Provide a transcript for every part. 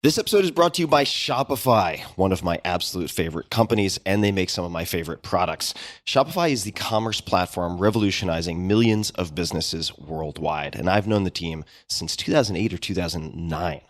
This episode is brought to you by Shopify, one of my absolute favorite companies, and they make some of my favorite products. Shopify is the commerce platform revolutionizing millions of businesses worldwide, and I've known the team since 2008 or 2009.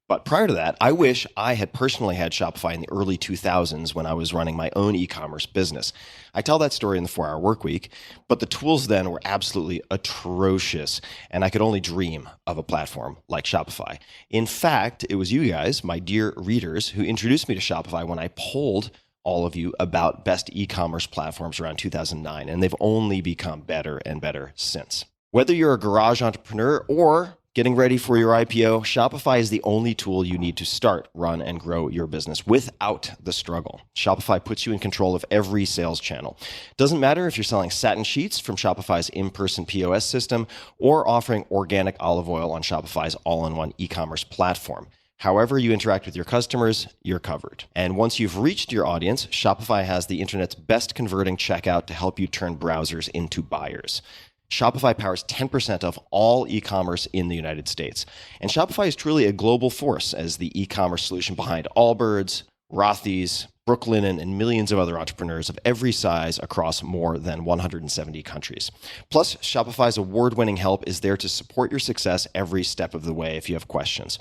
But prior to that, I wish I had personally had Shopify in the early 2000s when I was running my own e-commerce business. I tell that story in the 4-Hour Workweek, but the tools then were absolutely atrocious, and I could only dream of a platform like Shopify. In fact, it was you guys, my dear readers, who introduced me to Shopify when I polled all of you about best e-commerce platforms around 2009, and they've only become better and better since. Whether you're a garage entrepreneur or getting ready for your IPO, Shopify is the only tool you need to start, run, and grow your business without the struggle. Shopify puts you in control of every sales channel. Doesn't matter if you're selling satin sheets from Shopify's in-person POS system or offering organic olive oil on Shopify's all-in-one e-commerce platform. However you interact with your customers, you're covered. And once you've reached your audience, Shopify has the internet's best converting checkout to help you turn browsers into buyers. Shopify powers 10% of all e-commerce in the United States. And Shopify is truly a global force as the e-commerce solution behind Allbirds, Rothy's, Brooklinen, and millions of other entrepreneurs of every size across more than 170 countries. Plus, Shopify's award-winning help is there to support your success every step of the way if you have questions.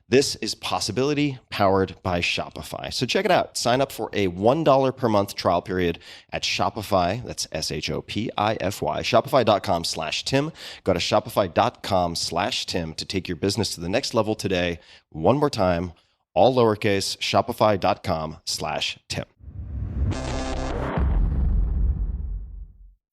This is Possibility powered by Shopify. So check it out. Sign up for a $1 per month trial period at Shopify. That's Shopify. Shopify.com/Tim. Go to Shopify.com/Tim to take your business to the next level today. One more time, all lowercase, Shopify.com/Tim.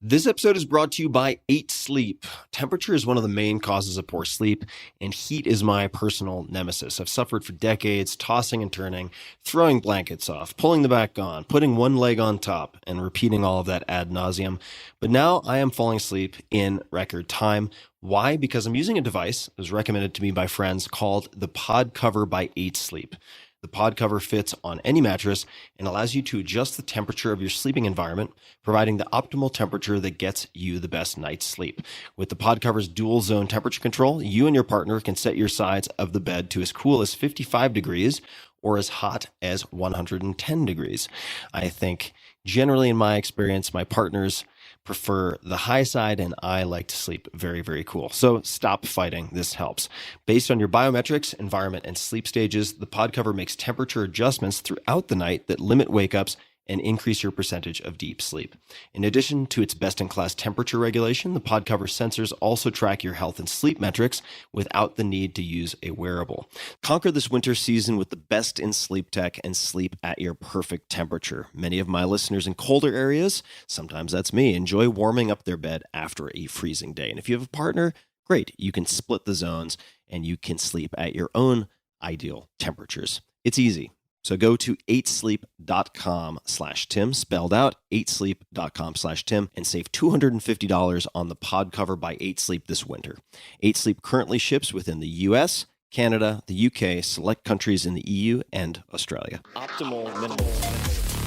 This episode is brought to you by 8 Sleep. Temperature is one of the main causes of poor sleep, and heat is my personal nemesis. I've suffered for decades, tossing and turning, throwing blankets off, pulling the back on, putting one leg on top, and repeating all of that ad nauseum. But now I am falling asleep in record time. Why? Because I'm using a device that was recommended to me by friends called the Pod Cover by 8 Sleep. The pod cover fits on any mattress and allows you to adjust the temperature of your sleeping environment, providing the optimal temperature that gets you the best night's sleep. With the pod cover's dual zone temperature control, you and your partner can set your sides of the bed to as cool as 55 degrees or as hot as 110 degrees. I think generally in my experience, my partners prefer the high side, and I like to sleep very, very cool. So stop fighting. This helps. Based on your biometrics, environment, and sleep stages, the pod cover makes temperature adjustments throughout the night that limit wake-ups and increase your percentage of deep sleep. In addition to its best-in-class temperature regulation, the pod cover sensors also track your health and sleep metrics without the need to use a wearable. Conquer this winter season with the best in sleep tech and sleep at your perfect temperature. Many of my listeners in colder areas, sometimes that's me, enjoy warming up their bed after a freezing day. And if you have a partner, great. You can split the zones and you can sleep at your own ideal temperatures. It's easy. So go to 8sleep.com/Tim, spelled out 8sleep.com/Tim, and save $250 on the pod cover by 8 Sleep this winter. 8 Sleep currently ships within the US, Canada, the UK, select countries in the EU, and Australia. Optimal minimal.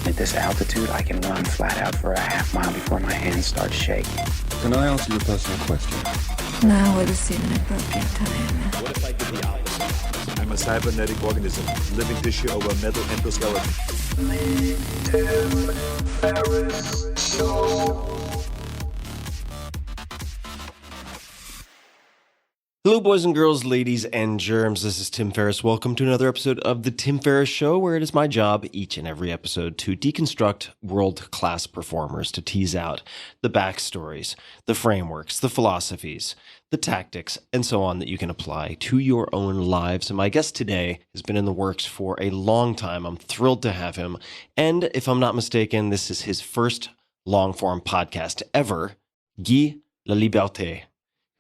At this altitude, I can run flat out for a half mile before my hands start shaking. Can I ask you a personal question? Now would seem an appropriate time. What if I did the opposite? I'm a cybernetic organism, living tissue over metal endoskeleton. Hello, boys and girls, ladies and germs. This is Tim Ferriss. Welcome to another episode of The Tim Ferriss Show, where it is my job each and every episode to deconstruct world-class performers, to tease out the backstories, the frameworks, the philosophies, the tactics, and so on that you can apply to your own lives. And my guest today has been in the works for a long time. I'm thrilled to have him. And if I'm not mistaken, this is his first long-form podcast ever, Guy Laliberté,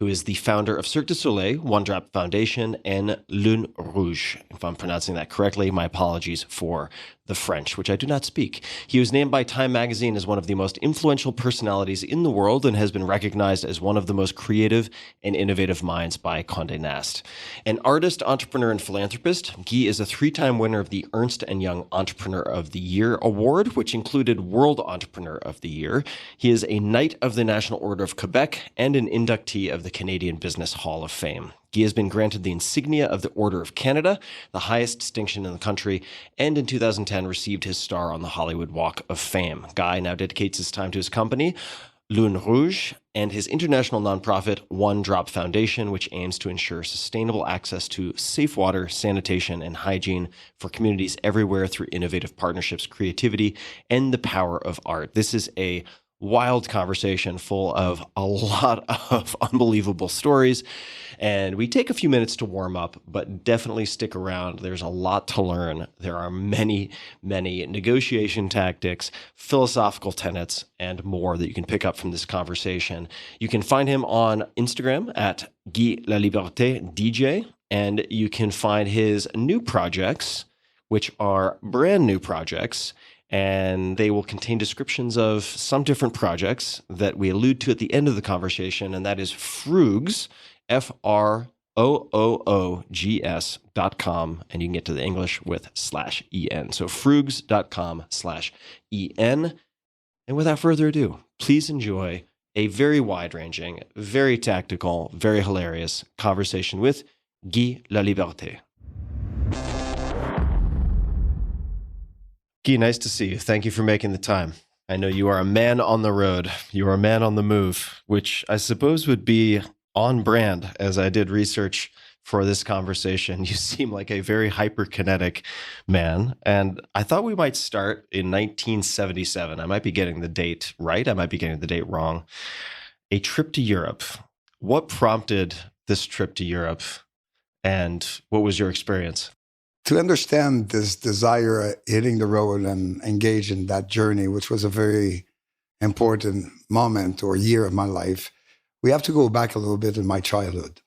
who is the founder of Cirque du Soleil, One Drop Foundation, and Lune Rouge. If I'm pronouncing that correctly, my apologies for the French, which I do not speak. He was named by Time magazine as one of the most influential personalities in the world and has been recognized as one of the most creative and innovative minds by Condé Nast. An artist, entrepreneur, and philanthropist, Guy is a 3-time winner of the Ernst Young Entrepreneur of the Year award, which included World Entrepreneur of the Year. He is a Knight of the National Order of Quebec and an inductee of the Canadian Business Hall of Fame. Guy has been granted the insignia of the Order of Canada, the highest distinction in the country, and in 2010 received his star on the Hollywood Walk of Fame. Guy now dedicates his time to his company, Lune Rouge, and his international nonprofit, One Drop Foundation, which aims to ensure sustainable access to safe water, sanitation, and hygiene for communities everywhere through innovative partnerships, creativity, and the power of art. This is a wild conversation full of a lot of unbelievable stories. And we take a few minutes to warm up, but definitely stick around. There's a lot to learn. There are many, many negotiation tactics, philosophical tenets, and more that you can pick up from this conversation. You can find him on Instagram at Guy Laliberté DJ, and you can find his new projects, which are brand new projects, and they will contain descriptions of some different projects that we allude to at the end of the conversation, and that is Froogs, FROOOGS.com, and you can get to the English with /EN. So froogs.com/EN. And without further ado, please enjoy a very wide-ranging, very tactical, very hilarious conversation with Guy Laliberté. Guy, nice to see you. Thank you for making the time. I know you are a man on the road. You are a man on the move, which I suppose would be on brand as I did research for this conversation. You seem like a very hyperkinetic man. And I thought we might start in 1977. I might be getting the date right. I might be getting the date wrong. A trip to Europe. What prompted this trip to Europe? And what was your experience? To understand this desire hitting the road and engage in that journey, which was a very important moment or year of my life, we have to go back a little bit in my childhood.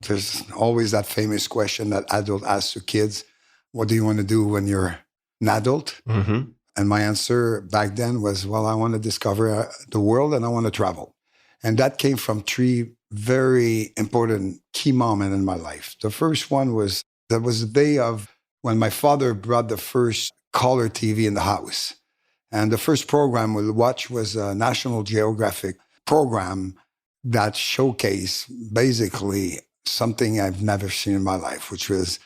There's always that famous question that adult asks to kids, what do you want to do when you're an adult? Mm-hmm. And my answer back then was, well, I want to discover the world and I want to travel. And that came from three very important key moments in my life. The first one was, that was the day of when my father brought the first color TV in the house. And the first program we'll watch was a National Geographic program that showcased basically something I've never seen in my life, which was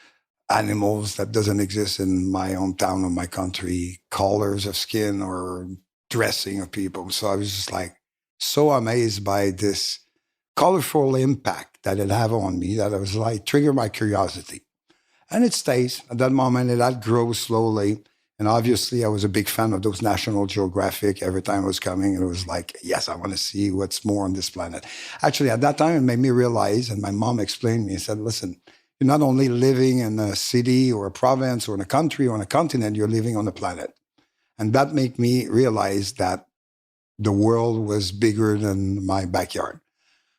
animals that doesn't exist in my hometown or my country, colors of skin or dressing of people. So I was just like so amazed by this colorful impact that it had on me that I was like, trigger my curiosity. And it stays. At that moment, that grows slowly. And obviously, I was a big fan of those National Geographic. Every time it was coming, it was like, yes, I want to see what's more on this planet. Actually, at that time, it made me realize, and my mom explained to me, and said, listen, you're not only living in a city or a province or in a country or on a continent, you're living on a planet. And that made me realize that the world was bigger than my backyard.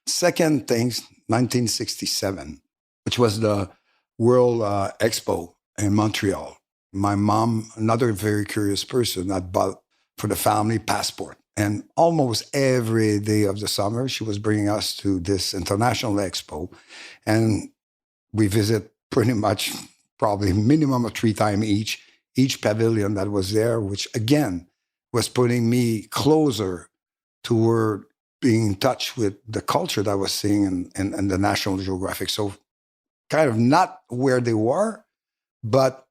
Second thing, 1967, which was the World Expo in Montreal. My mom, another very curious person, had bought for the family passport. And almost every day of the summer, she was bringing us to this international expo. And we visit pretty much probably minimum of 3 times each pavilion that was there, which again was putting me closer toward being in touch with the culture that I was seeing in the National Geographic. So kind of not where they were, but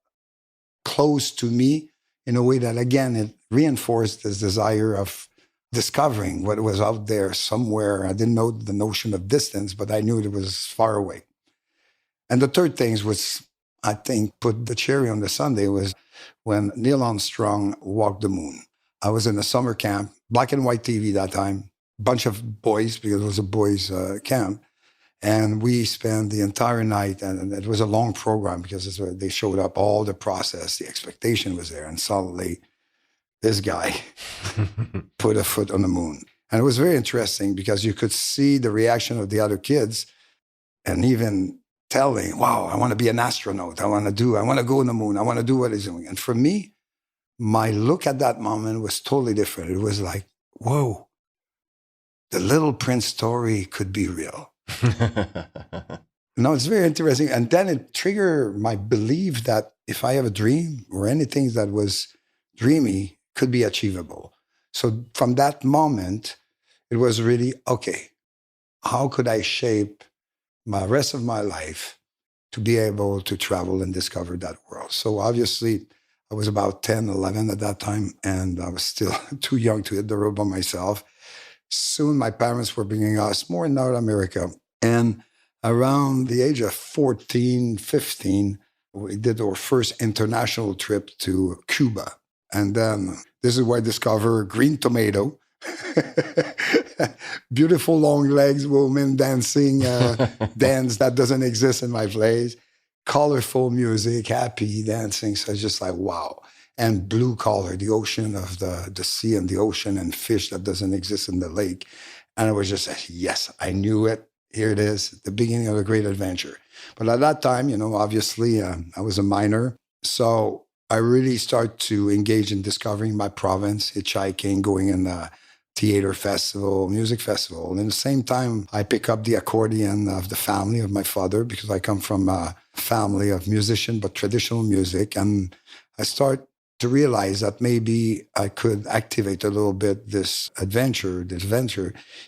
close to me in a way that, again, it reinforced this desire of discovering what was out there somewhere. I didn't know the notion of distance, but I knew it was far away. And the third thing was, I think, put the cherry on the sundae was when Neil Armstrong walked the moon. I was in a summer camp, black and white TV that time, bunch of boys, because it was a boys' camp. And we spent the entire night, and it was a long program because they showed up all the process, the expectation was there. And suddenly, this guy put a foot on the moon. And it was very interesting because you could see the reaction of the other kids and even telling, wow, I want to be an astronaut. I want to go on the moon. I want to do what he's doing. And for me, my look at that moment was totally different. It was like, whoa, the Little Prince story could be real. No, it's very interesting. And then it triggered my belief that if I have a dream or anything that was dreamy could be achievable. So from that moment, it was really, okay, how could I shape my rest of my life to be able to travel and discover that world. So obviously, I was about 10, 11 at that time, and I was still too young to hit the road by myself. Soon, my parents were bringing us more in North America. And around the age of 14, 15, we did our first international trip to Cuba. And then this is where I discovered green tomato. Beautiful long legs, women dancing, dance that doesn't exist in my place. Colorful music, happy dancing. So it's just like, wow. And blue color, the ocean of the sea and the ocean and fish that doesn't exist in the lake. And I was just, yes, I knew it. Here it is, the beginning of a great adventure. But at that time, obviously I was a minor. So I really started to engage in discovering my province, hitchhiking, going in a theater festival, music festival. And at the same time, I pick up the accordion of the family of my father because I come from a family of musicians, but traditional music. And I start to realize that maybe I could activate a little bit this adventure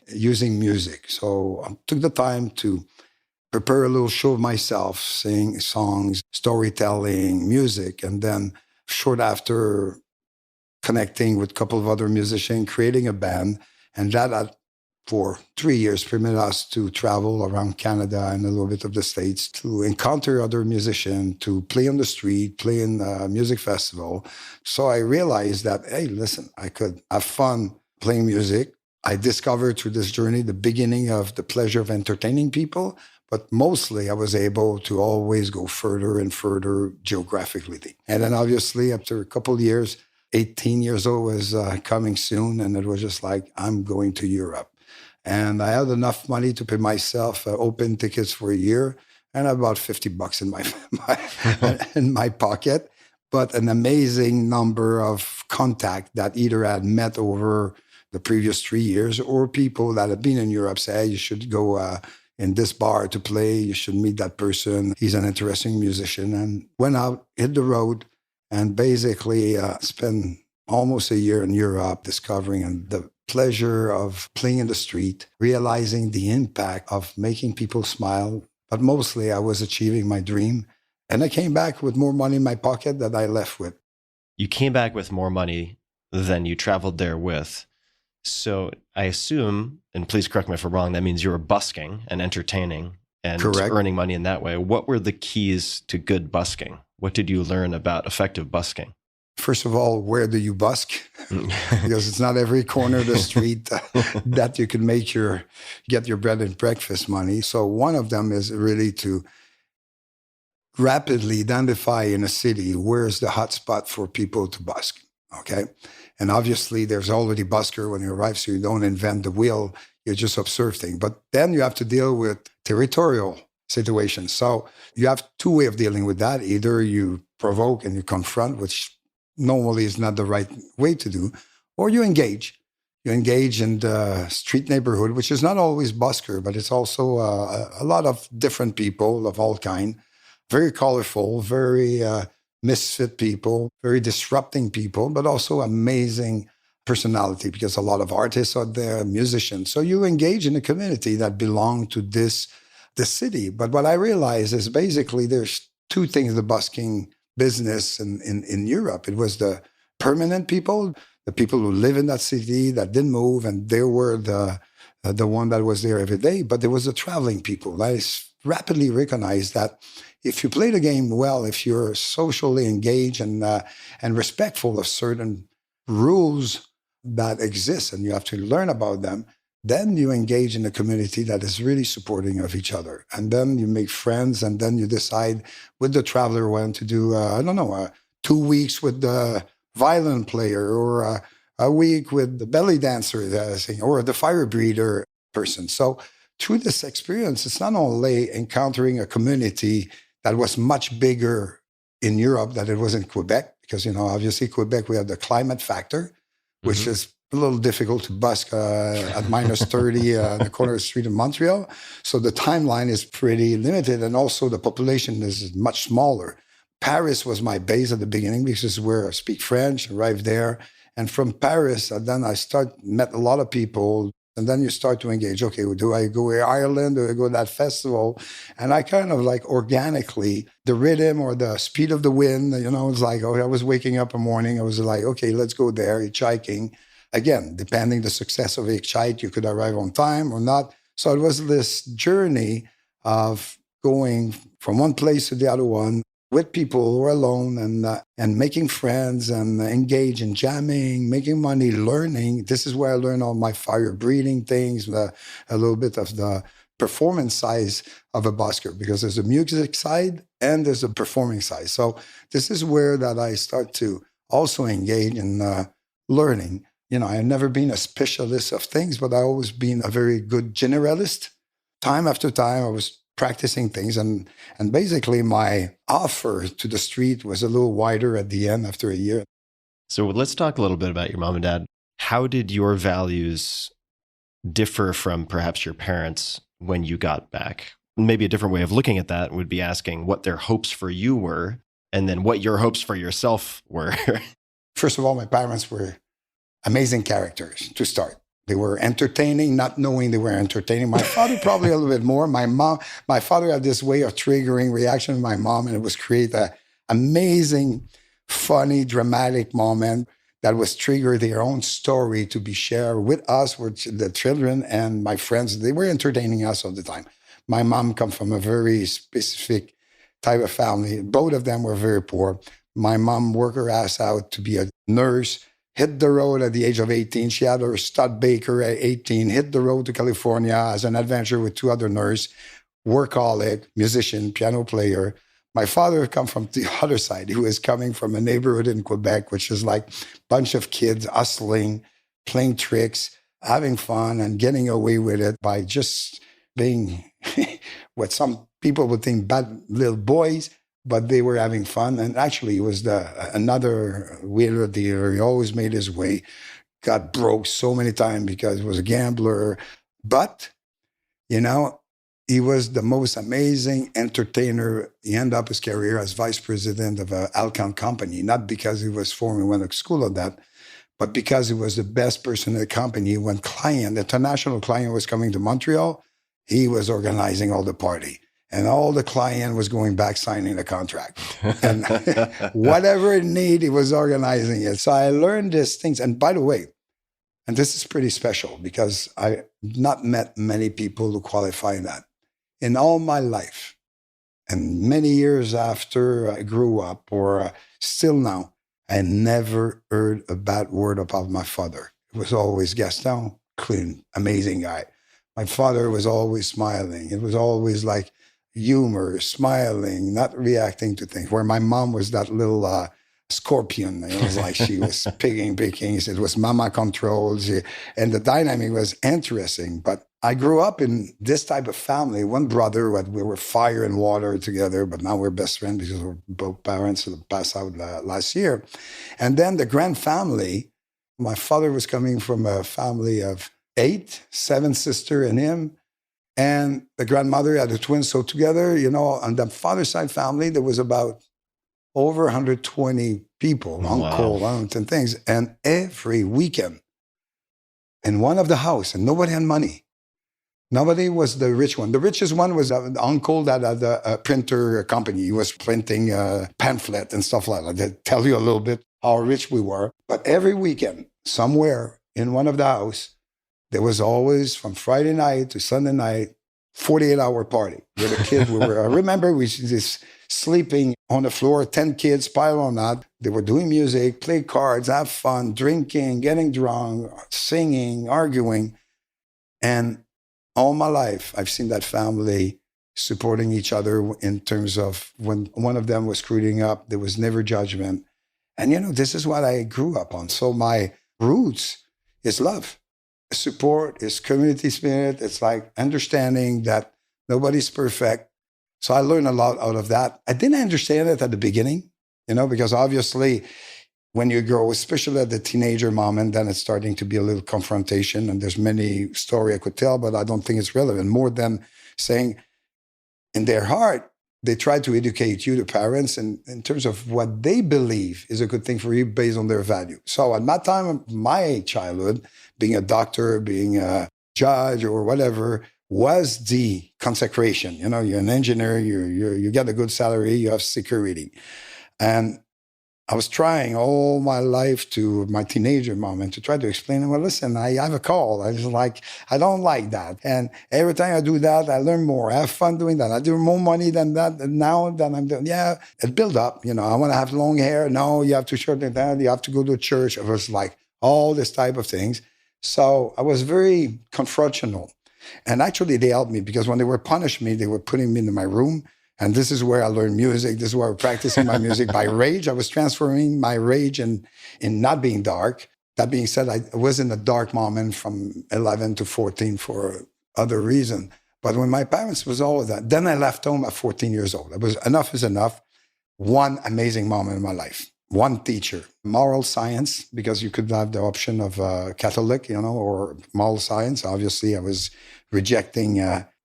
using music. So I took the time to prepare a little show of myself, sing songs, storytelling, music, and then short after connecting with a couple of other musicians, creating a band, and that for 3 years permitted us to travel around Canada and a little bit of the States to encounter other musicians, to play on the street, play in a music festival. So I realized that, hey, listen, I could have fun playing music. I discovered through this journey the beginning of the pleasure of entertaining people, but mostly I was able to always go further and further geographically. And then obviously after a couple of years, 18 years old was coming soon, and it was just like, I'm going to Europe. And I had enough money to pay myself open tickets for a year, and about $50 in in my pocket. But an amazing number of contacts that either had met over the previous 3 years, or people that had been in Europe say, hey, you should go in this bar to play. You should meet that person. He's an interesting musician. And went out, hit the road, and basically spent almost a year in Europe discovering the pleasure of playing in the street, realizing the impact of making people smile. But mostly I was achieving my dream. And I came back with more money in my pocket than I left with. You came back with more money than you traveled there with. So I assume, and please correct me if I'm wrong, that means you were busking and entertaining and Correct. Earning money in that way. What were the keys to good busking? What did you learn about effective busking? First of all, where do you busk? Because it's not every corner of the street that you can get your bread and breakfast money. So one of them is really to rapidly identify in a city where's the hot spot for people to busk. Okay. And obviously there's already busker when you arrive, so you don't invent the wheel, you just observe things. But then you have to deal with territorial situations. So you have two ways of dealing with that. Either you provoke and you confront, which normally is not the right way to do, or you engage. You engage in the street neighborhood, which is not always busker, but it's also a lot of different people of all kind, very colorful, very misfit people, very disrupting people, but also amazing personality because a lot of artists are there, musicians. So you engage in a community that belong to the city. But what I realized is basically there's two things the busking business in Europe. It was the permanent people, the people who live in that city that didn't move, and they were the one that was there every day. But there was the traveling people. I rapidly recognized that if you play the game well, if you're socially engaged and respectful of certain rules that exist, and you have to learn about them, then you engage in a community that is really supporting of each other. And then you make friends, and then you decide with the traveler when to do, 2 weeks with the violin player, or a week with the belly dancer, or the fire breather person. So through this experience, it's not only encountering a community that was much bigger in Europe than it was in Quebec, because, obviously Quebec, we have the climate factor, which is a little difficult to busk at minus 30 on the corner of the street in Montreal. So the timeline is pretty limited. And also the population is much smaller. Paris was my base at the beginning because this is where I speak French, arrived there. And from Paris, then I met a lot of people And then you start to engage. Okay, do I go to Ireland? Do I go to that festival? And I kind of like organically, the rhythm or the speed of the wind, it's like, I was waking up in the morning. I was like, okay, let's go there, hitchhiking. Again, depending the success of hitchhike, you could arrive on time or not. So it was this journey of going from one place to the other one with people who are alone and making friends and engage in jamming, making money, learning. This is where I learned all my fire breathing things, a little bit of the performance side of a busker, because there's a music side and there's a performing side. So this is where that I start to also engage in learning. I've never been a specialist of things, but I've always been a very good generalist. Time after time, I was practicing things. And basically my offer to the street was a little wider at the end after a year. So let's talk a little bit about your mom and dad. How did your values differ from perhaps your parents when you got back? Maybe a different way of looking at that would be asking what their hopes for you were, and then what your hopes for yourself were. First of all, my parents were amazing characters to start. They were entertaining, not knowing they were entertaining. My father probably a little bit more. My father had this way of triggering reaction to my mom, and it was create an amazing, funny, dramatic moment that was trigger their own story to be shared with us, with the children and my friends. They were entertaining us all the time. My mom come from a very specific type of family. Both of them were very poor. My mom worked her ass out to be a nurse, hit the road at the age of 18. She had her stud baker at 18, hit the road to California as an adventurer with two other nurses, workaholic, musician, piano player. My father come from the other side. He was coming from a neighborhood in Quebec, which is like a bunch of kids hustling, playing tricks, having fun, and getting away with it by just being what some people would think bad little boys, but they were having fun. And actually, it was another wheeler dealer. He always made his way, got broke so many times because he was a gambler. But, he was the most amazing entertainer. He ended up his career as vice president of an Alcon company, not because he was former, went to school of that, but because he was the best person in the company. When the international client was coming to Montreal, he was organizing all the party. And all the client was going back signing the contract. And whatever it needed, he was organizing it. So I learned these things. And by the way, and this is pretty special because I've not met many people who qualify in that. In all my life, and many years after I grew up, or still now, I never heard a bad word about my father. It was always Gaston, clean, amazing guy. My father was always smiling. It was always like humor, smiling, not reacting to things. Where my mom was that little scorpion. It was like she was picking. It was mama controls. And the dynamic was interesting. But I grew up in this type of family. One brother, we were fire and water together, but now we're best friends because we're both parents that passed out last year. And then the grand family, my father was coming from a family of 7 sisters and him. And the grandmother had a twin. So together, on the father's side family, there was about over 120 people, uncle, aunt, and things. And every weekend, in one of the house, and nobody had money. Nobody was the rich one. The richest one was the uncle that had a printer company. He was printing pamphlet and stuff like that. They tell you a little bit how rich we were. But every weekend, somewhere in one of the house, there was always, from Friday night to Sunday night, 48-hour party with the kids. I remember we just sleeping on the floor, 10 kids piled on that. They were doing music, play cards, have fun, drinking, getting drunk, singing, arguing. And all my life, I've seen that family supporting each other in terms of when one of them was screwing up, there was never judgment. And, this is what I grew up on. So my roots is love. Support, is community spirit. It's like understanding that nobody's perfect. So I learned a lot out of that. I didn't understand it at the beginning, because obviously when you grow, especially at the teenager moment, then it's starting to be a little confrontation. And there's many stories I could tell, but I don't think it's relevant. More than saying in their heart, they try to educate you, the parents, in terms of what they believe is a good thing for you based on their value. So at that time, my childhood, being a doctor, being a judge or whatever was the consecration. You know, you're an engineer, you get a good salary, you have security. And I was trying all my life to my teenager moment to try to explain, well, listen, I have a call. I was like, I don't like that. And every time I do that, I learn more. I have fun doing that. I do more money than that now than I'm doing. Yeah, it built up. You know, I want to have long hair. No, you have to shorten that. You have to go to church. It was like all this type of things. So I was very confrontational. And actually, they helped me because when they were punishing me, they were putting me in my room. And this is where I learned music. This is where I was practicing my music by rage. I was transferring my rage in not being dark. That being said, I was in a dark moment from 11 to 14 for other reason. But when my parents was all of that, then I left home at 14 years old. It was enough is enough. One amazing moment in my life. One teacher, moral science, because you could have the option of Catholic, you know, or moral science. Obviously, I was rejecting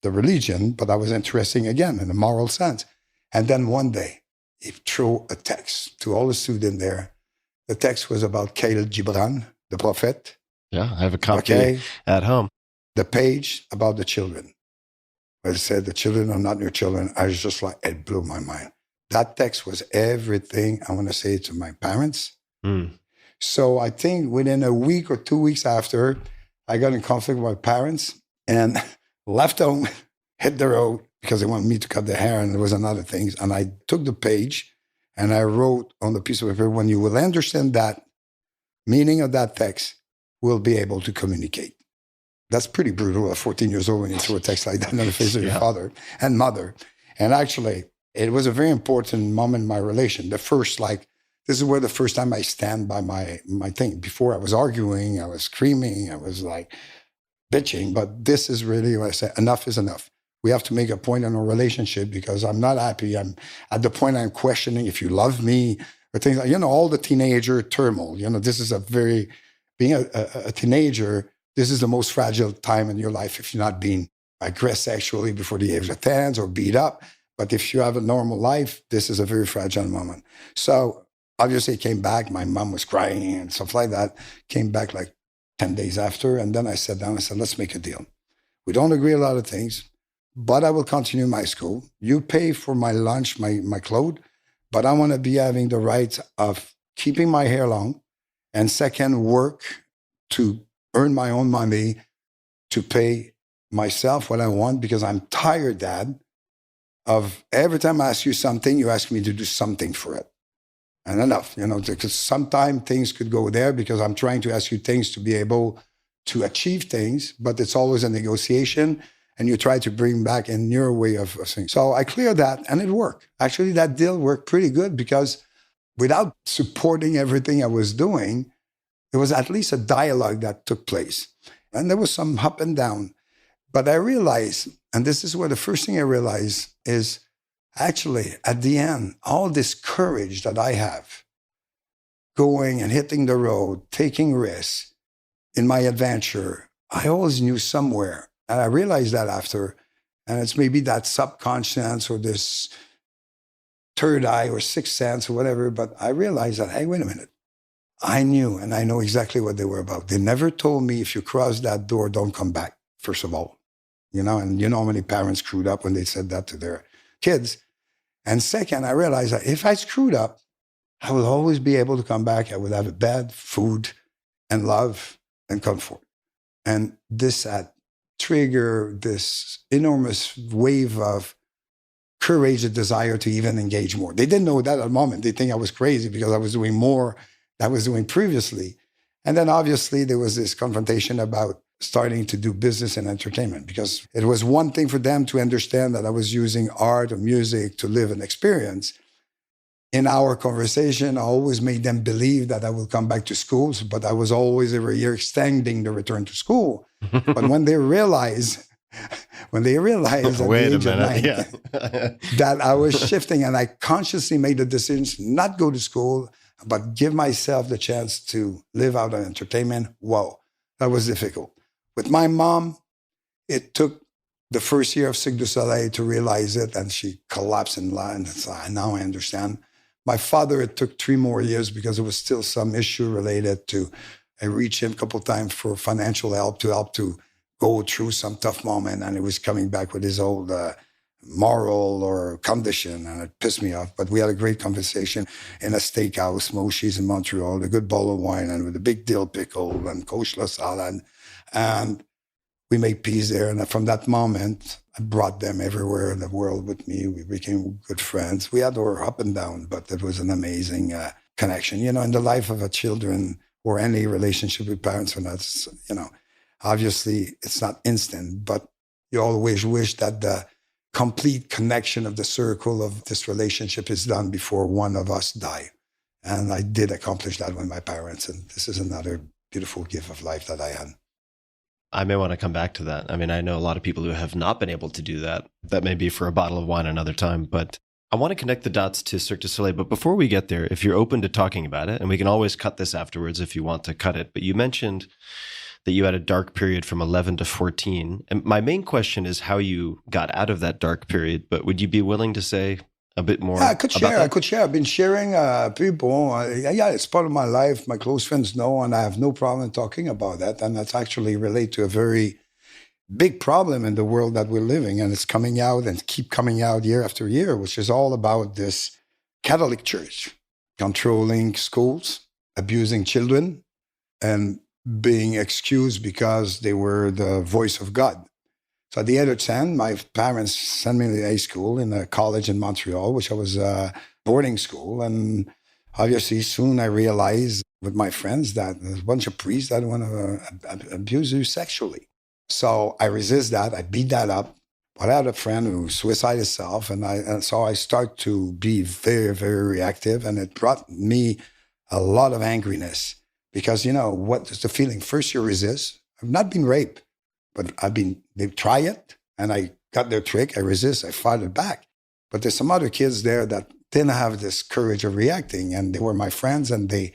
the religion, but I was interested again in the moral sense. And then one day, he threw a text to all the students there. The text was about Khalil Gibran, the prophet. Yeah, I have a copy at home. The page about the children. Where it said, the children are not your children. I was just like, it blew my mind. That text was everything I want to say to my parents. So I think within a week or 2 weeks after, I got in conflict with my parents and left home, hit the road because they wanted me to cut their hair and there was another things. And I took the page and I wrote on the piece of paper, when you will understand that meaning of that text, we'll be able to communicate. That's pretty brutal at 14 years old when you throw a text like that in the face of your father and mother. And actually, it was a very important moment in my relation. The first, like, this is where the first time I stand by my thing. Before I was arguing, I was screaming, I was like bitching, but this is really what I said, enough is enough. We have to make a point in our relationship because I'm not happy. I'm at the point I'm questioning if you love me or things like, you know, all the teenager turmoil. You know, this is being a teenager, this is the most fragile time in your life if you're not being aggressed sexually before the age of 10 or beat up. But if you have a normal life, this is a very fragile moment. So obviously it came back. My mom was crying and stuff like that. Came back like 10 days after. And then I sat down and said, let's make a deal. We don't agree a lot of things, but I will continue my school. You pay for my lunch, my clothes, but I want to be having the right of keeping my hair long. And second, work to earn my own money to pay myself what I want because I'm tired, Dad, of every time I ask you something, you ask me to do something for it. And enough, you know, because sometimes things could go there because I'm trying to ask you things to be able to achieve things, but it's always a negotiation and you try to bring back in your way of things. So I cleared that and it worked. Actually, that deal worked pretty good because without supporting everything I was doing, there was at least a dialogue that took place. And there was some up and down. But I realized, and this is where the first thing I realized is actually at the end, all this courage that I have, going and hitting the road, taking risks in my adventure, I always knew somewhere. And I realized that after, and it's maybe that subconscious or this third eye or sixth sense or whatever, but I realized that, hey, wait a minute. I knew, and I know exactly what they were about. They never told me if you cross that door, don't come back, first of all. You know, and you know how many parents screwed up when they said that to their kids. And second, I realized that if I screwed up, I will always be able to come back. I would have a bed, food, and love and comfort. And this had triggered this enormous wave of courage and desire to even engage more. They didn't know that at the moment. They think I was crazy because I was doing more than I was doing previously. And then obviously there was this confrontation about starting to do business and entertainment because it was one thing for them to understand that I was using art or music to live an experience. In our conversation, I always made them believe that I will come back to schools, but I was always every year extending the return to school. But when they realized at the age of 9 that I was shifting and I consciously made the decision to not go to school, but give myself the chance to live out an entertainment, whoa, that was difficult. With my mom, it took the first year of Cirque du Soleil to realize it, and she collapsed in line. And so now I understand. My father, it took 3 more years because there was still some issue related to, I reached him a couple of times for financial help to go through some tough moment, and he was coming back with his old moral or condition, and it pissed me off. But we had a great conversation in a steakhouse, Moshi's in Montreal, a good bottle of wine, and with a big dill pickle and coleslaw salad. And we made peace there. And from that moment, I brought them everywhere in the world with me. We became good friends. We had our up and down, but it was an amazing connection. You know, in the life of a children or any relationship with parents or not, you know, obviously it's not instant, but you always wish that the complete connection of the circle of this relationship is done before one of us die. And I did accomplish that with my parents. And this is another beautiful gift of life that I had. I may want to come back to that. I mean, I know a lot of people who have not been able to do that. That may be for a bottle of wine another time, but I want to connect the dots to Cirque du Soleil. But before we get there, if you're open to talking about it, and we can always cut this afterwards if you want to cut it, but you mentioned that you had a dark period from 11 to 14. And my main question is how you got out of that dark period, but would you be willing to say a bit more? Yeah, I could share. I've been sharing people. Yeah, it's part of my life. My close friends know, and I have no problem talking about that. And that's actually relate to a very big problem in the world that we're living. And it's coming out and keep coming out year after year, which is all about this Catholic Church controlling schools, abusing children, and being excused because they were the voice of God. So at the age of 10, my parents sent me to high school in a college in Montreal, which I was a boarding school. And obviously soon I realized with my friends that there's a bunch of priests that want to abuse you sexually. So I resist that. I beat that up. But I had a friend who suicided himself. And so I start to be very, very reactive. And it brought me a lot of angriness. Because, you know, what is the feeling? First you resist. I've not been raped. But they try it, and I got their trick. I resist, I fight it back. But there's some other kids there that didn't have this courage of reacting, and they were my friends, and they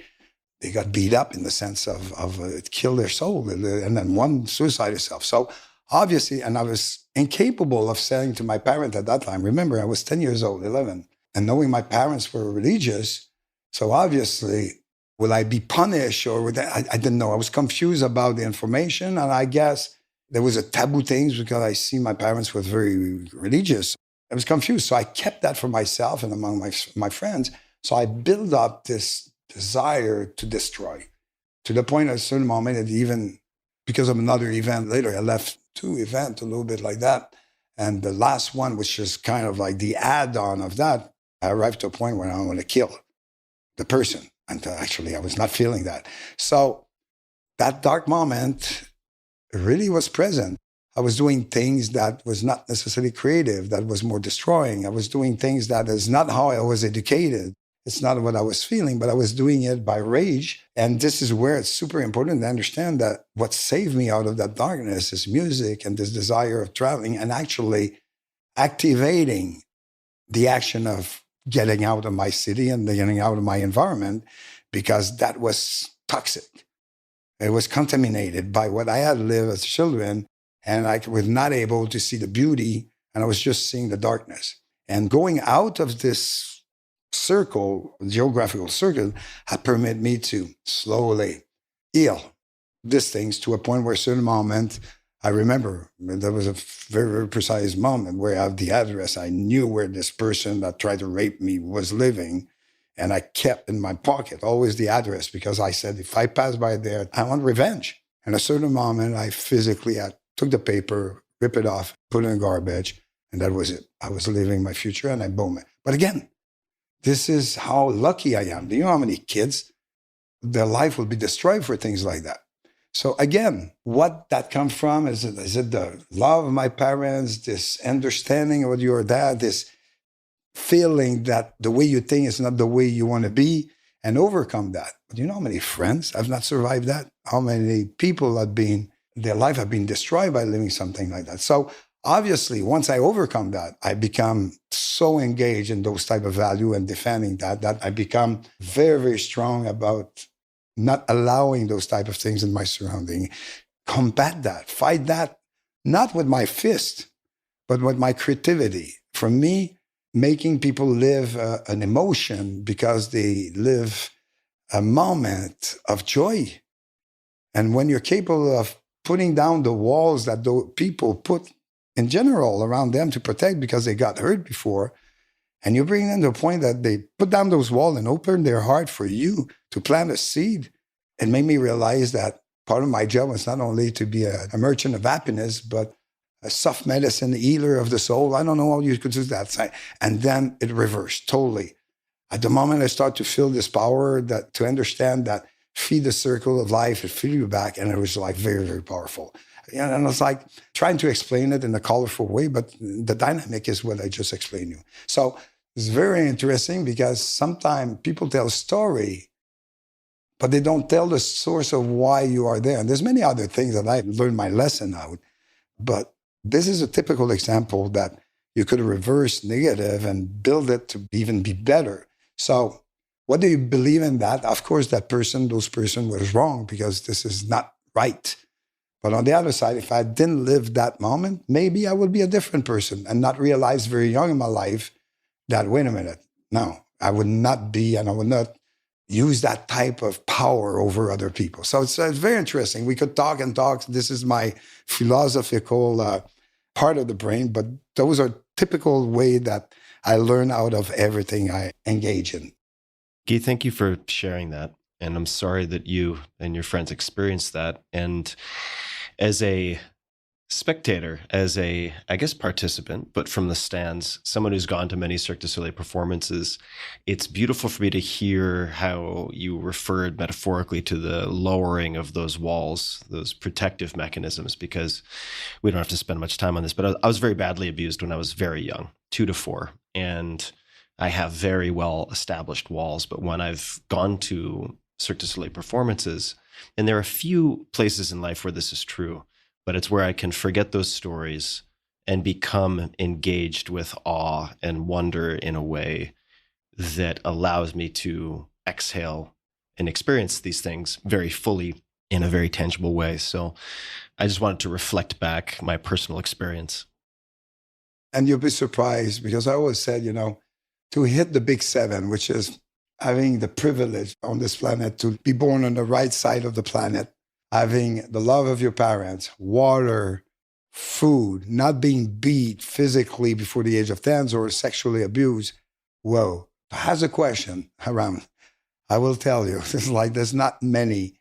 got beat up in the sense of it killed their soul, and then one suicided himself. So obviously, and I was incapable of saying to my parent at that time, remember, I was 10 years old, 11, and knowing my parents were religious, so obviously, will I be punished, or would I didn't know. I was confused about the information, and I guess there was a taboo things because I see my parents were very religious. I was confused. So I kept that for myself and among my friends. So I built up this desire to destroy to the point at a certain moment that even because of another event later, I left 2 events a little bit like that. And the last one, which is kind of like the add-on of that, I arrived to a point where I want to kill the person. And actually, I was not feeling that. So that dark moment really was present. I was doing things that was not necessarily creative, that was more destroying. I was doing things that is not how I was educated. It's not what I was feeling, but I was doing it by rage. And this is where it's super important to understand that what saved me out of that darkness is music and this desire of traveling and actually activating the action of getting out of my city and getting out of my environment, because that was toxic. It was contaminated by what I had lived as children, and I was not able to see the beauty, and I was just seeing the darkness. And going out of this circle, geographical circle, had permitted me to slowly heal these things to a point where a certain moment, I remember, there was a very, very precise moment where I have the address. I knew where this person that tried to rape me was living. And I kept in my pocket always the address because I said, if I pass by there, I want revenge. And a certain moment, I took the paper, ripped it off, put it in the garbage, and that was it. I was living my future, and I boom it. But again, this is how lucky I am. Do you know how many kids, their life will be destroyed for things like that? So again, what that comes from, is it the love of my parents, this understanding of what your dad, this feeling that the way you think is not the way you want to be, and overcome that. But you know how many friends have not survived that? How many people their life have been destroyed by living something like that? So obviously, once I overcome that, I become so engaged in those type of value and defending that I become very, very strong about not allowing those type of things in my surrounding. Combat that, fight that, not with my fist, but with my creativity. For me, making people live an emotion because they live a moment of joy. And when you're capable of putting down the walls that the people put in general around them to protect because they got hurt before. And you bring them to a point that they put down those walls and open their heart for you to plant a seed. It made me realize that part of my job was not only to be a merchant of happiness, but a soft medicine healer of the soul. I don't know how you could do that. And then it reversed totally. At the moment I start to feel this power that to understand that feed the circle of life, it feed you back. And it was like very, very powerful. And it's like trying to explain it in a colorful way, but the dynamic is what I just explained to you. So it's very interesting because sometimes people tell a story, but they don't tell the source of why you are there. And there's many other things that I learned my lesson out. But this is a typical example that you could reverse negative and build it to even be better. So what do you believe in that? Of course, those person was wrong because this is not right. But on the other side, if I didn't live that moment, maybe I would be a different person and not realize very young in my life that, wait a minute, no, I would not be, and I would not use that type of power over other people. So it's very interesting. We could talk and talk. This is my philosophical part of the brain, but those are typical way that I learn out of everything I engage in. Guy, thank you for sharing that. And I'm sorry that you and your friends experienced that. And as a spectator, as a, I guess, participant, but from the stands, someone who's gone to many Cirque du Soleil performances, it's beautiful for me to hear how you referred metaphorically to the lowering of those walls, those protective mechanisms, because we don't have to spend much time on this, but I was very badly abused when I was very young, 2 to 4. And I have very well established walls, but when I've gone to Cirque du Soleil performances, and there are a few places in life where this is true, but it's where I can forget those stories and become engaged with awe and wonder in a way that allows me to exhale and experience these things very fully in a very tangible way. So I just wanted to reflect back my personal experience. And you'll be surprised because I always said, to hit the big 7, which is having the privilege on this planet to be born on the right side of the planet, having the love of your parents, water, food, not being beat physically before the age of 10 or sexually abused. Whoa, has a question around. I will tell you, there's not many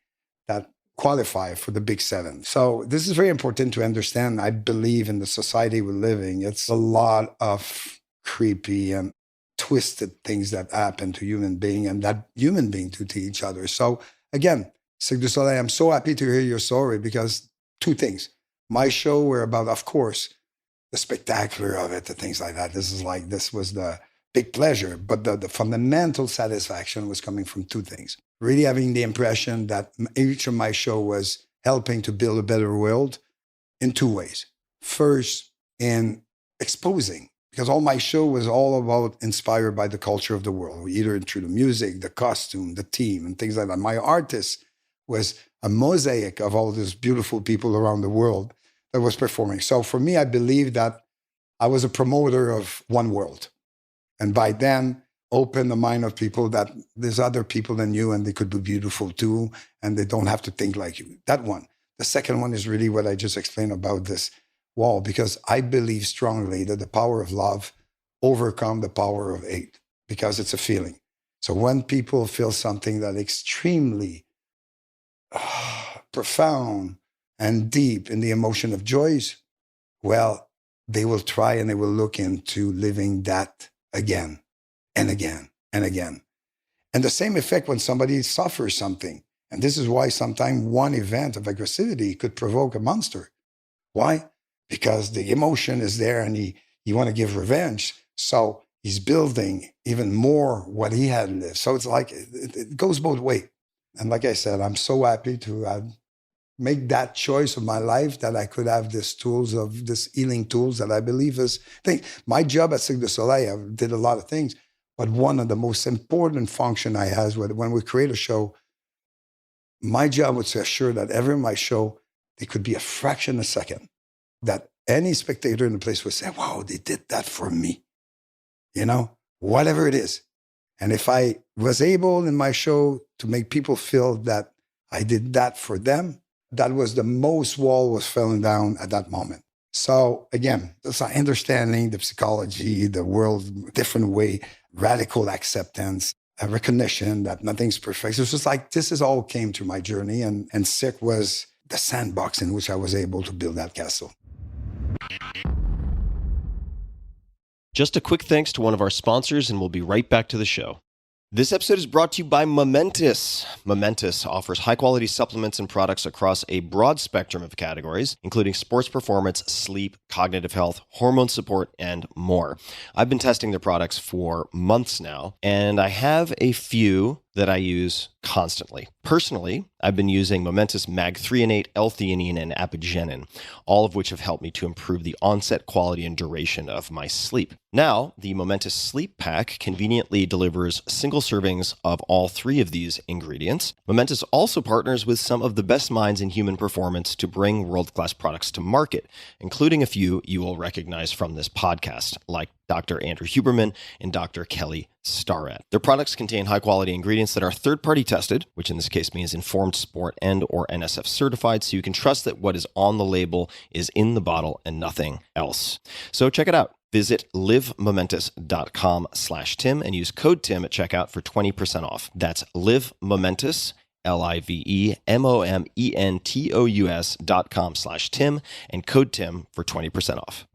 that qualify for the big 7. So this is very important to understand. I believe in the society we're living. It's a lot of creepy and twisted things that happen to human being and that human being to each other. So again, Cirque du Soleil, I'm so happy to hear your story because 2 things. My show were about, of course, the spectacular of it, the things like that. This was the big pleasure, but the fundamental satisfaction was coming from 2 things. Really having the impression that each of my show was helping to build a better world in 2 ways. First, in exposing, because all my show was all about inspired by the culture of the world, either through the music, the costume, the team, and things like that. My artist was a mosaic of all these beautiful people around the world that was performing. So for me, I believe that I was a promoter of one world. And by then, open the mind of people that there's other people than you and they could be beautiful too, and they don't have to think like you. That one. The second one is really what I just explained about this wall, because I believe strongly that the power of love overcome the power of hate, because it's a feeling. So when people feel something that extremely profound and deep in the emotion of joys, well, they will try and they will look into living that again and again and again. And the same effect when somebody suffers something. And this is why sometimes one event of aggressivity could provoke a monster. Why? Because the emotion is there and he want to give revenge. So he's building even more what he had lived. So it's like, it goes both ways. And like I said, I'm so happy to make that choice of my life, that I could have this healing tools that I believe is thing. My job at Cirque du Soleil, I did a lot of things, but one of the most important function I have when we create a show, my job was to assure that every my show, it could be a fraction of a second, that any spectator in the place would say, wow, they did that for me. Whatever it is. And if I was able in my show to make people feel that I did that for them, that was the most wall was falling down at that moment. So again, it's like understanding the psychology, the world, different way, radical acceptance, a recognition that nothing's perfect. It was just like, this is all came through my journey. And Cirque was the sandbox in which I was able to build that castle. Just a quick thanks to one of our sponsors, and we'll be right back to the show. This episode is brought to you by Momentous. Momentous offers high-quality supplements and products across a broad spectrum of categories, including sports performance, sleep, cognitive health, hormone support, and more. I've been testing their products for months now, and I have a few that I use constantly. Personally, I've been using Momentous Mag 3 and 8, L-theanine, and apigenin, all of which have helped me to improve the onset, quality, and duration of my sleep. Now, the Momentous Sleep Pack conveniently delivers single servings of all three of these ingredients. Momentous also partners with some of the best minds in human performance to bring world-class products to market, including a few you will recognize from this podcast, like Dr. Andrew Huberman and Dr. Kelly Starrett. Their products contain high-quality ingredients that are third-party tested, which in this case means informed sport and or NSF certified, so you can trust that what is on the label is in the bottle and nothing else. So check it out. Visit livemomentous.com/Tim and use code Tim at checkout for 20% off. That's livemomentous, livemomentous.com/Tim and code Tim for 20% off.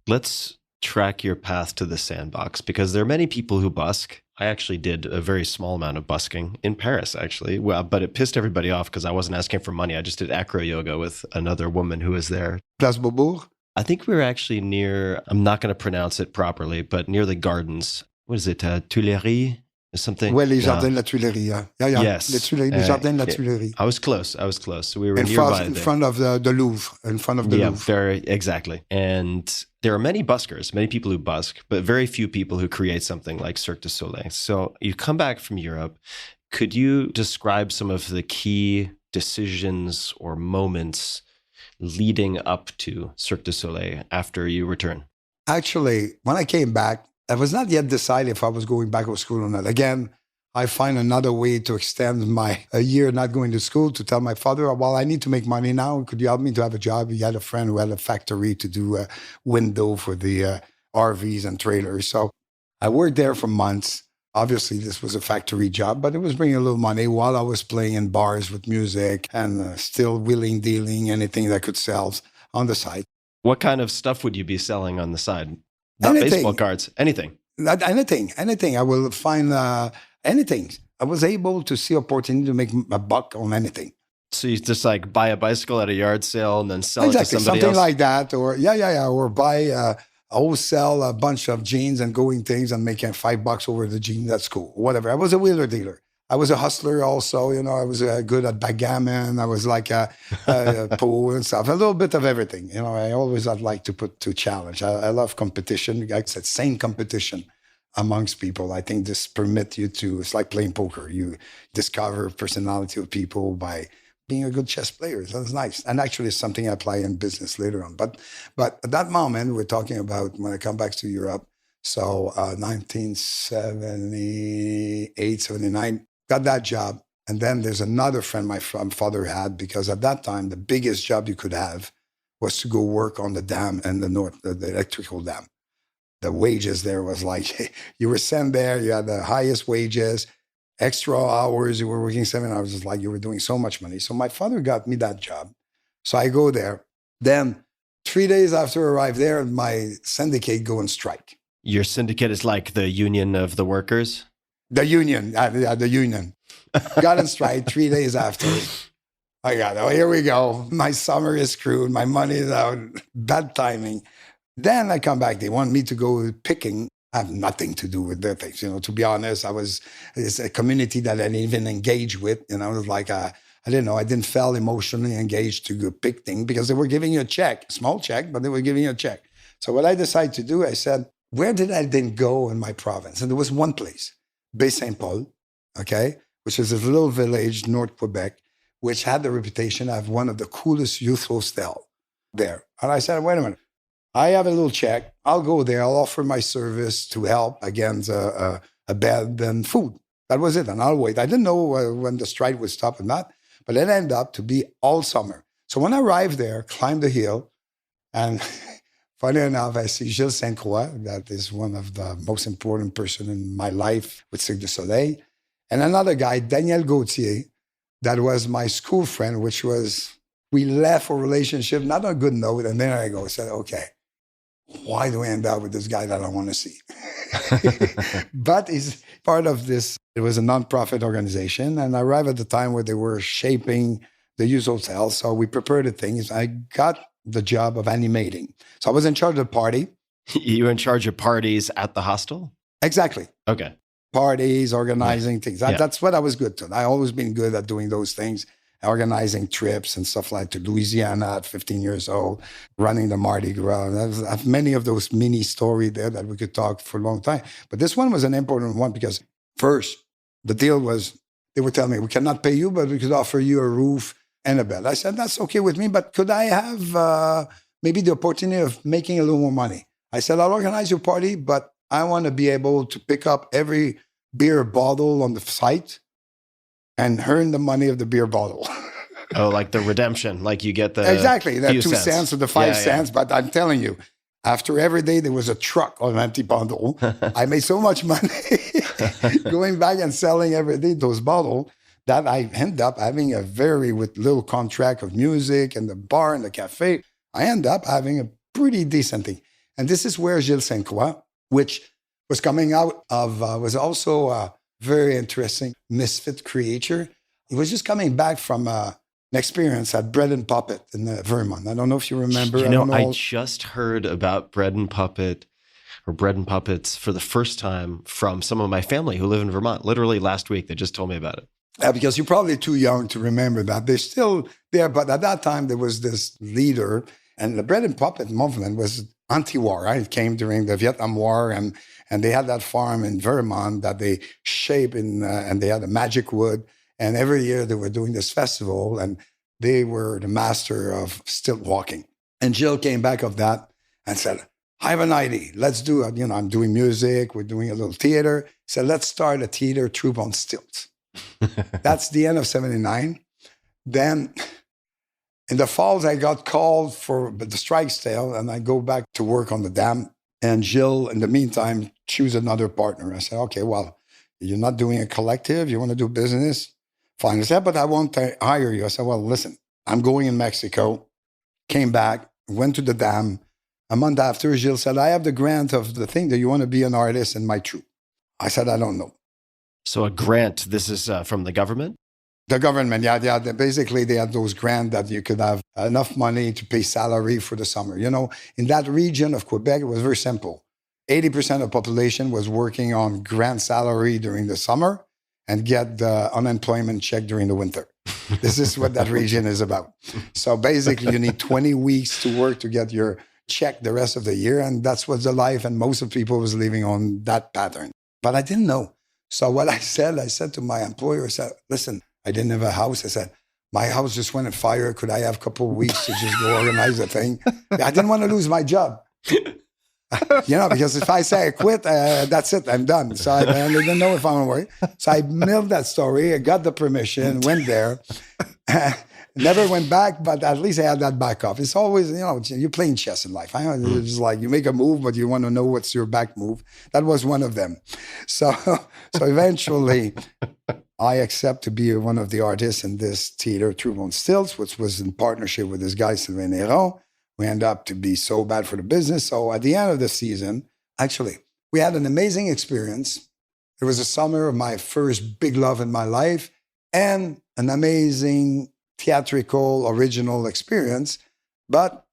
Let's track your path to the sandbox, because there are many people who busk. I actually did a very small amount of busking in Paris, actually. Well, but it pissed everybody off because I wasn't asking for money. I just did acro yoga with another woman who was there. Place Beaubourg? I think we were actually near, I'm not going to pronounce it properly, but near the gardens. What is it? Tuileries? Something. Oui, les Jardins de la Tuileries. Yeah. Yes. Les Jardins de la Tuileries. I was close. So we were in nearby in front of the Louvre. In front of the Louvre. Exactly. And there are many buskers, many people who busk, but very few people who create something like Cirque du Soleil. So you come back from Europe. Could you describe some of the key decisions or moments leading up to Cirque du Soleil after you return? Actually, when I came back, I was not yet decided if I was going back to school or not. Again, I find another way to extend a year not going to school, to tell my father, well, I need to make money now. Could you help me to have a job? He had a friend who had a factory to do a window for the RVs and trailers. So I worked there for months. Obviously, this was a factory job, but it was bringing a little money while I was playing in bars with music and still wheeling, dealing, anything that could sell on the side. What kind of stuff would you be selling on the side? Not Anything. Baseball cards, anything. Anything. I will find anything. I was able to see opportunity to make a buck on anything. So you just like buy a bicycle at a yard sale and then sell exactly. it to somebody Something else? like that. Or or buy wholesale a bunch of jeans and going things and making $5 over the jean. That's cool. Whatever. I was a wheeler dealer. I was a hustler also. I was good at backgammon. I was like a pool and stuff. A little bit of everything. I always I'd like to put to challenge. I love competition. I said same competition amongst people. I think this permit you to, it's like playing poker. You discover personality of people by being a good chess player. That's nice. And actually it's something I apply in business later on. But at that moment, we're talking about when I come back to Europe. So 1978, 79, got that job. And then there's another friend my father had, because at that time, the biggest job you could have was to go work on the dam in the north, the electrical dam. The wages there was like, you were sent there, you had the highest wages, extra hours, you were working 7 hours. It's like you were doing so much money. So my father got me that job. So I go there. Then 3 days after I arrived there, my syndicate go on strike. Your syndicate is like the union of the workers? The union. Got on strike 3 days after. Here we go. My summer is screwed. My money is out. Bad timing. Then I come back. They want me to go picking. I have nothing to do with their things. To be honest, it's a community that I didn't even engage with. It was like, I didn't know. I didn't feel emotionally engaged to go pick things because they were giving you a check, small check, but they were giving you a check. So what I decided to do, I said, where did I then go in my province? And there was one place, Baie-Saint-Paul, okay, which is a little village, North Quebec, which had the reputation of one of the coolest youth hostel there. And I said, wait a minute. I have a little check. I'll go there. I'll offer my service to help against a bed and food. That was it. And I'll wait. I didn't know when the strike would stop or not, but it ended up to be all summer. So when I arrived there, climbed the hill, and funny enough, I see Gilles Sainte Croix, that is one of the most important person in my life with Cirque du Soleil, and another guy, Daniel Gauthier, that was my school friend, which was, we left a relationship, not on a good note, and then I said, okay, why do I end up with this guy that I want to see? But he's part of this. It was a nonprofit organization, and I arrived at the time where they were shaping the used hotel. So we prepared the things. I got the job of animating. So I was in charge of the party. You were in charge of parties at the hostel? Exactly. Okay. Parties, organizing things. That's what I was good at. I always been good at doing those things, organizing trips and stuff like to Louisiana at 15 years old, running the Mardi Gras. I have many of those mini stories there that we could talk for a long time. But this one was an important one because first, the deal was, they were telling me, we cannot pay you, but we could offer you a roof and a bed. I said, that's okay with me, but could I have maybe the opportunity of making a little more money? I said, I'll organize your party, but I want to be able to pick up every beer bottle on the site and earn the money of the beer bottle. Oh, like the redemption, like you get the exactly, the 2 cents or the 5 cents. Yeah. But I'm telling you, after every day there was a truck on empty bottle. I made so much money going back and selling every day those bottles that I end up having a with little contract of music and the bar and the cafe. I end up having a pretty decent thing. And this is where Gilles Sainte Croix, which was coming out of, was also a very interesting misfit creature. He was just coming back from an experience at Bread and Puppet in Vermont. I don't know if you remember. I just heard about Bread and Puppet or Bread and Puppets for the first time from some of my family who live in Vermont. Literally last week, they just told me about it. Because you're probably too young to remember that. They're still there, but at that time, there was this leader, and the Bread and Puppet movement was anti-war, right? It came during the Vietnam War, and they had that farm in Vermont that they shaped and they had a magic wood, and every year they were doing this festival, and they were the master of stilt walking. And Jill came back of that and said, I have an idea. Let's do it. I'm doing music. We're doing a little theater. He said, let's start a theater troupe on stilts. That's the end of 79. Then in the falls, I got called for the strike sale, and I go back to work on the dam. And Jill, in the meantime, choose another partner. I said, okay, well, you're not doing a collective. You want to do business? Fine. I said, but I won't hire you. I said, well, listen, I'm going in Mexico. Came back, went to the dam. A month after, Jill said, I have the grant of the thing. Do you want to be an artist in my troupe? I said, I don't know. So a grant, this is from the government? The government, yeah. Basically, they had those grants that you could have enough money to pay salary for the summer. In that region of Quebec, it was very simple. 80% of the population was working on grant salary during the summer and get the unemployment check during the winter. This is what that region is about. So basically, you need 20 weeks to work to get your check the rest of the year. And that's what the life, and most of people was living on that pattern. But I didn't know. So what I said to my employer, I said, listen, I didn't have a house. I said, my house just went on fire. Could I have a couple of weeks to just go organize the thing? I didn't want to lose my job. Because if I say I quit, that's it, I'm done. So I didn't know if I'm going to work. So I milked that story. I got the permission, went there. Never went back, but at least I had that backup. It's always, you're playing chess in life. It's like you make a move, but you want to know what's your back move. That was one of them. So eventually, I accept to be one of the artists in this theater troupe on stilts, which was in partnership with this guy, Sylvain Néron. We end up to be so bad for the business. So at the end of the season, actually, we had an amazing experience. It was the summer of my first big love in my life and an amazing theatrical, original experience, but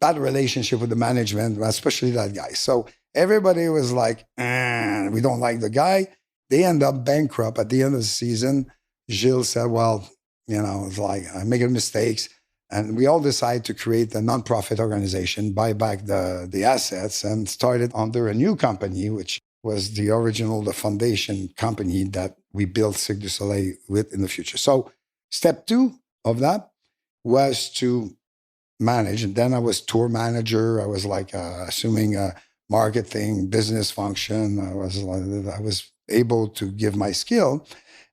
bad relationship with the management, especially that guy. So everybody was like, we don't like the guy. They end up bankrupt at the end of the season. Gilles said, well, it's like I'm making mistakes. And we all decided to create a nonprofit organization, buy back the assets, and started under a new company, which was the foundation company that we built Cirque du Soleil with in the future. So step 2 of that was to manage. And then I was tour manager. I was like assuming a marketing business function. I was able to give my skill.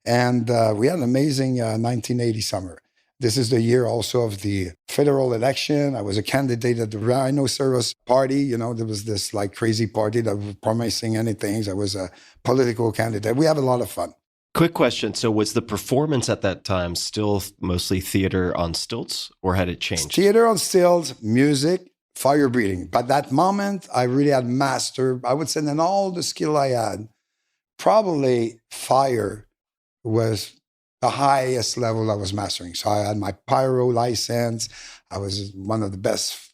And we had an amazing 1980 summer. This is the year also of the federal election. I was a candidate at the Rhinoceros Party. You know, there was this like crazy party that was promising anything. I was a political candidate. We have a lot of fun. Quick question. So was the performance at that time still mostly theater on stilts, or had it changed? Theater on stilts, music, fire breathing. But that moment, I really had mastered, I would say, in all the skill I had, probably fire was the highest level I was mastering. So I had my pyro license. I was one of the best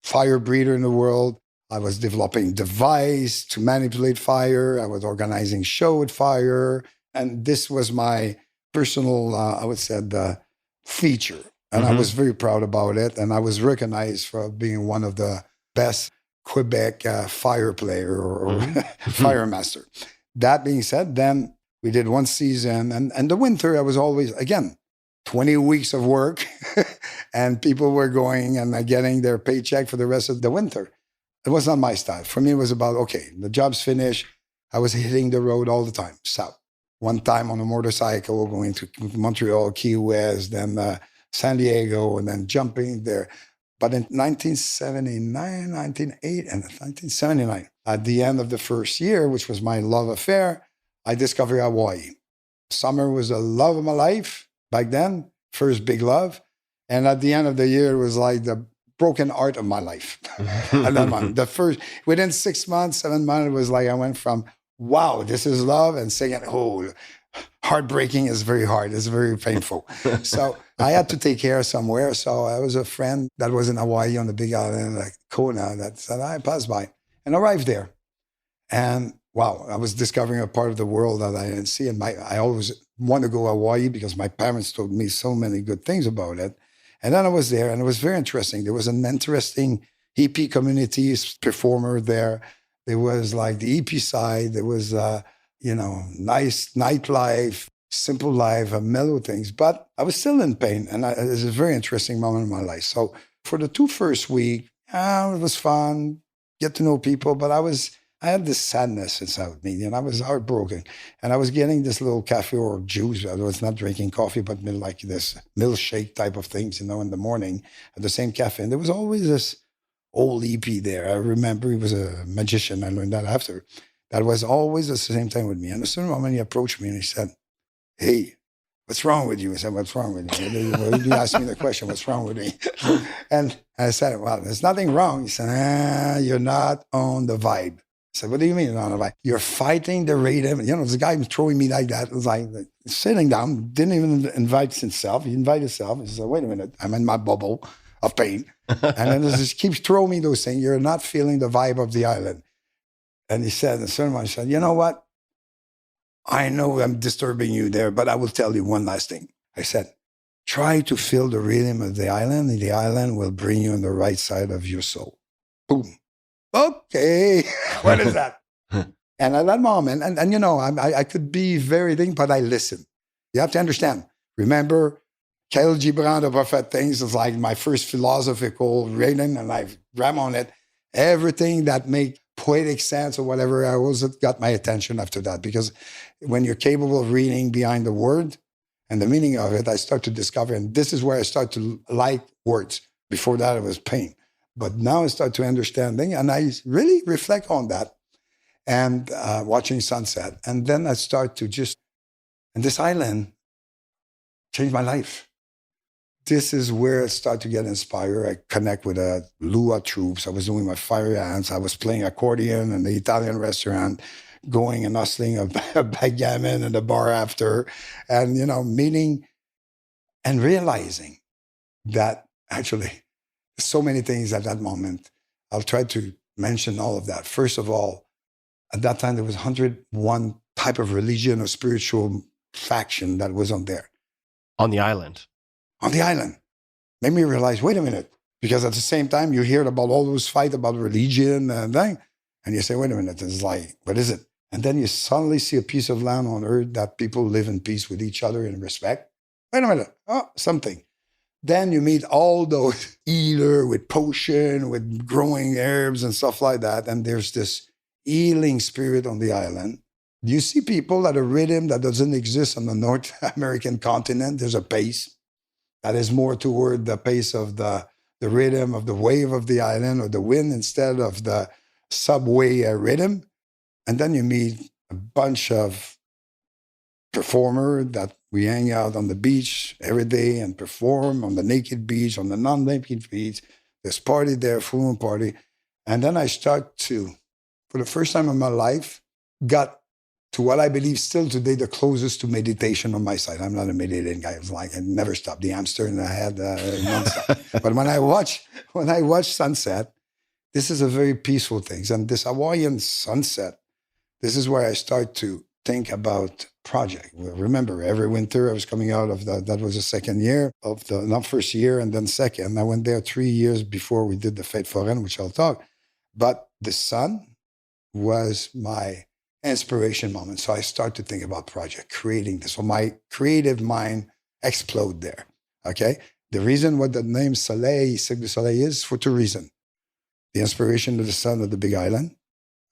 fire breather in the world. I was developing device to manipulate fire. I was organizing show with fire. And this was my personal, I would say, the feature. And I was very proud about it. And I was recognized for being one of the best Quebec fire player or fire master. That being said, then we did one season. And the winter, I was always, again, 20 weeks of work. And people were going and getting their paycheck for the rest of the winter. It was not my style. For me, it was about, okay, the job's finished. I was hitting the road all the time, south. One time on a motorcycle, going to Montreal, Key West, then San Diego, and then jumping there. But in 1979, 1979, at the end of the first year, which was my love affair, I discovered Hawaii. Summer was the love of my life back then, first big love. And at the end of the year, it was like the broken heart of my life. At that moment, within 6 months, 7 months, it was like I went from, wow, this is love, and saying, oh, heartbreaking is very hard. It's very painful. So I had to take care somewhere. So I was a friend that was in Hawaii on the big island, like Kona, that said, I passed by and arrived there. And wow, I was discovering a part of the world that I didn't see. And I always wanted to go to Hawaii because my parents told me so many good things about it. And then I was there, and it was very interesting. There was an interesting EP community performer there. There was like the EP side. There was, nice nightlife, simple life, mellow things. But I was still in pain. And it was a very interesting moment in my life. So for the 2 first weeks, it was fun, get to know people. But I had this sadness inside me, and I was heartbroken. And I was getting this little cafe or juice. I was not drinking coffee, but like this milkshake type of things, in the morning at the same cafe. And there was always this old EP there. I remember he was a magician. I learned that after. That was always at the same time with me. And a certain moment he approached me and he said, hey, what's wrong with you? I said, what's wrong with you? He asked me the question, what's wrong with me? And I said, well, there's nothing wrong. He said, you're not on the vibe. I said, what do you mean you're not on the vibe? You're fighting the rhythm. This guy was throwing me like that. It was like sitting down, didn't even invite himself. He invited himself. He said, wait a minute, I'm in my bubble of pain. And then he just keeps throwing me those things. You're not feeling the vibe of the island. And he said, he said, you know what? I know I'm disturbing you there, but I will tell you one last thing. I said, try to feel the rhythm of the island, and the island will bring you on the right side of your soul. Boom. Okay. What is that? And at that moment, I could be very thin, but I listened. You have to understand. Remember, Kyle Gibran, the Buffett things, is like my first philosophical reading, and I grab on it. Everything that make poetic sense or whatever, I always got my attention after that, because when you're capable of reading behind the word and the meaning of it, I start to discover, and this is where I start to like words. Before that, it was pain. But now I start to understand things, and I really reflect on that and watching sunset. And then I start to and this island changed my life. This is where I start to get inspired. I connect with a Lua troops. I was doing my fire ants. I was playing accordion in the Italian restaurant, going and hustling a backgammon in the bar after, and, meeting and realizing that actually so many things at that moment. I'll try to mention all of that. First of all, at that time, there was 101 type of religion or spiritual faction that was on there. On the island? On the island. Made me realize, wait a minute. Because at the same time, you hear about all those fights about religion and thing, and you say, wait a minute, it's like, what is it? And then you suddenly see a piece of land on earth that people live in peace with each other in respect. Wait a minute. Oh, something. Then you meet all those healer with potion, with growing herbs and stuff like that. And there's this healing spirit on the island You see people at a rhythm that doesn't exist on the North American continent. There's a pace that is more toward the pace of the rhythm of the wave of the island or the wind instead of the subway rhythm. And then you meet a bunch of performers that we hang out on the beach every day and perform on the naked beach, on the non-naked beach. There's party there, full moon party. And then I start to, for the first time in my life, got to what I believe still today the closest to meditation on my side. I'm not a meditating guy. It's like I never stopped the hamster in the head nonstop. But when I watch sunset, this is a very peaceful thing. And this Hawaiian sunset, this is where I start to think about project. Well, remember, every winter I was coming out of that was the second year of the, not first year and then second. I went there 3 years before we did the Fête Foraine, which I'll talk. But the sun was my inspiration moment. So I start to think about project, creating this. So my creative mind explode there, okay? The reason what the name Soleil, Cirque du Soleil is for two reasons. The inspiration of the sun of the Big Island,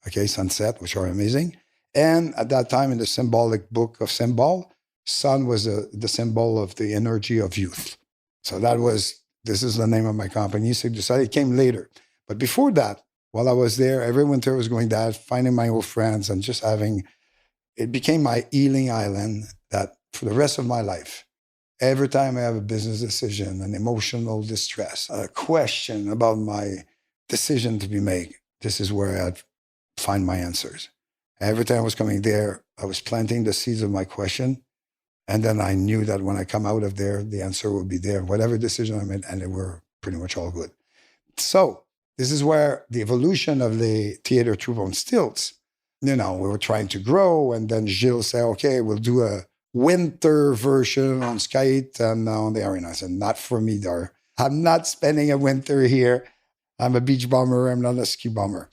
okay, sunset, which are amazing. And at that time in the symbolic book of symbol, sun was the symbol of the energy of youth. So this is the name of my company, Cirque du Soleil. It came later. But before that, while I was there, every winter I was going there, finding my old friends and just it became my healing island that for the rest of my life, every time I have a business decision, an emotional distress, a question about my decision to be made, this is where I'd find my answers. Every time I was coming there, I was planting the seeds of my question. And then I knew that when I come out of there, the answer would be there, whatever decision I made, and they were pretty much all good. So this is where the evolution of the theater troupe on stilts, we were trying to grow. And then Gilles said, okay, we'll do a winter version on skate and on the arena. I said, not for me, there. I'm not spending a winter here. I'm a beach bummer. I'm not a ski bummer.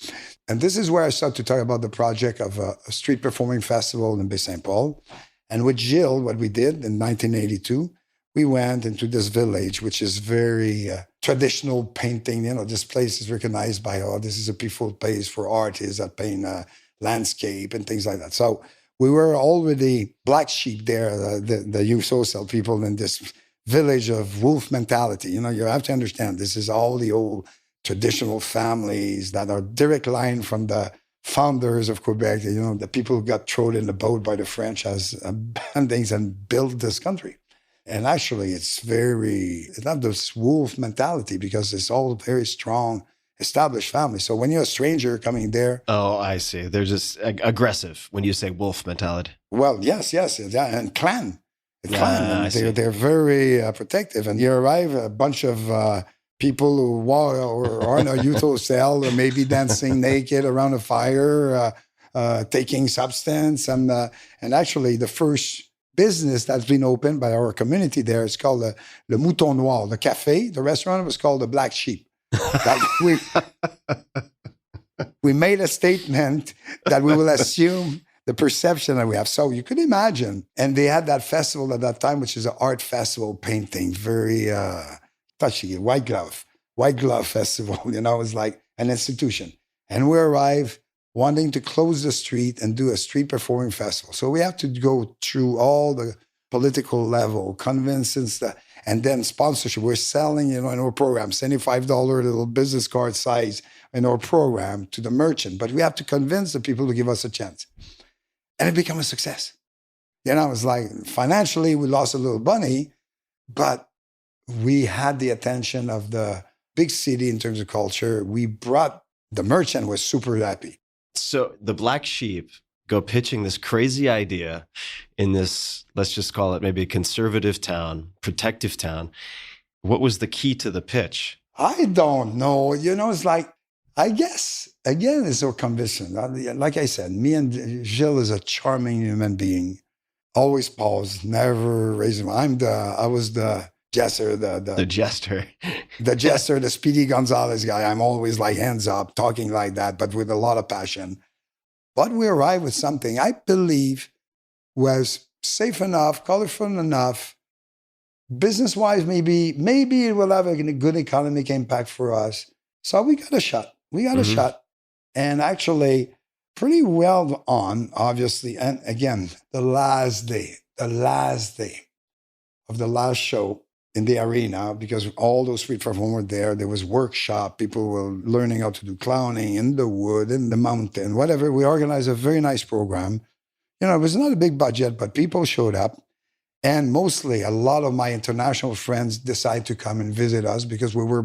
And this is where I start to talk about the project of a street performing festival in Bay St. Paul. And with Gilles, what we did in 1982, we went into this village, which is very traditional painting. This place is recognized by, this is a peaceful place for artists that paint landscape and things like that. So we were already black sheep there, the youth social people in this village of wolf mentality. You have to understand, this is all the old traditional families that are direct line from the founders of Quebec, the people who got thrown in the boat by the French as bandings and built this country. And actually, it's not this wolf mentality because it's all very strong, established families. So when you're a stranger coming there. Oh, I see. They're just aggressive when you say wolf mentality. Well, yes. Yeah, and clan. They're very protective. And you arrive, a bunch of people who walk or are in a youth hostel or maybe dancing naked around a fire, taking substance. And actually, the first business that's been opened by our community there is called Le Mouton Noir. The cafe, the restaurant was called the Black Sheep. We made a statement that we will assume the perception that we have. So you could imagine. And they had that festival at that time, which is an art festival painting, very touchy, white glove festival. It's like an institution. And we arrived wanting to close the street and do a street performing festival. So we have to go through all the political level, convinces, and then sponsorship. We're selling, in our program, $75 little business card size in our program to the merchant. But we have to convince the people to give us a chance. And it became a success. It's like financially we lost a little money, but we had the attention of the big city in terms of culture. The merchant was super happy. So the Black Sheep go pitching this crazy idea in this, let's just call it maybe a conservative town, protective town. What was the key to the pitch? I don't know. It's like, I guess, again, it's our conviction. Like I said, me and Gilles is a charming human being. Always pause, never raise him. I was the jester, the jester, the Speedy Gonzalez guy. I'm always like hands up, talking like that, but with a lot of passion. But we arrived with something I believe was safe enough, colorful enough, business-wise, maybe it will have a good economic impact for us. So we got a shot. A shot. And actually, pretty well on, obviously. And again, the last day of the last show in the arena, because all those street performers were there was workshop, people were learning how to do clowning in the wood, in the mountain, whatever. We organized a very nice program. It was not a big budget, but people showed up. And mostly a lot of my international friends decided to come and visit us because we were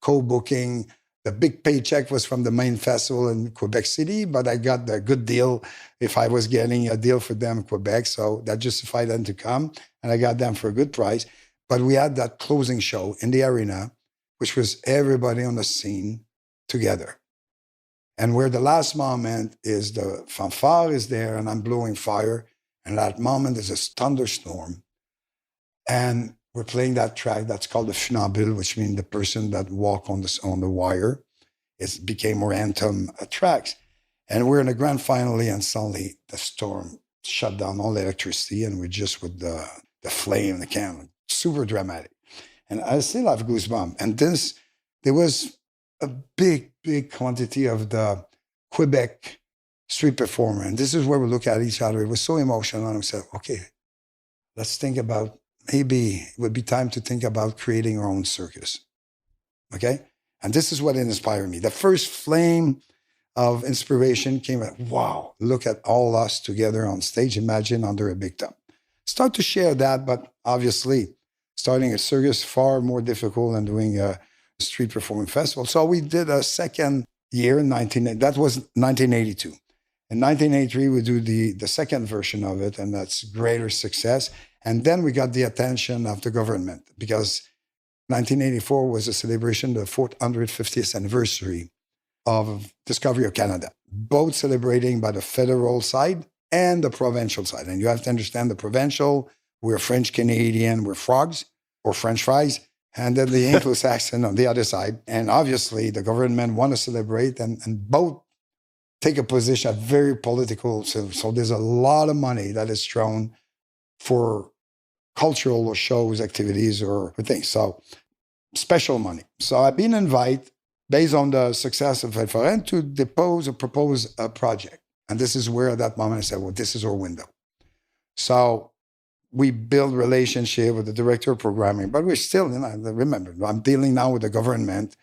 co-booking. The big paycheck was from the main festival in Quebec City, but I got a good deal if I was getting a deal for them in Quebec. So that justified them to come, and I got them for a good price. But we had that closing show in the arena, which was everybody on the scene together. And where the last moment is the fanfare is there, and I'm blowing fire. And that moment is a thunderstorm. And we're playing that track that's called the funambule, which means the person that walk on the wire. It became more anthem tracks. And we're in the grand finale, and suddenly the storm shut down all the electricity, and we're just with the flame, the candle. Super dramatic. And I still have goosebumps. And there was a big, big quantity of the Quebec street performer. And this is where we look at each other. It was so emotional. And we said, okay, let's think about, maybe it would be time to think about creating our own circus. Okay? And this is what inspired me. The first flame of inspiration came at, wow, look at all us together on stage. Imagine under a big top. Start to share that, but obviously starting a circus far more difficult than doing a street performing festival. So we did a second year that was 1982. In 1983, we do the second version of it, and that's greater success. And then we got the attention of the government, because 1984 was a celebration, the 450th anniversary of Discovery of Canada, both celebrating by the federal side and the provincial side. And you have to understand the provincial, we're French-Canadian, we're frogs or French fries, and then the Anglo-Saxon on the other side. And obviously the government want to celebrate, and both take a position, very political. So there's a lot of money that is thrown for cultural shows, activities, or things. So special money. So I've been invited, based on the success of Foreign, to propose a project. And this is where at that moment I said, well, this is our window. So we build relationship with the director of programming, but we're still, remember, I'm dealing now with the government,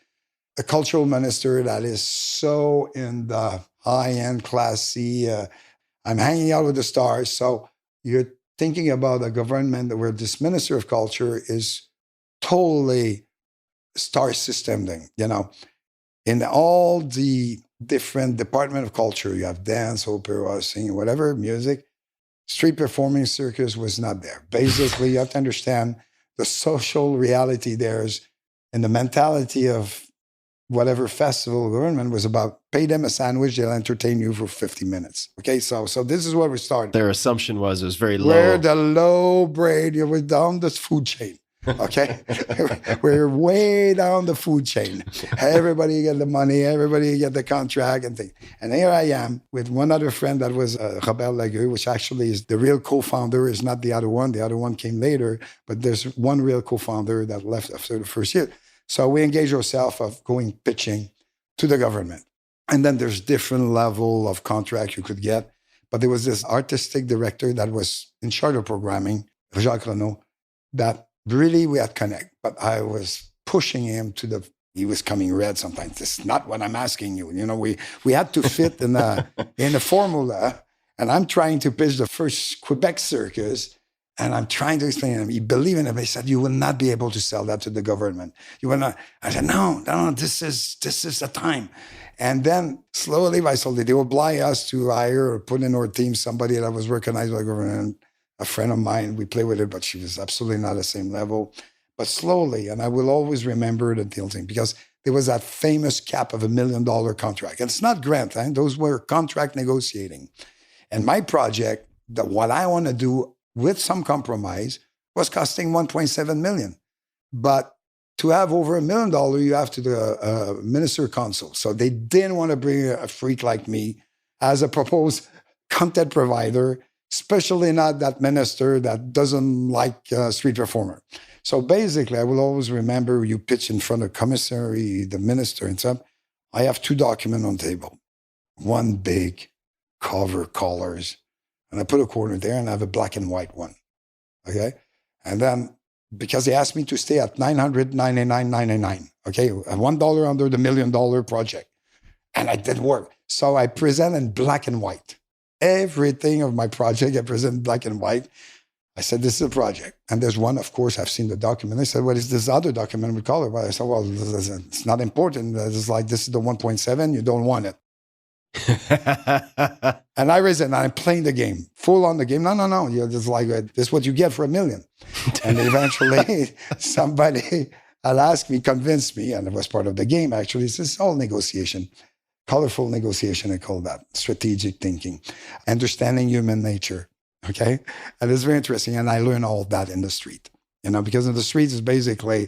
a cultural minister that is so in the high-end, classy. I'm hanging out with the stars. So you're thinking about a government where this minister of culture is totally star system thing, In all the different department of culture, you have dance, opera, singing, whatever, music. Street performing circus was not there. Basically, you have to understand the social reality there is, and the mentality of whatever festival government was about, pay them a sandwich, they'll entertain you for 50 minutes. Okay, so this is where we started. Their assumption was it was very low. We're the low braid, we're down the food chain. Okay, we're way down the food chain. Everybody get the money, everybody get the contract and things. And here I am with one other friend that was Robert Lagueux, which actually is the real co-founder, is not the other one. The other one came later, but there's one real co-founder that left after the first year. So we engage ourselves of going pitching to the government. And then there's different level of contract you could get. But there was this artistic director that was in charge of programming, Jacques Renaud, that really we had connect. But I was pushing him he was coming red sometimes. This is not what I'm asking you. We had to fit in a formula. And I'm trying to pitch the first Quebec circus. And I'm trying to explain to him, he believed in it, but he said, you will not be able to sell that to the government. You will not. I said, no, this is the time. And then slowly by slowly, they oblige us to hire or put in our team somebody that was recognized by the government. A friend of mine, we play with her, but she was absolutely not the same level. But slowly, and I will always remember the deal thing, because there was that famous cap of $1 million contract. And it's not grant, those were contract negotiating. And my project, what I want to do, with some compromise, was costing $1.7 million. But to have over $1 million, you have to do a minister council. So they didn't want to bring a freak like me as a proposed content provider, especially not that minister that doesn't like street performer. So basically, I will always remember you pitch in front of commissary, the minister and stuff. I have 2 documents on the table. one big cover colors. And I put a corner there and I have a black and white one. Okay. And then because they asked me to stay at $999.99. Okay. $1 under the $1 million project. And I did work. So I present in black and white. Everything of my project, I present in black and white. I said, this is a project. And there's one, of course, I've seen the document. They said, what is this other document with color? Well, I said, well, it's not important. It's like, this is the 1.7, you don't want it. And I raised it, and I'm playing the game, full on the game. No. You're just like, this is what you get for $1 million. And eventually somebody had asked me, convinced me, and it was part of the game, actually. It's all negotiation. Colorful negotiation, I call that. Strategic thinking. Understanding human nature. Okay? And it's very interesting. And I learned all that in the street. Because in the streets is basically,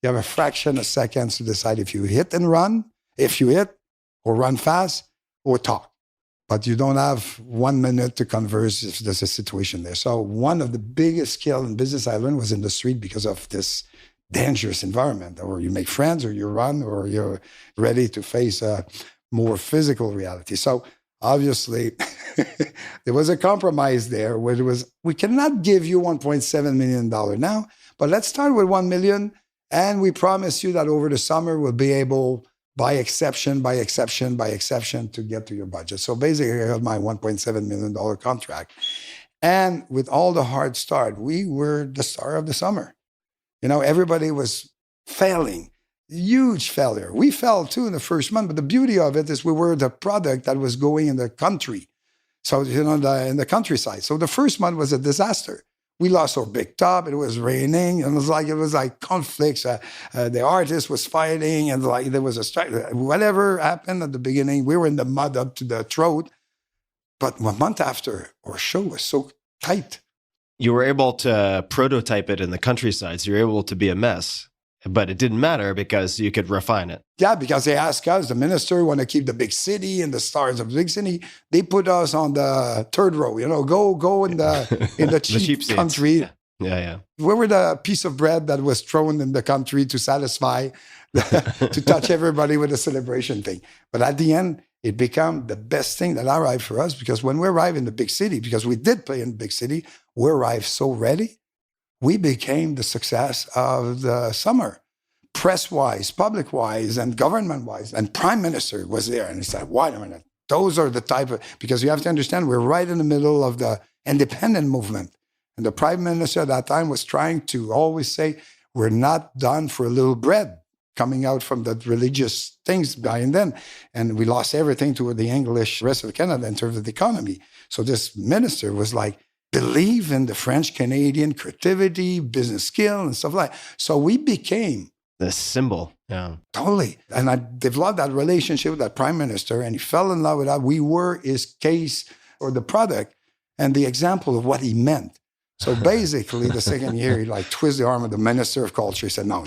you have a fraction of seconds to decide if you hit and run, if you hit, or run fast, or talk. But you don't have 1 minute to converse if there's a situation there. So one of the biggest skills in business I learned was in the street because of this dangerous environment, or you make friends, or you run, or you're ready to face a more physical reality. So obviously, there was a compromise there where it was, we cannot give you $1.7 million now, but let's start with $1 million, and we promise you that over the summer we'll be able, by exception, to get to your budget. So basically, I got my $1.7 million contract. And with all the hard start, we were the star of the summer. Everybody was failing. Huge failure. We fell too in the first month, but the beauty of it is we were the product that was going in the country. So, in the countryside. So the first month was a disaster. We lost our big top. It was raining. And it was like conflicts. The artist was fighting, and there was a strike. Whatever happened at the beginning, we were in the mud up to the throat. But 1 month after, our show was so tight. You were able to prototype it in the countryside, so you're able to be a mess. But it didn't matter because you could refine it. Yeah, because they asked us, the minister want to keep the big city and the stars of the big city. They put us on the third row, go in the cheap country. Yeah. We were the piece of bread that was thrown in the country to satisfy, to touch everybody with a celebration thing. But at the end, it became the best thing that arrived for us, because when we arrived in the big city, because we did play in the big city, we arrived so ready. We became the success of the summer, press-wise, public-wise, and government-wise. And Prime Minister was there, and he said, wait a minute, those are the type of, because you have to understand, we're right in the middle of the independent movement. And the Prime Minister at that time was trying to always say, we're not done for a little bread, coming out from the religious things behind then. And we lost everything to the English rest of Canada in terms of the economy. So this minister was like, believe in the French-Canadian creativity, business skill, and stuff like that. So we became the symbol. Yeah. Totally. And I developed that relationship with that prime minister, and he fell in love with that. We were his case or the product and the example of what he meant. So basically, the second year, he twisted the arm of the minister of culture. He said, no,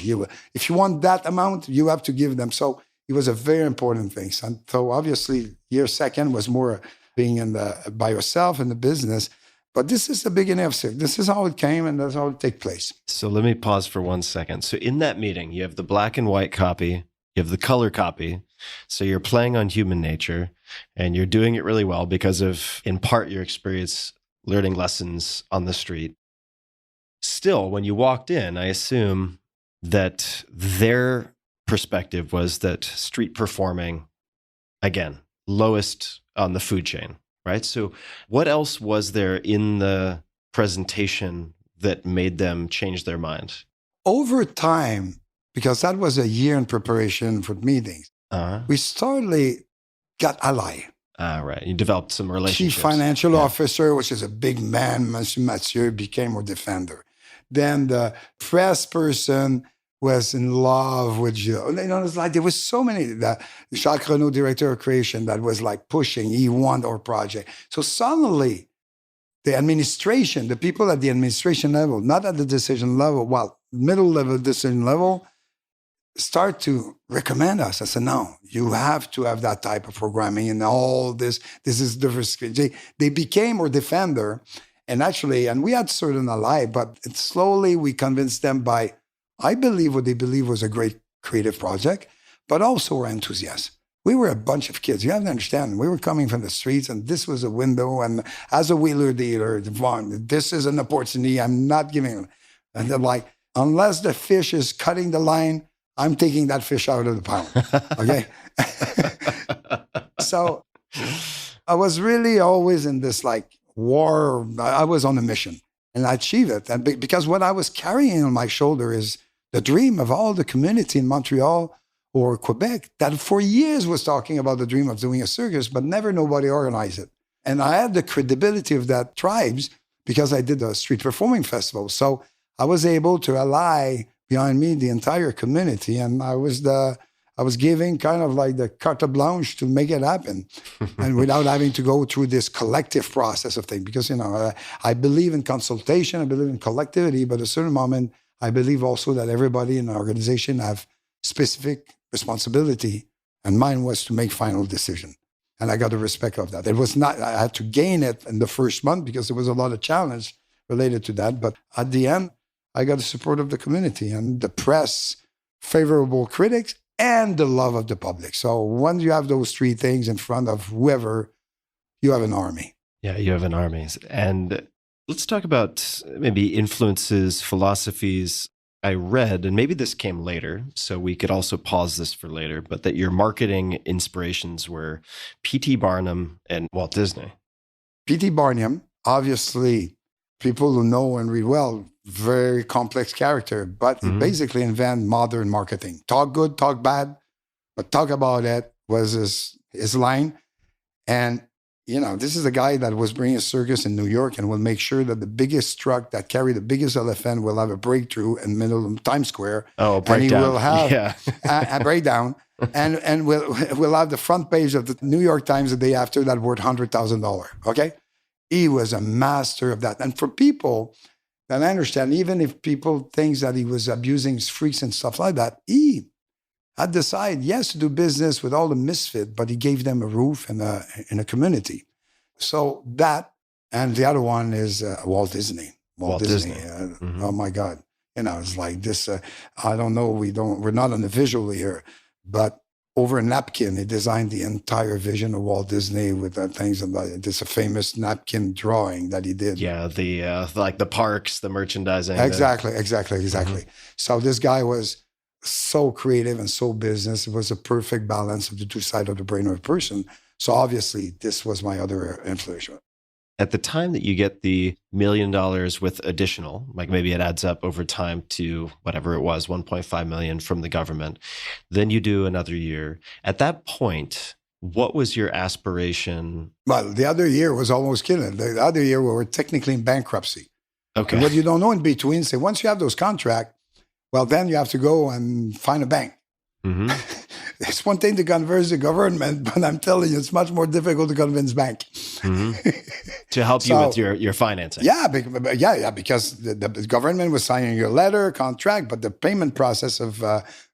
if you want that amount, you have to give them. So it was a very important thing. So obviously, year second was more being by yourself in the business. But this is the beginning of Cirque. This is how it came, and that's how it take place. So let me pause for 1 second. So in that meeting, you have the black and white copy, you have the color copy. So you're playing on human nature, and you're doing it really well because of, in part, your experience learning lessons on the street. Still, when you walked in, I assume that their perspective was that street performing, again, lowest on the food chain. Right. So what else was there in the presentation that made them change their mind? Over time, because that was a year in preparation for meetings, we suddenly got ally. Right. You developed some relationships. Chief financial officer, which is a big man, Monsieur Mathieu, became our defender. Then the press person was in love with you. It's like there was so many. The Jacques Renaud, director of creation, that was pushing. He wanted our project. So suddenly, the administration, the people at the administration level, not at the decision level, middle level decision level, start to recommend us. I said, no, you have to have that type of programming and all this. This is diversity. They became our defender. And actually, we had certain ally, but slowly we convinced them by, I believe what they believe was a great creative project, but also we're enthusiasts. We were a bunch of kids. You have to understand, we were coming from the streets, and this was a window. And as a wheeler dealer, this is an opportunity. I'm not giving it. And they're like, unless the fish is cutting the line, I'm taking that fish out of the pound. Okay. So I was really always in this like war. I was on a mission, and I achieved it. And because what I was carrying on my shoulder is the dream of all the community in Montreal or Quebec that for years was talking about the dream of doing a circus, but never nobody organized it. And I had the credibility of that tribes because I did a street performing festival. So I was able to ally behind me the entire community, and I was giving kind of like the carte blanche to make it happen, and without having to go through this collective process of things. Because, I believe in consultation, I believe in collectivity, but at a certain moment, I believe also that everybody in the organization have specific responsibility, and mine was to make final decision. And I got the respect of that. It was not, I had to gain it in the first month because there was a lot of challenge related to that. But at the end, I got the support of the community and the press, favorable critics, and the love of the public. So once you have those three things in front of whoever, you have an army. Yeah, you have an army. And let's talk about maybe influences, philosophies. I read, and maybe this came later, so we could also pause this for later, but that your marketing inspirations were P.T. Barnum and Walt Disney. P.T. Barnum, obviously, people who know and read well, very complex character, but he basically invented modern marketing. Talk good, talk bad, but talk about it was his line. And, this is a guy that was bringing a circus in New York and will make sure that the biggest truck that carry the biggest elephant will have a breakthrough in the middle of Times Square. Oh, breakdown. And he will have a breakdown. And we'll have the front page of the New York Times the day after that worth $100,000. Okay? He was a master of that. And for people that I understand, even if people think that he was abusing freaks and stuff like that, he had decided, yes, to do business with all the misfit, but he gave them a roof and in a community. So that, and the other one is Walt Disney. Walt Disney. Oh my God. It's like this, I don't know, we're not on the visual here, but over a napkin, he designed the entire vision of Walt Disney with things about it. It's a famous napkin drawing that he did. Yeah, the like the parks, the merchandising. Exactly. So this guy was so creative and so business. It was a perfect balance of the two sides of the brain of a person. So obviously, this was my other influence. At the time that you get the $1 million with additional, like maybe it adds up over time to whatever it was, 1.5 million from the government, then you do another year. At that point, what was your aspiration? Well, the other year was almost killing. The other year we were technically in bankruptcy. Okay. And what you don't know in between, say once you have those contracts, well, then you have to go and find a bank. It's one thing to convince the government, but I'm telling you, it's much more difficult to convince bank. To help you with your financing. Yeah, because the government was signing your letter, contract, but the payment process of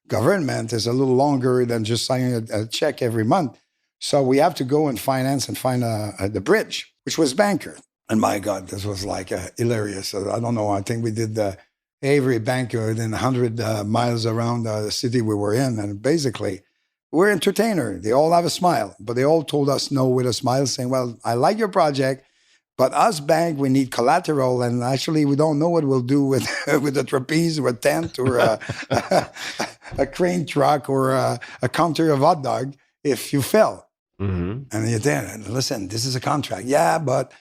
government is a little longer than just signing a check every month. So we have to go and finance and find the bridge, which was banker. And my God, this was like hilarious. I don't know. I think we did every banker within 100 miles around the city we were in. And basically, we're entertainers. They all have a smile, but they all told us no with a smile, saying, well, I like your project, but us bank, we need collateral. And actually, we don't know what we'll do with with a trapeze or a tent or a crane truck or a counter of hot dog if you fail. And you did. Listen, this is a contract. Yeah, but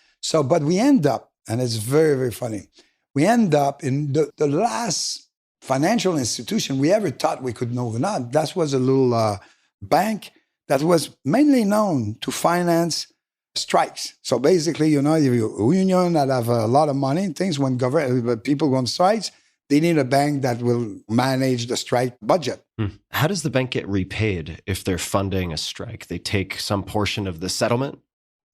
we end up, and it's very, very funny. We end up in the last financial institution we ever thought we could know or not. That was a little bank that was mainly known to finance strikes. So basically, you have a union that have a lot of money and things. When people go on strikes, they need a bank that will manage the strike budget. How does the bank get repaid if they're funding a strike? They take some portion of the settlement?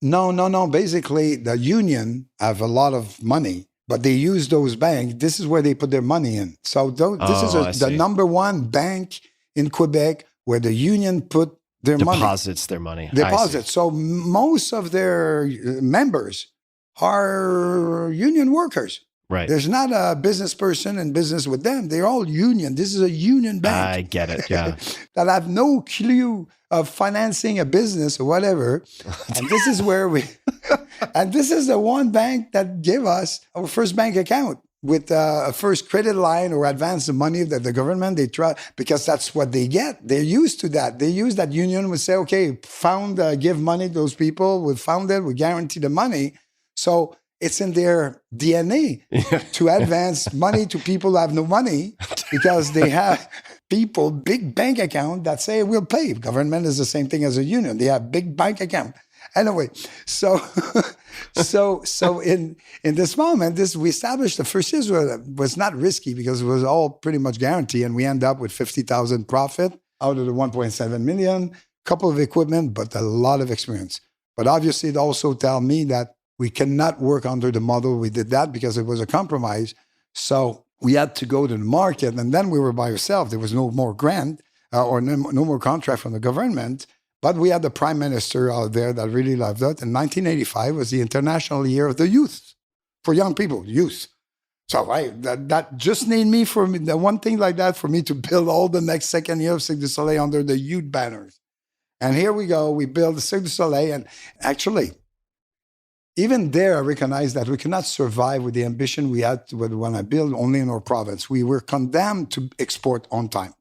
No. Basically, the union have a lot of money, but they use those banks. This is where they put their money in. So this is the number one bank in Quebec where the union put their Deposits their money. Deposits. So most of their members are union workers. Right. There's not a business person in business with them. They're all union. This is a union bank. I get it. Yeah. That have no clue of financing a business or whatever. And this is where and this is the one bank that gave us our first bank account with a first credit line or advance the money that the government, they try, because that's what they get. They're used to that. They use that union would say, okay, give money to those people. We found it. We guarantee the money. So it's in their DNA to advance money to people who have no money because they have people, big bank account that say, we'll pay. Government is the same thing as a union. They have big bank account. Anyway, so in this moment, we established the first year was not risky because it was all pretty much guaranteed. And we end up with 50,000 profit out of the 1.7 million, couple of equipment, but a lot of experience. But obviously it also tell me that we cannot work under the model we did that because it was a compromise. So we had to go to the market, and then we were by ourselves. There was no more grant or no more contract from the government. But we had the prime minister out there that really loved it. And 1985 was the International Year of the Youth, for young people, youth. So that just need me for the one thing like that for me to build all the next second year of Cirque du Soleil under the youth banners. And here we go. We build the Cirque du Soleil, and actually, even there, I recognized that we cannot survive with the ambition we had when I built only in our province. We were condemned to export on time.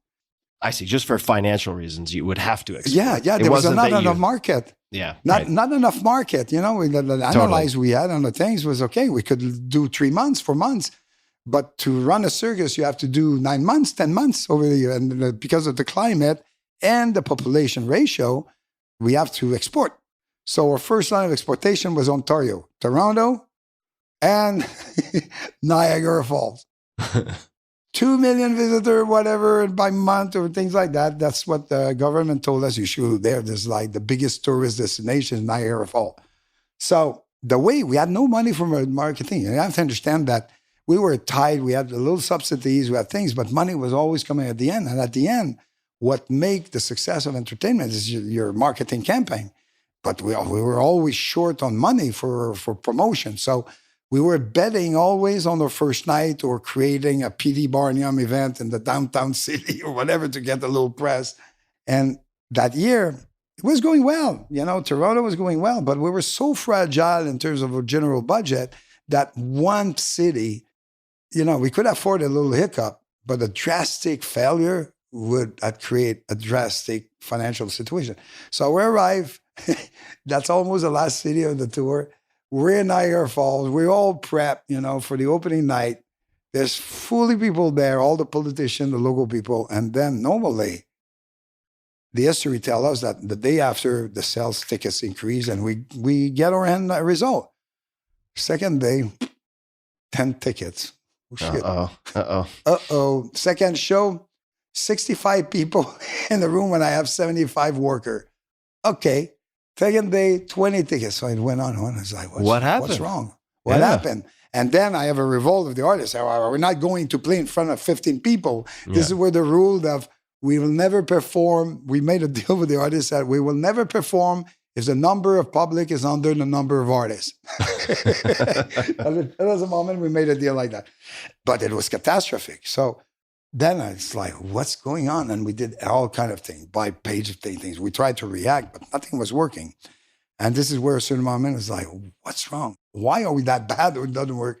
I see. Just for financial reasons, you would have to export. Yeah. There was not enough market. Yeah. Not enough market. The analyze we had on the things was, okay, we could do 3 months, 4 months. But to run a circus, you have to do 9 months, 10 months over the year. And because of the climate and the population ratio, we have to export. So our first line of exportation was Ontario, Toronto, and Niagara Falls. 2 million visitors, whatever, by month or things like that. That's what the government told us you should do there. There's like the biggest tourist destination, Niagara Falls. So the way we had no money from marketing. You have to understand that we were tied. We had a little subsidies, we had things, but money was always coming at the end. And at the end, what make the success of entertainment is your marketing campaign. But we were always short on money for promotion. So we were betting always on the first night or creating a PD Barnum event in the downtown city or whatever to get a little press. And that year, it was going well. Toronto was going well, but we were so fragile in terms of our general budget that one city, we could afford a little hiccup, but a drastic failure would create a drastic financial situation. So we arrived. That's almost the last city of the tour. We're in Niagara Falls. We're all prepped, for the opening night. There's fully people there, all the politicians, the local people. And then normally, the history tells us that the day after, the sales tickets increase and we get our end result. Second day, 10 tickets. Oh, shit. Uh-oh. Second show, 65 people in the room when I have 75 workers. Okay. Second day, 20 tickets. So it went on. I was like, what happened? What's wrong? What happened? And then I have a revolt of the artists. We're not going to play in front of 15 people. This is where the rule of we will never perform. We made a deal with the artists that we will never perform if the number of public is under the number of artists. That was a moment we made a deal like that. But it was catastrophic. So then it's like, what's going on? And we did all kind of things, by page things. We tried to react, but nothing was working. And this is where a certain moment is like, what's wrong? Why are we that bad or it doesn't work?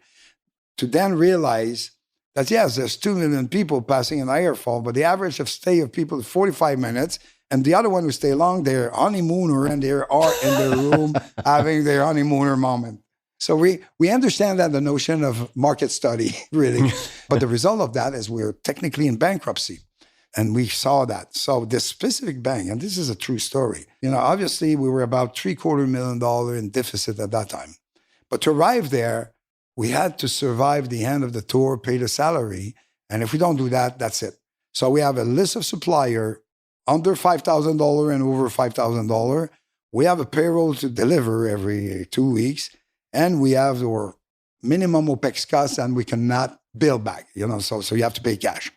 To then realize that, yes, there's 2 million people passing in Niagara Falls, but the average of stay of people is 45 minutes. And the other one who stay long, they're honeymooner and they are in their room having their honeymooner moment. So we understand that the notion of market study, really. But the result of that is we're technically in bankruptcy. And we saw that. So this specific bank, and this is a true story, obviously we were about $750,000 in deficit at that time. But to arrive there, we had to survive the end of the tour, pay the salary. And if we don't do that, that's it. So we have a list of supplier under $5,000 and over $5,000. We have a payroll to deliver every 2 weeks. And we have our minimum OPEX costs and we cannot bill back, so you have to pay cash.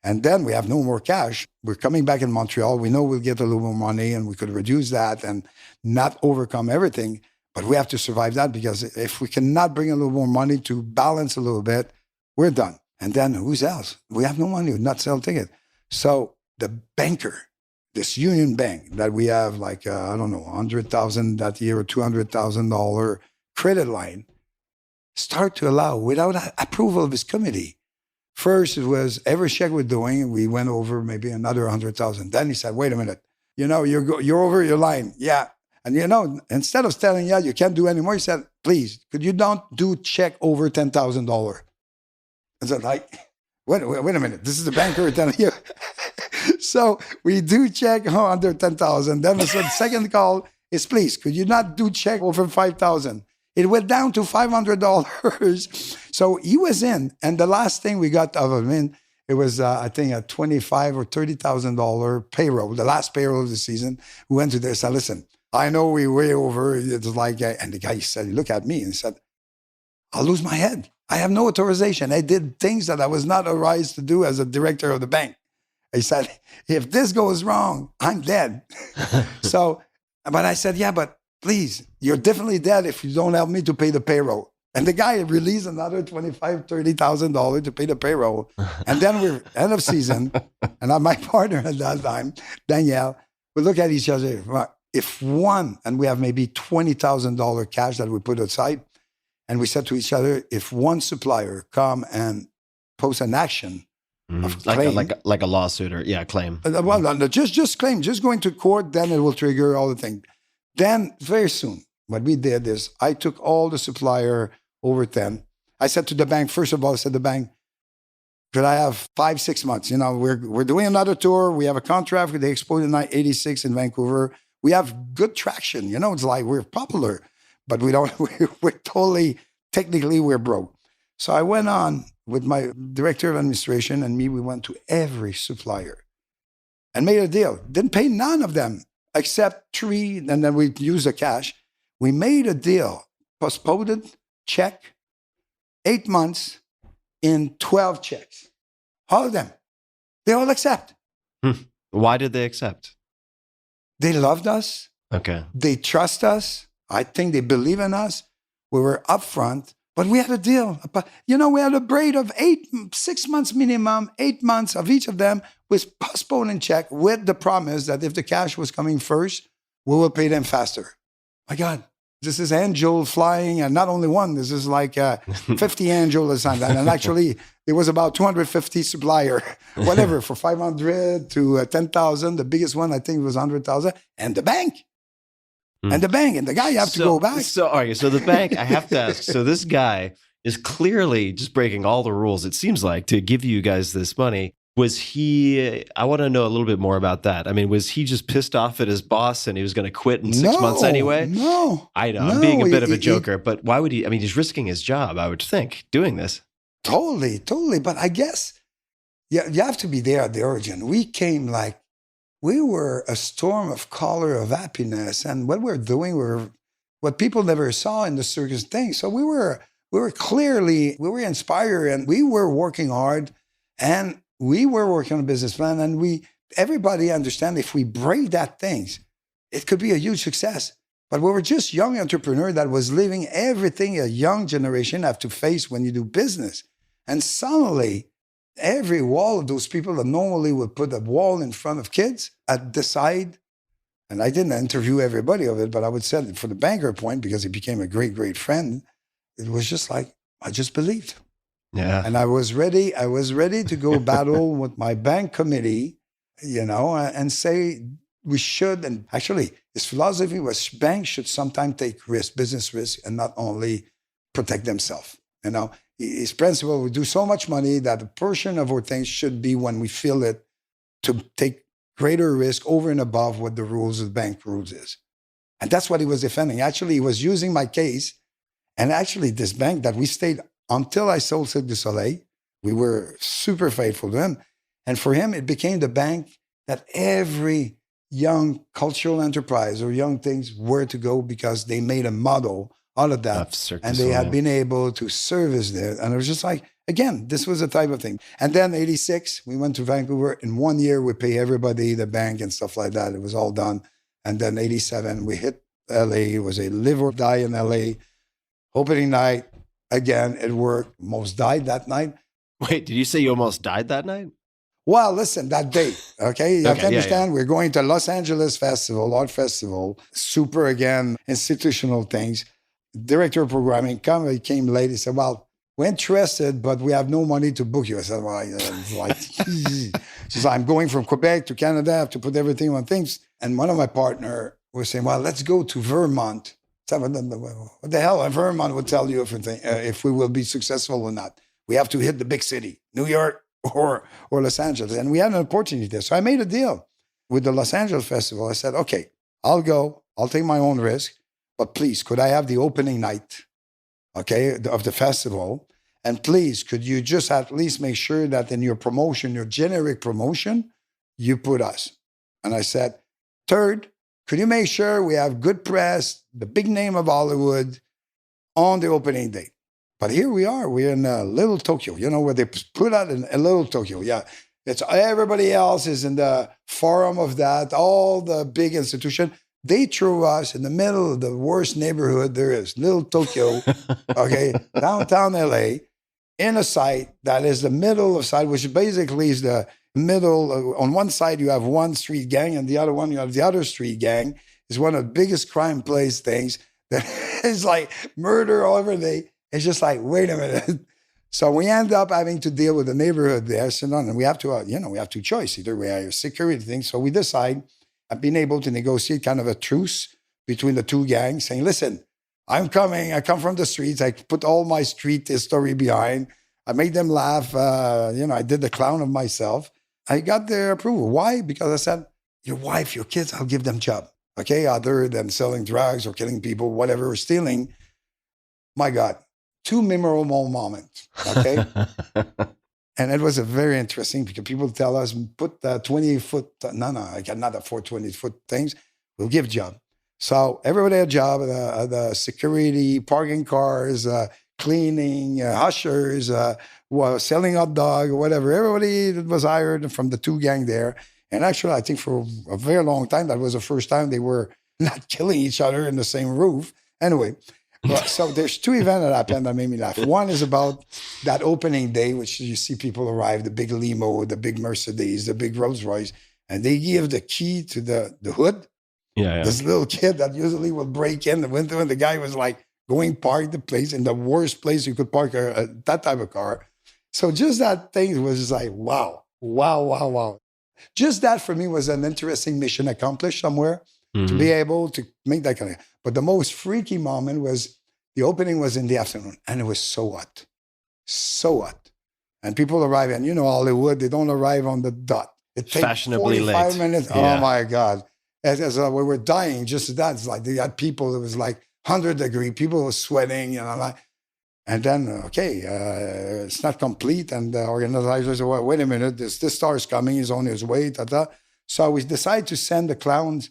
And then we have no more cash. We're coming back in Montreal. We know we'll get a little more money and we could reduce that and not overcome everything. But we have to survive that, because if we cannot bring a little more money to balance a little bit, we're done. And then who's else? We have no money, we not sell ticket. So the banker, this Union Bank that we have like, I don't know, 100,000 that year or $200,000 credit line, start to allow without approval of his committee. First, it was every check we're doing, we went over maybe another 100,000. Then he said, wait a minute, you know, you're over your line. Yeah. And you know, instead of telling you can't do anymore, he said, please, could you don't do check over $10,000? I said, like, wait a minute, this is the banker telling you. So we do check under 10,000. Then the second call is, please, could you not do check over 5,000? It went down to $500. So he was in. And the last thing we got out of him, it was, I think, a $25,000 or $30,000 payroll, the last payroll of the season. We went to there and said, listen, I know we're way over. It's like, and the guy said, he looked at me and said, I'll lose my head. I have no authorization. I did things that I was not authorized to do as a director of the bank. He said, if this goes wrong, I'm dead. So, but I said, yeah, but please, you're definitely dead if you don't help me to pay the payroll. And the guy released another $25,000, $30,000 to pay the payroll. And then we're end of season. And my partner at that time, Danielle, we look at each other. If one, and we have maybe $20,000 cash that we put aside, and we said to each other, if one supplier come and post an action of claim, like a lawsuit or claim. Well, no, just claim, just going to court, then it will trigger all the things. Then very soon, what we did is I took all the supplier over 10. I said to the bank, first of all, I said to the bank, could I have 5-6 months? You know, we're doing another tour. We have a contract with the Expo Night 86 in Vancouver. We have good traction. You know, it's like we're popular, but we're totally, technically we're broke. So I went on with my director of administration and me, we went to every supplier and made a deal. Didn't pay none of them except 3, and then we used the cash. We made a deal, postponed check, 8 months in 12 checks. All of them. They all accept. Why did they accept? They loved us. Okay. They trust us. I think they believe in us. We were upfront, but we had a deal. But, you know, we had a braid of 6 months minimum, 8 months of each of them with postponed and check with the promise that if the cash was coming first, we will pay them faster. My God, this is angel flying, and not only one, this is like 50 angel assigned. And actually, it was about 250 supplier, whatever, for 500 to 10,000. The biggest one, I think, was 100,000. And the bank. And the bank. And the guy, you have to go back. So the bank, I have to ask, so this guy is clearly just breaking all the rules, it seems like, to give you guys this money. Was he, I want to know a little bit more about that. I mean, was he just pissed off at his boss and he was going to quit in 6 months anyway? No. I know, I'm being a bit of a joker, but why would he? I mean, he's risking his job, I would think, doing this. Totally. But I guess you have to be there at the origin. We came like, we were a storm of color of happiness. And what we're doing were what people never saw in the circus thing. So we were inspired, and we were working hard, and we were working on a business plan, and everybody understand if we break that things, it could be a huge success. But we were just young entrepreneur that was living everything a young generation have to face when you do business. And suddenly, every wall of those people that normally would put a wall in front of kids at the side, and I didn't interview everybody of it, but I would say it for the banker point, because he became a great, great friend. It was just like, I just believed. Yeah. And I was ready to go battle with my bank committee, you know, and say we should. And actually, his philosophy was banks should sometimes take business risk, and not only protect themselves. You know, his principle, we do so much money that a portion of our things should be, when we feel it, to take greater risk over and above what the rules of the bank rules is. And that's what he was defending. Actually, he was using my case. And actually, this bank that we stayed until I sold Cirque du Soleil, we were super faithful to him. And for him, it became the bank that every young cultural enterprise or young things were to go, because they made a model out of that. And they had been able to service there. And it was just like, again, this was a type of thing. And then 86, we went to Vancouver. In 1 year, we pay everybody, the bank and stuff like that. It was all done. And then 87, we hit LA. It was a live or die in LA. Opening night, again, it worked. Almost died that night. Wait, did you say you almost died that night? Well, listen, that day, okay? You have to Okay, yeah, understand, we're going to Los Angeles Festival, Art Festival, super, again, institutional things. Director of programming he came late. He said, well, we're interested, but we have no money to book you. I said, well, like, she said, I'm going from Quebec to Canada. I have to put everything on things. And one of my partner was saying, well, let's go to Vermont. So what the hell? Vermont would tell you if we will be successful or not. We have to hit the big city, New York or Los Angeles. And we had an opportunity there. So I made a deal with the Los Angeles Festival. I said, okay, I'll go. I'll take my own risk. But please, could I have the opening night, okay, of the festival? And please, could you just at least make sure that in your promotion, your generic promotion, you put us? And I said, third, could you make sure we have good press, the big name of Hollywood on the opening day? But here we are. We're in Little Tokyo, where they put out in Little Tokyo. Yeah, it's everybody else is in the forum of that, all the big institution. They threw us in the middle of the worst neighborhood there is, Little Tokyo, okay, downtown LA, in a site that is the middle of site, which basically is the middle. On one side, you have one street gang, and the other one, you have the other street gang. It's one of the biggest crime place things that is like murder all over day. It's just like, wait a minute. So we end up having to deal with the neighborhood there. So and we have to, we have two choices. Either we have security things. So we decide, I've been able to negotiate kind of a truce between the two gangs, saying, listen, I'm coming. I come from the streets. I put all my street history behind. I made them laugh. I did the clown of myself. I got their approval. Why? Because I said, your wife, your kids, I'll give them job. Okay, other than selling drugs or killing people, whatever, or stealing. My God, 2 memorable moments, okay? And it was a very interesting because people tell us, put 28-foot, no, I cannot afford 20-foot things. We'll give job. So everybody had a job, the security, parking cars, cleaning, ushers, selling hot dog, whatever. Everybody that was hired from the two gang there. And actually, I think for a very long time, that was the first time they were not killing each other in the same roof. Anyway, so there's 2 events that happened that made me laugh. One is about that opening day, which you see people arrive, the big limo, the big Mercedes, the big Rolls Royce, and they give the key to the hood. Yeah. This little kid that usually will break in the window, and the guy was like going park the place in the worst place you could park that type of car. So just that thing was just like, wow. Just that for me was an interesting mission accomplished somewhere to be able to make that kind of. But the most freaky moment was the opening was in the afternoon, and it was so hot. And people arrive, and Hollywood, they don't arrive on the dot. It takes fashionably 45 late. minutes. Yeah. Oh my God. As we were dying, just that. It's like they had people, it was like 100-degree, people were sweating, and then, it's not complete. And the organizers said, well, wait a minute, this star is coming, he's on his way, So we decided to send the clowns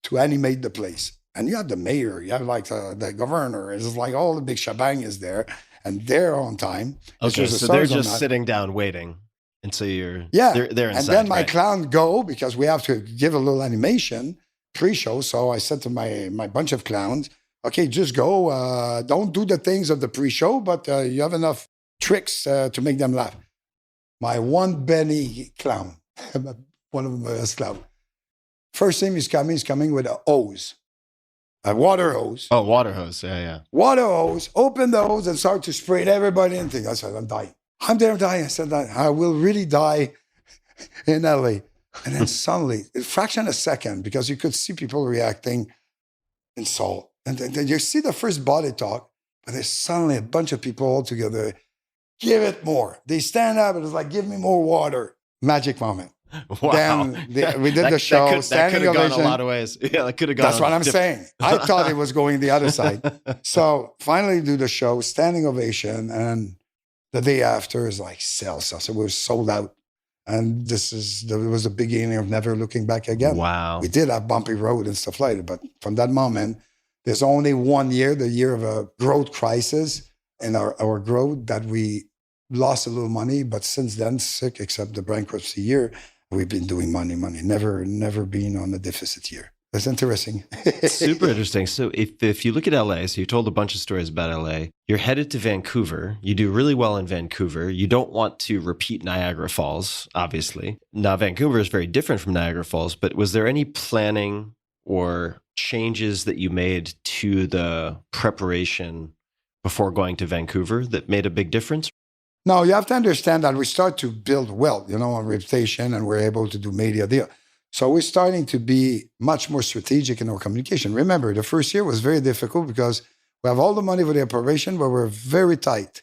to animate the place. And you have the mayor, you have like the governor, it's like all the big shebang is there, and they're on time. Okay, so they're just sitting down waiting until they're inside. And then my clown go, because we have to give a little animation pre-show. So I said to my bunch of clowns, okay, just go. Don't do the things of the pre-show, but you have enough tricks to make them laugh. My one Benny clown, one of them was clown. First thing he's coming with a hose, a water hose. Oh, water hose, yeah. Water hose, open the hose and start to spray everybody and things. I said, I'm dying. I said, I will really die in LA. And then suddenly, a fraction of a second, because you could see people reacting in Seoul. And then you see the first body talk, but there's suddenly a bunch of people all together. Give it more. They stand up and it's like, give me more water. Magic moment. Wow. Then we did the show. That could have gone a lot of ways. Yeah, that could have gone. That's what I'm saying. I thought it was going the other side. So finally do the show, standing ovation. And the day after is like sales. So we were sold out. And it was the beginning of never looking back again. Wow. We did have bumpy road and stuff like that. But from that moment, there's only 1 year, the year of a growth crisis in our growth, that we lost a little money. But since then, except the bankruptcy year, we've been doing money, never been on a deficit year. That's interesting. Super interesting. So if you look at LA, so you told a bunch of stories about LA, you're headed to Vancouver. You do really well in Vancouver. You don't want to repeat Niagara Falls, obviously. Now, Vancouver is very different from Niagara Falls, but was there any planning or changes that you made to the preparation before going to Vancouver that made a big difference? No, you have to understand that we start to build wealth, on reputation, and we're able to do media deal. So we're starting to be much more strategic in our communication. Remember, the first year was very difficult because we have all the money for the operation, but we're very tight.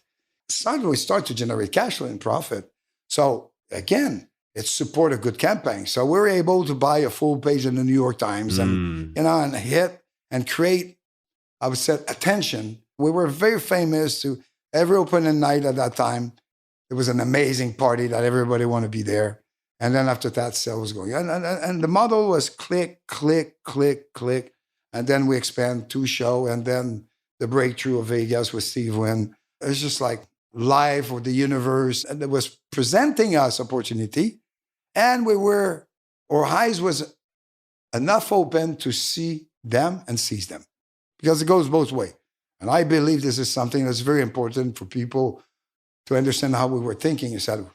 Suddenly we start to generate cash flow and profit. So again, it's support a good campaign. So we're able to buy a full page in the New York Times and hit and create, I would say, attention. We were very famous to every opening night at that time. It was an amazing party that everybody wanted to be there. And then after that, sales was going. And the model was click, click, click, click. And then we expand 2 shows. And then the breakthrough of Vegas with Steve Wynn. It was just like life or the universe. And it was presenting us opportunity. And our eyes was enough open to see them and seize them. Because it goes both ways. And I believe this is something that's very important for people to understand how we were thinking. Is that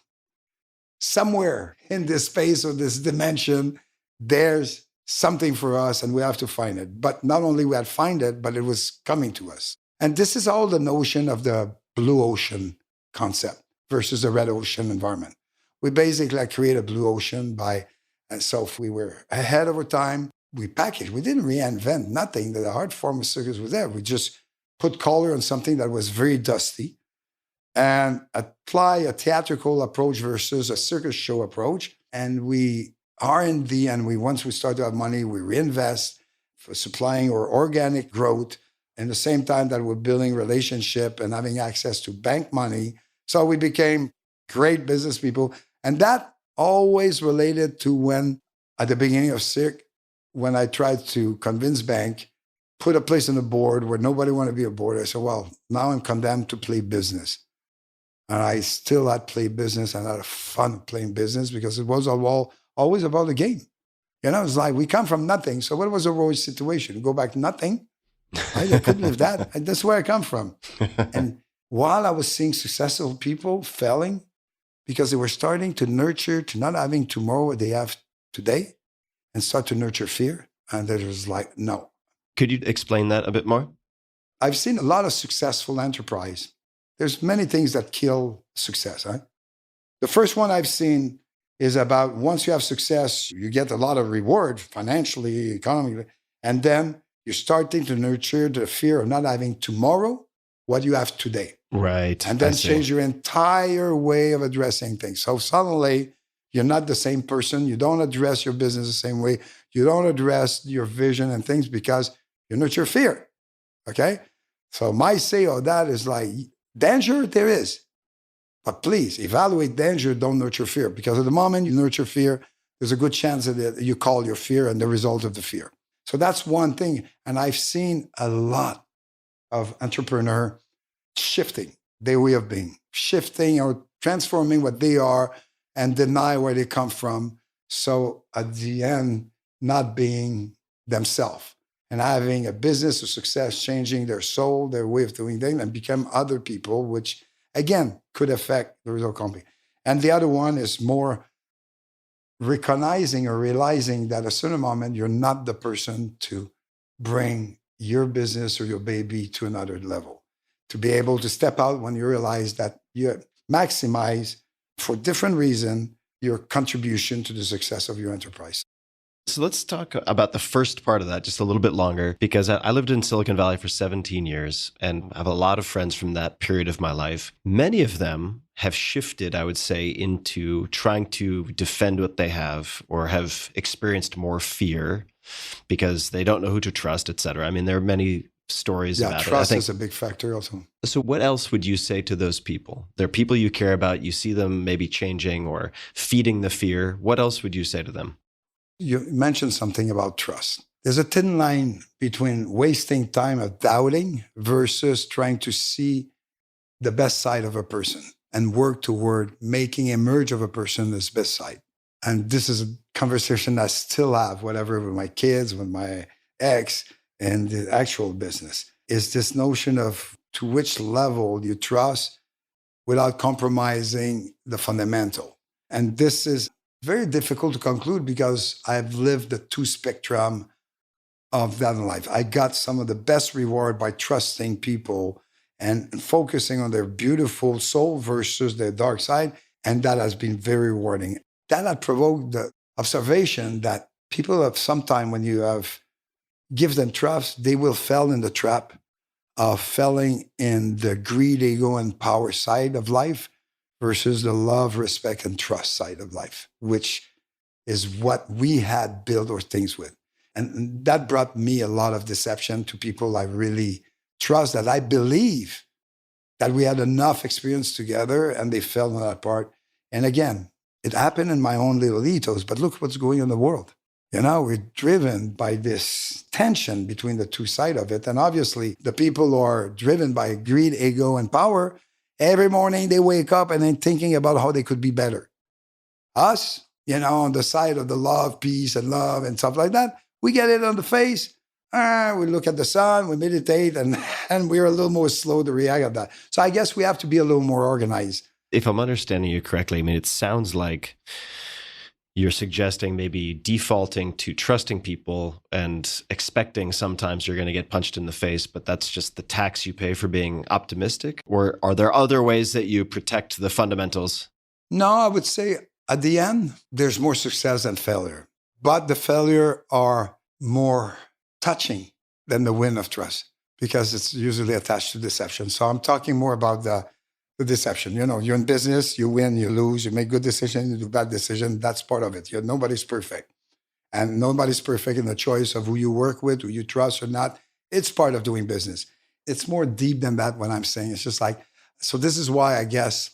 somewhere in this space or this dimension, there's something for us and we have to find it. But not only we had to find it, but it was coming to us. And this is all the notion of the blue ocean concept versus the red ocean environment. We basically create a blue ocean and so if we were ahead of our time, we packaged. We didn't reinvent nothing. The art form of circus was there. We just put color on something that was very dusty and apply a theatrical approach versus a circus show approach. And we R&D, and once we start to have money, we reinvest for supplying our organic growth in the same time that we're building relationship and having access to bank money. So we became great business people. And that always related to when, at the beginning of Cirque, when I tried to convince bank, put a place on the board where nobody wanted to be a board. I said, well, now I'm condemned to play business. And I still had play business and had fun playing business because it was always about the game. It's like we come from nothing. So what was the worst situation? Go back to nothing? I couldn't live that. That's where I come from. And while I was seeing successful people failing because they were starting to nurture to not having tomorrow what they have today and start to nurture fear. And it was like, no. Could you explain that a bit more? I've seen a lot of successful enterprise. There's many things that kill success. Right? The first one I've seen is about once you have success, you get a lot of reward financially, economically, and then you're starting to nurture the fear of not having tomorrow what you have today. Right. And then change your entire way of addressing things. So suddenly you're not the same person. You don't address your business the same way. You don't address your vision and things because you nurture fear. Okay? So my say of that is like, danger there is. But please, evaluate danger, don't nurture fear. Because at the moment you nurture fear, there's a good chance that you call your fear and the result of the fear. So that's one thing. And I've seen a lot of entrepreneurs shifting their way of being, shifting or transforming what they are and deny where they come from. So at the end, not being themselves and having a business of success, changing their soul, their way of doing things, and become other people, which again could affect the result company. And the other one is more recognizing or realizing that at a certain moment, you're not the person to bring your business or your baby to another level. To be able to step out when you realize that you maximize, for different reasons, your contribution to the success of your enterprise. So let's talk about the first part of that just a little bit longer, because I lived in Silicon Valley for 17 years and I have a lot of friends from that period of my life. Many of them have shifted, I would say, into trying to defend what they have or have experienced more fear because they don't know who to trust, et cetera. I mean, there are many stories about it. Trust is a big factor also. So what else would you say to those people? They're people you care about. You see them maybe changing or feeding the fear. What else would you say to them? You mentioned something about trust. There's a thin line between wasting time of doubting versus trying to see the best side of a person and work toward making emerge of a person as best side. And this is conversation I still have, whatever, with my kids, with my ex, and the actual business, is this notion of to which level you trust without compromising the fundamental. And this is very difficult to conclude because I've lived the two spectrum of that in life. I got some of the best reward by trusting people and focusing on their beautiful soul versus their dark side. And that has been very rewarding. That had provoked the observation that people have sometime when you have give them trust, they will fall in the trap of falling in the greed, ego, and power side of life versus the love, respect, and trust side of life, which is what we had built our things with. And that brought me a lot of deception to people I really trust, that I believe that we had enough experience together and they fell on that part. And again, it happened in my own little ethos, but look what's going on in the world. You know, we're driven by this tension between the two sides of it. And obviously, the people who are driven by greed, ego, and power, every morning they wake up and they're thinking about how they could be better. Us, you know, on the side of the love, peace, and love and stuff like that, we get it on the face. We look at the sun, we meditate, and we're a little more slow to react on that. So I guess we have to be a little more organized. If I'm understanding you correctly, I mean, it sounds like you're suggesting maybe defaulting to trusting people and expecting sometimes you're going to get punched in the face, but that's just the tax you pay for being optimistic? Or are there other ways that you protect the fundamentals? No, I would say at the end, there's more success than failure. But the failure are more touching than the win of trust because it's usually attached to deception. So I'm talking more about the deception. You know, you're in business, you win, you lose, you make good decisions, you do bad decisions. That's part of it. Nobody's perfect. And nobody's perfect in the choice of who you work with, who you trust or not. It's part of doing business. It's more deep than that, what I'm saying. It's just like, so this is why I guess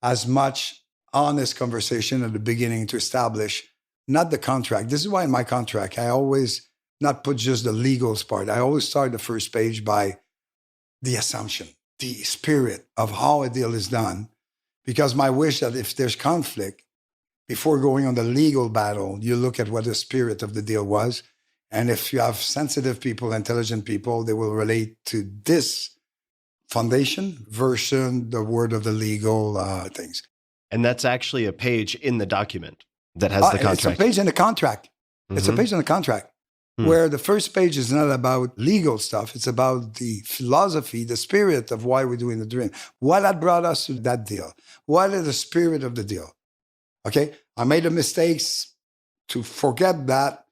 as much honest conversation at the beginning to establish not the contract. This is why in my contract, I always not put just the legals part. I always start the first page by the assumption, the spirit of how a deal is done, because my wish that if there's conflict, before going on the legal battle, you look at what the spirit of the deal was. And if you have sensitive people, intelligent people, they will relate to this foundation versus the word of the legal things. And that's actually a page in the document that has the contract. It's a page in the contract. Mm-hmm. It's a page in the contract. Where the first page is not about legal stuff. It's about the philosophy, the spirit of why we're doing the dream. What had brought us to that deal? What is the spirit of the deal? Okay? I made the mistakes to forget that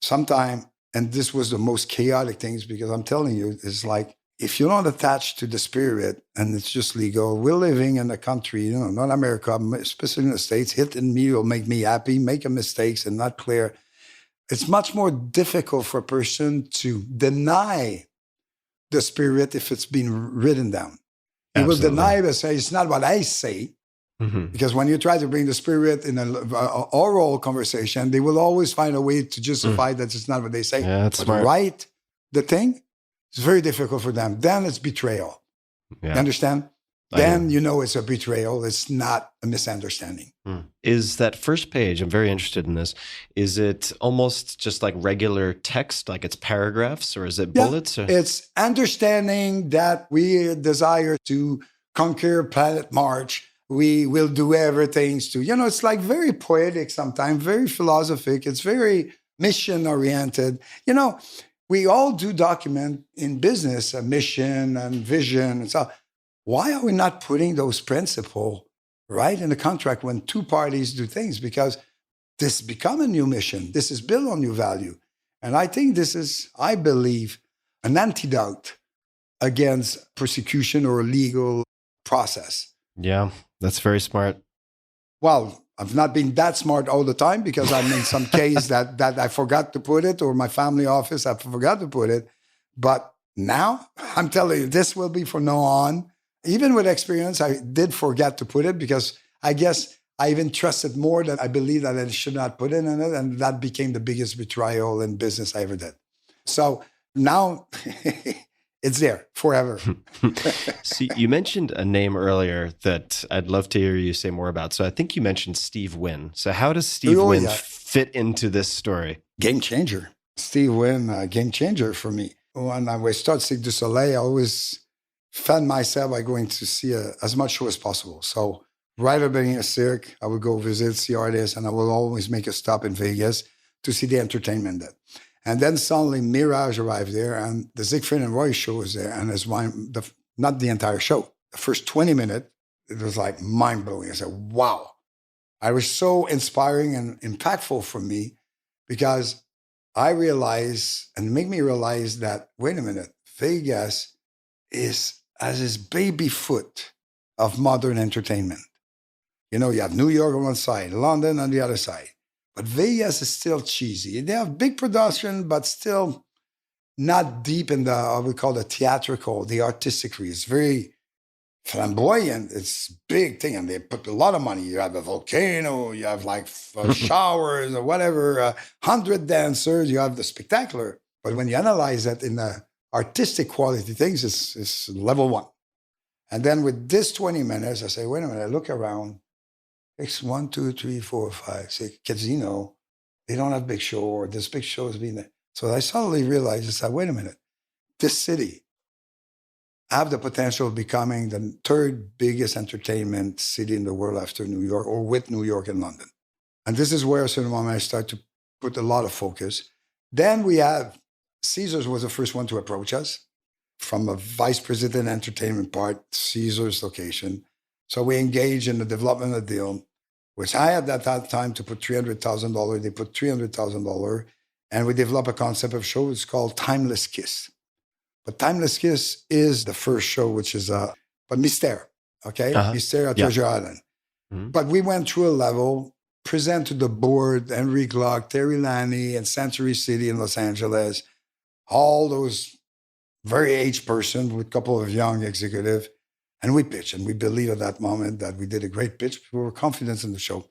sometime, and this was the most chaotic things because I'm telling you, it's like, if you're not attached to the spirit and it's just legal, we're living in a country, you know, not America, especially in the States, hitting me will make me happy, making mistakes and not clear. It's much more difficult for a person to deny the spirit if it's been written down. He will deny it and say, it's not what I say. Mm-hmm. Because when you try to bring the spirit in an oral conversation, they will always find a way to justify that it's not what they say. Yeah, that's but smart. Write the thing, it's very difficult for them. Then it's betrayal. Yeah. You understand? Then you know it's a betrayal. It's not a misunderstanding. Is that first page, I'm very interested in this, is it almost just like regular text, like it's paragraphs, or is it bullets? Or? It's understanding that we desire to conquer planet Mars. We will do everything to, you know, it's like very poetic sometimes, very philosophic. It's very mission-oriented. You know, we all do document in business a mission and vision and stuff. Why are we not putting those principles right in the contract when two parties do things? Because this become a new mission. This is built on new value. And I think this is, I believe, an antidote against persecution or legal process. Yeah, that's very smart. Well, I've not been that smart all the time because I'm in some case that I forgot to put it, or my family office, I forgot to put it. But now, I'm telling you, this will be from now on. Even with experience, I did forget to put it because I guess I even trusted more that I believe that I should not put it in it. And that became the biggest betrayal in business I ever did. So now it's there forever. See, you mentioned a name earlier that I'd love to hear you say more about. So I think you mentioned Steve Wynn. So how does Steve Wynn fit into this story? Game changer. Steve Wynn, game changer for me. When I started Cirque du Soleil, I always fed myself by going to see as much show as possible. So right at the beginning of Cirque, I would go visit, see artists, and I would always make a stop in Vegas to see the entertainment there. And then suddenly Mirage arrived there, and the Siegfried and Roy show was there, and it's not the entire show. The first 20 minutes, it was like mind-blowing. I said, wow. I was so inspiring and impactful for me because I realized, and make me realize that, wait a minute, Vegas has this baby foot of modern entertainment. You know, you have New York on one side, London on the other side. But Vegas is still cheesy. They have big production, but still not deep in the, what we call the theatrical, the artisticry. It's very flamboyant. It's a big thing. And they put a lot of money. You have a volcano, you have like showers or whatever, 100 dancers, you have the spectacular. But when you analyze that in the artistic quality things, it's level one. And then with this 20 minutes, I say, wait a minute, I look around. It's 1, 2, 3, 4, 5, 6 casino. They don't have big show, or this big show is being there. So I suddenly realized, I said, wait a minute, this city have the potential of becoming the third biggest entertainment city in the world after New York, or with New York and London. And this is where, at a certain moment, I start to put a lot of focus. Then we have, Caesars was the first one to approach us from a vice president entertainment part, Caesars location. So we engage in the development of the deal, which I had at that time to put $300,000. They put $300,000, and we developed a concept of show. It's called Timeless Kiss. But Timeless Kiss is the first show, which is but Mystère, okay? Mystère at Treasure Island. Mm-hmm. But we went through a level, present to the board, Henry Gluck, Terry Laney, and Century City in Los Angeles, all those very aged person with a couple of young executives. And we pitched, and we believed at that moment that we did a great pitch. We were confident in the show.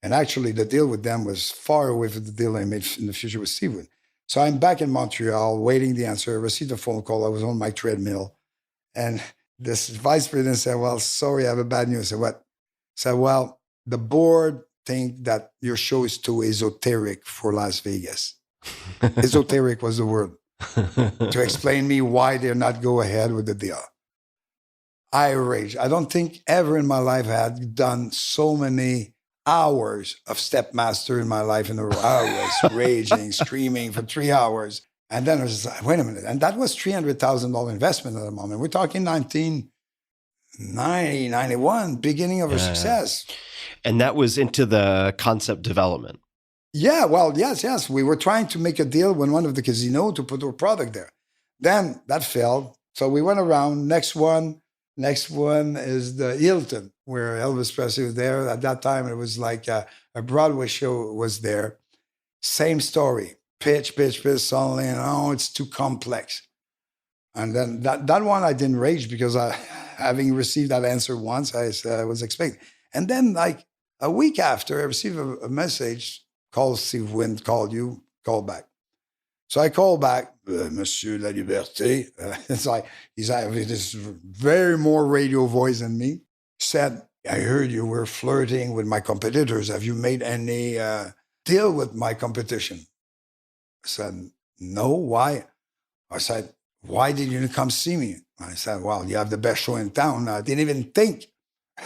And actually, the deal with them was far away from the deal I made in the future with Steven. So I'm back in Montreal, waiting the answer. I received a phone call. I was on my treadmill. And this vice president said, well, sorry, I have a bad news. I said, what? I said, well, the board think that your show is too esoteric for Las Vegas. Esoteric was the word. To explain me why they're not go ahead with the deal. I raged. I don't think ever in my life I had done so many hours of Stepmaster in my life in a row. I was raging, screaming for 3 hours. And then I was like, wait a minute. And that was $300,000 investment at the moment. We're talking 1990, 91, beginning of a success. And that was into the concept development. Yeah, well, yes. We were trying to make a deal with one of the casinos to put our product there. Then that failed. So we went around. Next one is the Hilton, where Elvis Presley was there. At that time, it was like a Broadway show was there. Same story. Pitch, suddenly, it's too complex. And then that one I didn't rage because having received that answer once, I was expecting. And then like a week after, I received a message, call Steve Wynn, call back. So I called back, Monsieur Laliberté. It's like, he's having this very more radio voice than me. He said, I heard you were flirting with my competitors. Have you made any deal with my competition? I said, no, why? I said, why did you come see me? I said, well, you have the best show in town. I didn't even think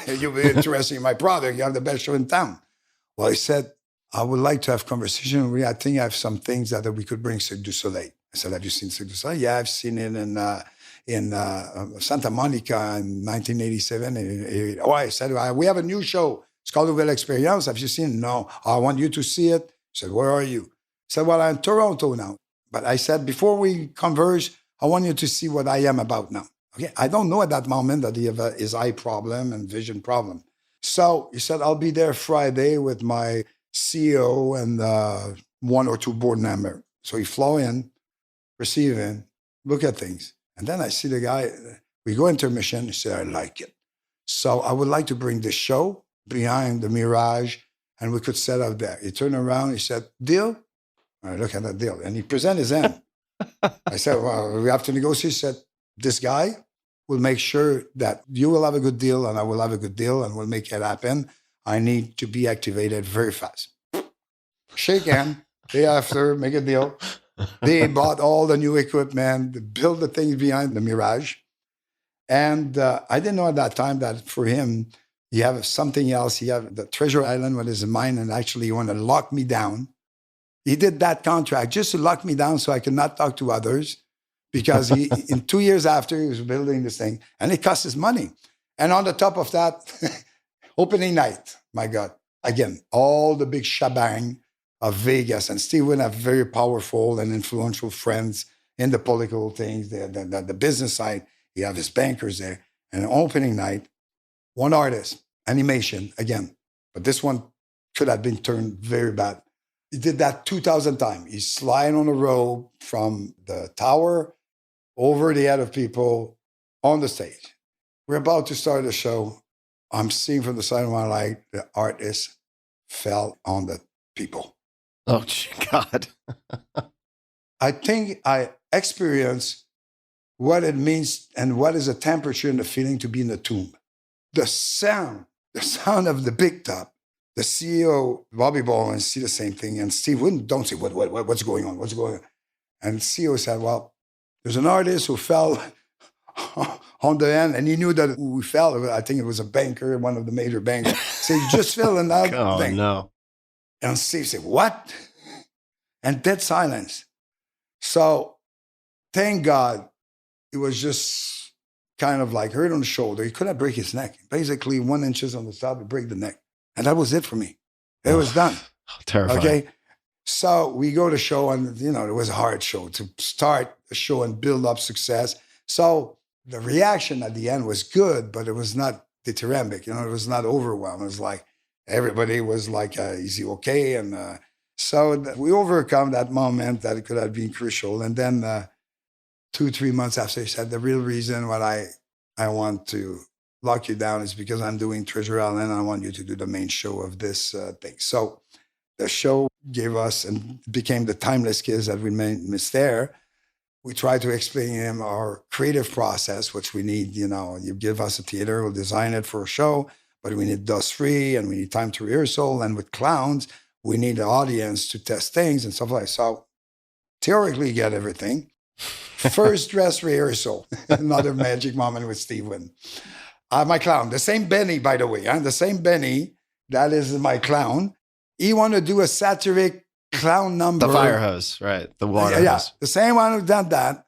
you'd be interested in my product. You have the best show in town. Well, he said, I would like to have conversation with you. I think I have some things that we could bring Cirque du Soleil. I said, have you seen Cirque du Soleil? Yeah, I've seen it in Santa Monica in 1987. I said, we have a new show. It's called Nouvelle Experience. Have you seen it? No. I want you to see it. I said, where are you? I said, well, I'm in Toronto now. But I said, before we converge, I want you to see what I am about now. Okay. I don't know at that moment that he have his eye problem and vision problem. So he said, I'll be there Friday with my CEO and 1 or 2 board members. So he flew in, receive him, look at things. And then I see the guy, we go intermission, he said, I like it. So I would like to bring this show behind the Mirage, and we could set up there. He turned around, he said, deal? I look at that deal. And he presented his hand. I said, well, we have to negotiate. He said, this guy will make sure that you will have a good deal and I will have a good deal and we'll make it happen. I need to be activated very fast. shake hand. Day after, make a deal. They bought all the new equipment, built the things behind the Mirage. And I didn't know at that time that for him, he have something else. He have the Treasure Island, what is in mind, and actually he wanted to lock me down. He did that contract just to lock me down so I could not talk to others, because in 2 years after, he was building this thing, and it cost us money. And on the top of that, opening night, my God, again, all the big shebang of Vegas, and Steve Wynn have very powerful and influential friends in the political things, the business side. He have his bankers there. And opening night, one artist, animation, again. But this one could have been turned very bad. He did that 2,000 times. He's sliding on a rope from the tower over the head of people on the stage. We're about to start the show. I'm seeing from the side of my light, the artist fell on the people. Oh, God. I think I experienced what it means and what is the temperature and the feeling to be in the tomb. The sound of the big top. The CEO, Bobby Baldwin, see the same thing. And Steve wouldn't, don't say, what's going on? What's going on? And CEO said, well, there's an artist who fell on the end, and he knew that who fell. I think it was a banker, one of the major bankers. So he just fell in that thing. No. And Steve said, what? And dead silence. So thank God it was just kind of like hurt on the shoulder. He couldn't break his neck. Basically, 1 inch on the top, he break the neck. And that was it for me. It was done. Terrifying. Okay. So we go to show, and it was a hard show to start the show and build up success. So the reaction at the end was good, but it was not dithyrambic. It was not overwhelmed. It was like everybody was like, "Is he okay?" And so we overcome that moment that it could have been crucial. And then 2-3 months after, he said, "The real reason why I want to lock you down is because I'm doing Treasure Island, and I want you to do the main show of this thing." So the show gave us and became the Timeless Kids that we missed there. We tried to explain to him our creative process, which we need. You give us a theater, we'll design it for a show, but we need dust-free and we need time to rehearsal. And with clowns, we need the audience to test things and stuff like that. So theoretically, you get everything. First dress rehearsal, another magic moment with Steve Wynn. My clown, the same Benny, by the way, the same Benny, that is my clown. He wanted to do a satiric clown number. The fire hose, right? The water hose. The same one who done that.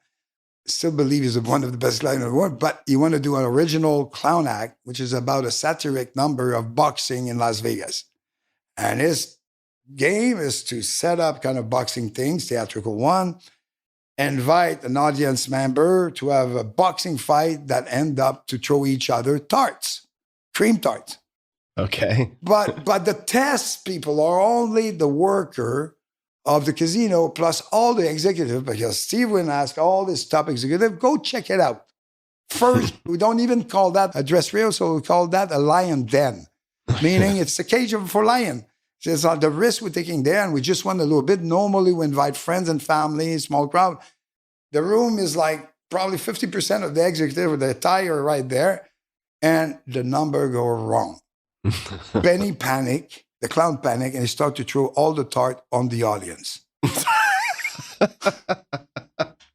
Still believe he's one of the best clowns in the world, but he wanted to do an original clown act, which is about a satiric number of boxing in Las Vegas. And his game is to set up kind of boxing things, theatrical one, invite an audience member to have a boxing fight that end up to throw each other tarts, cream tarts. Okay. But the test people are only the worker of the casino plus all the executive, because Steve Wynn asked all this top executive, go check it out. First, we don't even call that a dress rehearsal, we call that a lion den, meaning it's a cage for lion. So it's not the risk we're taking there, and we just want a little bit. Normally, we invite friends and family, small crowd. The room is like probably 50% of the executive or the attire right there, and the number go wrong. Benny panic, the clown panic, and he start to throw all the tart on the audience.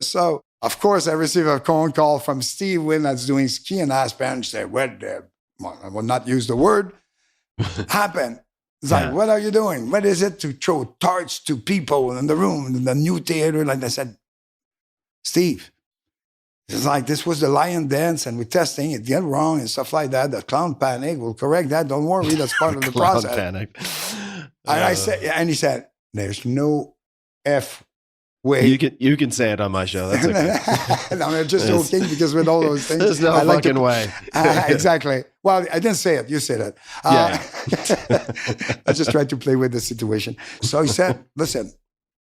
So, of course, I received a phone call from Steve Wynn that's doing ski and Aspen, and said, I will not use the word, happened. It's like, what are you doing? What is it to throw tarts to people in the room, in the new theater? Like I said, Steve, it's like this was the lion dance and we're testing it, get wrong and stuff like that. The clown panic, we'll correct that. Don't worry, that's part of the process. Panic. And he said, there's no F way. You can say it on my show. That's okay. No, I'm just joking because with all those things. There's no fucking way. Exactly. Well, I didn't say it. You said it. I just tried to play with the situation. So he said, listen,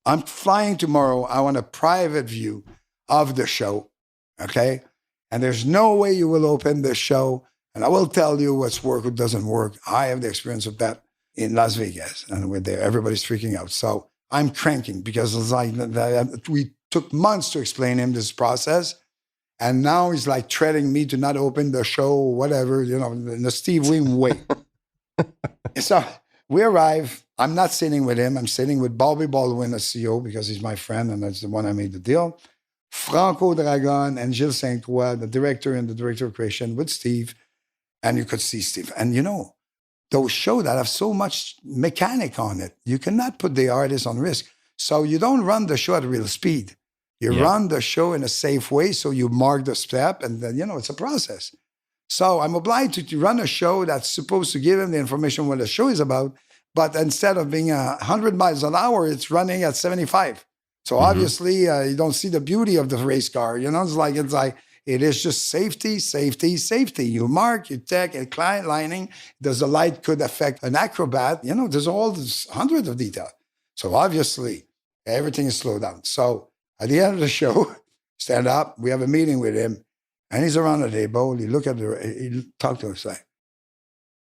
I'm flying tomorrow. I want a private view of the show. Okay? And there's no way you will open the show. And I will tell you what's work, what doesn't work. I have the experience of that in Las Vegas. And we're there. Everybody's freaking out. So I'm cranking because it's like we took months to explain him this process. And now he's like threatening me to not open the show, whatever, in the Steve Wynn way. So we arrive I'm not sitting with him. I'm sitting with Bobby Baldwin, the CEO, because he's my friend and that's the one I made the deal. Franco Dragon and Gilles Saint-Croix, the director and the director of creation with Steve. And you could see Steve. And those shows that have so much mechanic on it, you cannot put the artist on risk. So you don't run the show at real speed. You run the show in a safe way. So you mark the step and then, it's a process. So I'm obliged to run a show that's supposed to give him the information what the show is about. But instead of being 100 miles an hour, it's running at 75. So obviously, you don't see the beauty of the race car. It's like it is just safety, safety, safety. You mark, you take a client lining. Does the light could affect an acrobat? There's all this hundreds of details. So obviously, everything is slowed down. So at the end of the show, stand up. We have a meeting with him, and he's around the table. He talked to us like,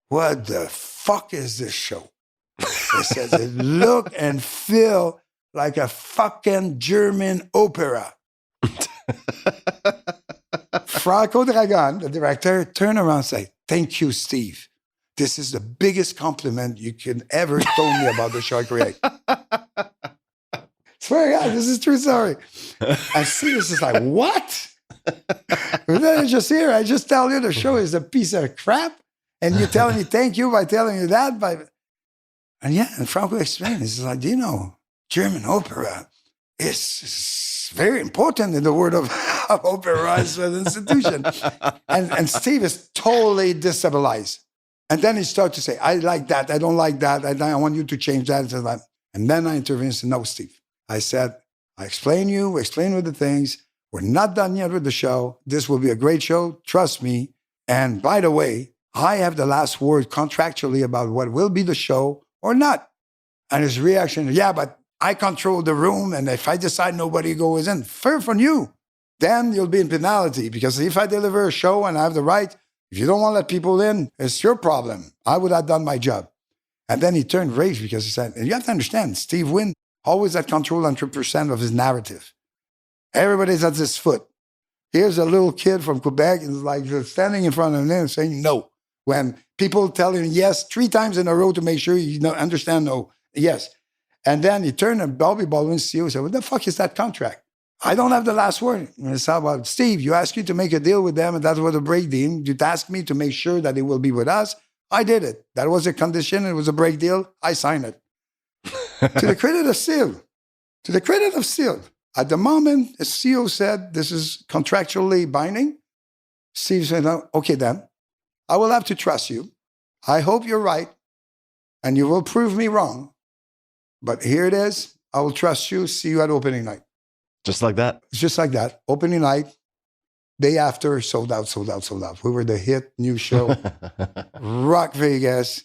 "What the fuck is this show?" He says, "It look and feel like a fucking German opera." Franco Dragon, the director, turned around and said, "Thank you, Steve. This is the biggest compliment you can ever told me about the show I create." Swear to God, this is true story. And Steve is just like, "What?" And then I just tell you the show is a piece of crap, and you're telling me thank you by telling you that. And Franco explained, he's like, German opera is very important in the world of opera as an institution. And Steve is totally destabilized. And then he started to say, "I like that. I don't like that. I want you to change that." And then I intervened and said, "No, Steve." I said, "I explain with the things. We're not done yet with the show. This will be a great show. Trust me. And by the way, I have the last word contractually about what will be the show or not." And his reaction, "Yeah, but I control the room, and if I decide nobody goes in, fair for you. Then you'll be in penalty, because if I deliver a show and I have the right, if you don't want to let people in, it's your problem. I would have done my job." And then he turned rage because he said, and you have to understand, Steve Wynn always had control 100% of his narrative. Everybody's at his foot. Here's a little kid from Quebec, and like standing in front of him and saying no. When people tell him yes 3 times in a row to make sure you understand no, yes. And then he turned to Bobby Baldwin, CEO, and said, "What the fuck is that contract? I don't have the last word." And it's about, "Steve, you asked you to make a deal with them, and that was a break deal. You tasked me to make sure that they will be with us. I did it. That was a condition. It was a break deal. I signed it." To the credit of Steve, at the moment, the CEO said, "This is contractually binding." Steve said, "No, okay then. I will have to trust you. I hope you're right, and you will prove me wrong. But here it is. I will trust you. See you at opening night." Just like that. It's just like that. Opening night, day after, sold out. We were the hit new show, Rock Vegas.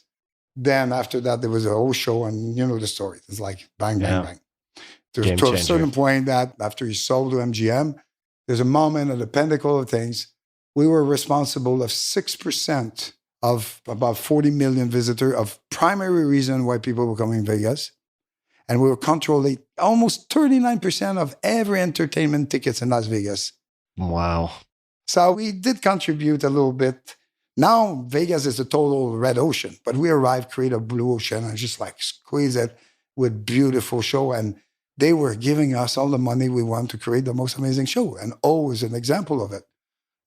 Then after that, there was a whole show, and you know the story. It's like bang, bang, bang. To a certain point that after he sold to MGM, there's a moment at the pinnacle of things. We were responsible of 6% of about 40 million visitors of primary reason why people were coming to Vegas. And we were controlling almost 39% of every entertainment tickets in Las Vegas. Wow. So we did contribute a little bit. Now Vegas is a total red ocean, but we arrived, create a blue ocean, and just like squeeze it with beautiful show. And they were giving us all the money we want to create the most amazing show. And O is an example of it.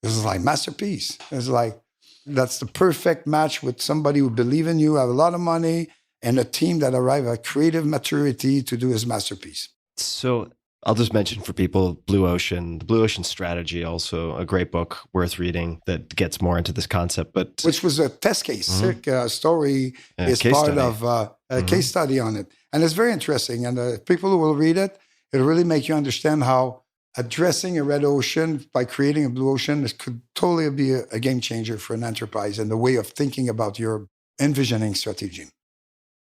This is like masterpiece. It's like, that's the perfect match with somebody who believe in you, have a lot of money, and a team that arrive at creative maturity to do his masterpiece. So I'll just mention for people, Blue Ocean, the Blue Ocean Strategy, also a great book worth reading that gets more into this concept. But which was a test case. Cirque story is part of a case study on it. And it's very interesting. And people who will read it, it'll really make you understand how addressing a red ocean by creating a blue ocean could totally be a game changer for an enterprise and the way of thinking about your envisioning strategy.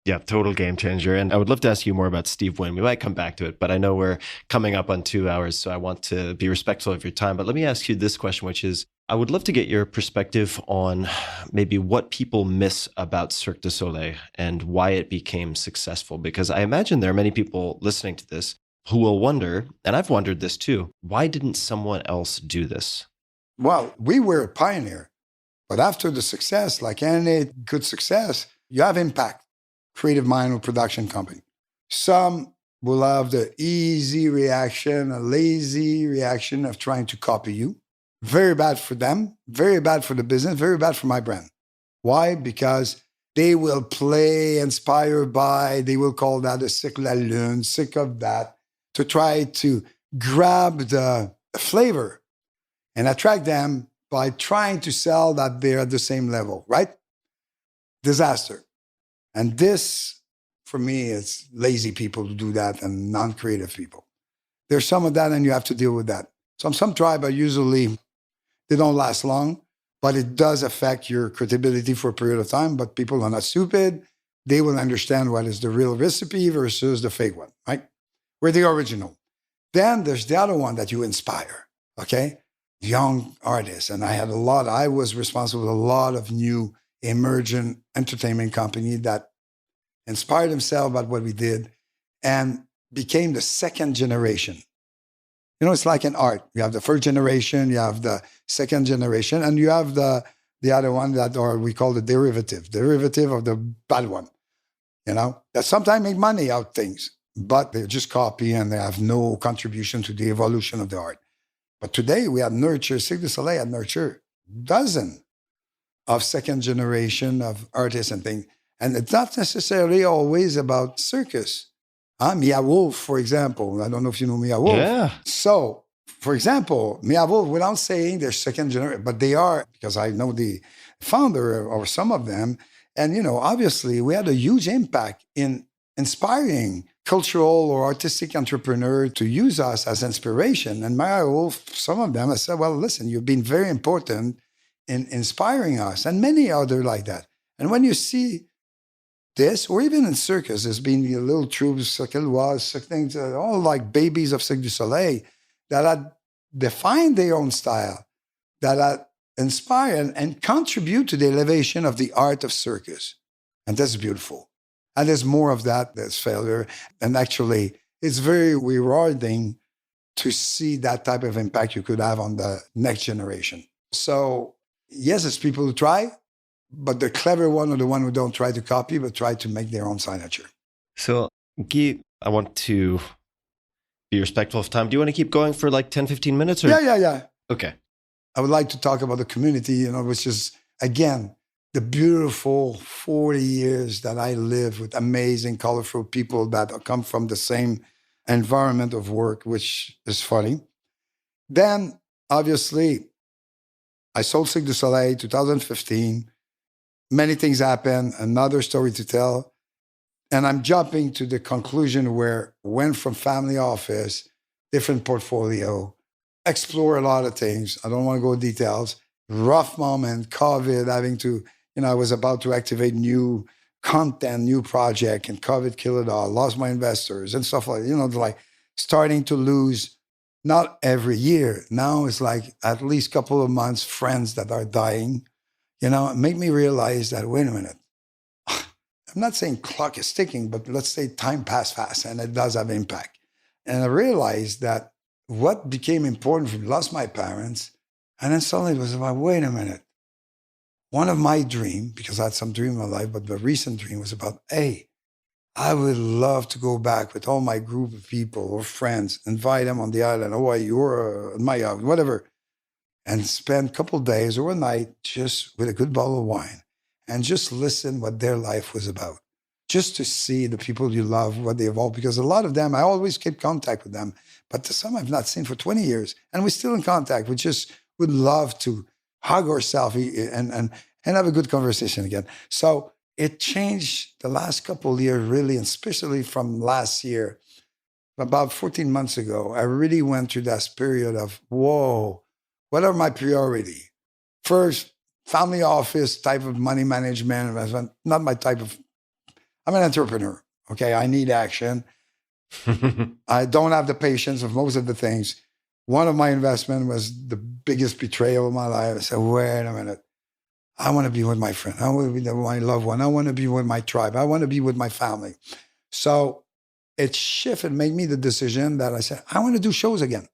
Yeah, total game changer. And I would love to ask you more about Steve Wynn. We might come back to it, but I know we're coming up on 2 hours, so I want to be respectful of your time. But let me ask you this question, which is, I would love to get your perspective on maybe what people miss about Cirque du Soleil and why it became successful. Because I imagine there are many people listening to this who will wonder, and I've wondered this too, why didn't someone else do this? Well, we were a pioneer, but after the success, like any good success, you have impact. creative mind or production company. Some will have the easy reaction, a lazy reaction of trying to copy you. Very bad for them, very bad for the business, very bad for my brand. Why? Because they will play inspired by, they will call that a sick la lune, sick of that, to try to grab the flavor and attract them by trying to sell that they're at the same level, right? Disaster. And this, for me, it's lazy people who do that and non-creative people. There's some of that and you have to deal with that. Some tribe are usually, they don't last long, but it does affect your credibility for a period of time. But people are not stupid. They will understand what is the real recipe versus the fake one, right? We're the original. Then there's the other one that you inspire, okay? Young artists. And I was responsible for a lot of new emergent entertainment company that inspired themselves about what we did and became the second generation. You know, it's like in art. You have the first generation, you have the second generation, and you have the other one that we call the derivative of the bad one, you know, that sometimes make money out of things, but they just copy and they have no contribution to the evolution of the art. But today we have nurture, Cirque du Soleil had nurture dozens of second generation of artists and things. And it's not necessarily always about circus. Mia Wolf, for example. I don't know if you know Mia Wolf. Yeah. So, for example, Mia Wolf, without saying they're second generation, but they are, because I know the founder or some of them. And, you know, obviously we had a huge impact in inspiring cultural or artistic entrepreneur to use us as inspiration. And Mia Wolf, some of them, I said, well, listen, you've been very important in inspiring us, and many other like that. And when you see this, or even in circus, there's been little troupes, things, all like babies of Cirque du Soleil, that had defined their own style, that had inspired and contribute to the elevation of the art of circus. And that's beautiful. And there's more of that, there's failure. And actually, it's very rewarding to see that type of impact you could have on the next generation. So, yes, it's people who try, but the clever one or the one who don't try to copy, but try to make their own signature. So, Guy, I want to be respectful of time. Do you want to keep going for like 10, 15 minutes? Or? Yeah. Okay. I would like to talk about the community, you know, which is, again, the beautiful 40 years that I live with amazing, colorful people that come from the same environment of work, which is funny. Then, obviously, I sold Cirque du Soleil 2015. Many things happened, another story to tell. And I'm jumping to the conclusion where went from family office, different portfolio, explore a lot of things. I don't want to go into details. Rough moment, COVID, having to, you know, I was about to activate new content, new project, and COVID killed it all. Lost my investors and stuff like that. You know, like starting to lose, not every year. Now it's like at least a couple of months, friends that are dying. You know, it made me realize that, wait a minute. I'm not saying clock is ticking, but let's say time passed fast and it does have impact. And I realized that what became important for me, lost my parents, and then suddenly it was about, wait a minute. One of my dreams, because I had some dream in my life, but the recent dream was about, hey, I would love to go back with all my group of people or friends, invite them on the island, Hawaii, or my island, whatever, and spend a couple of days or a night just with a good bottle of wine and just listen what their life was about. Just to see the people you love, what they evolved. Because a lot of them, I always keep contact with them, but some I've not seen for 20 years. And we're still in contact. We just would love to hug ourselves and have a good conversation again. So it changed the last couple of years, really, and especially from last year, about 14 months ago. I really went through that period of, whoa, what are my priorities? First, family office type of money management, not my type of, I'm an entrepreneur, okay? I need action. I don't have the patience of most of the things. One of my investment was the biggest betrayal of my life. I said, wait a minute. I want to be with my friend. I want to be with my loved one. I want to be with my tribe. I want to be with my family. So it shifted, made me the decision that I said, I want to do shows again.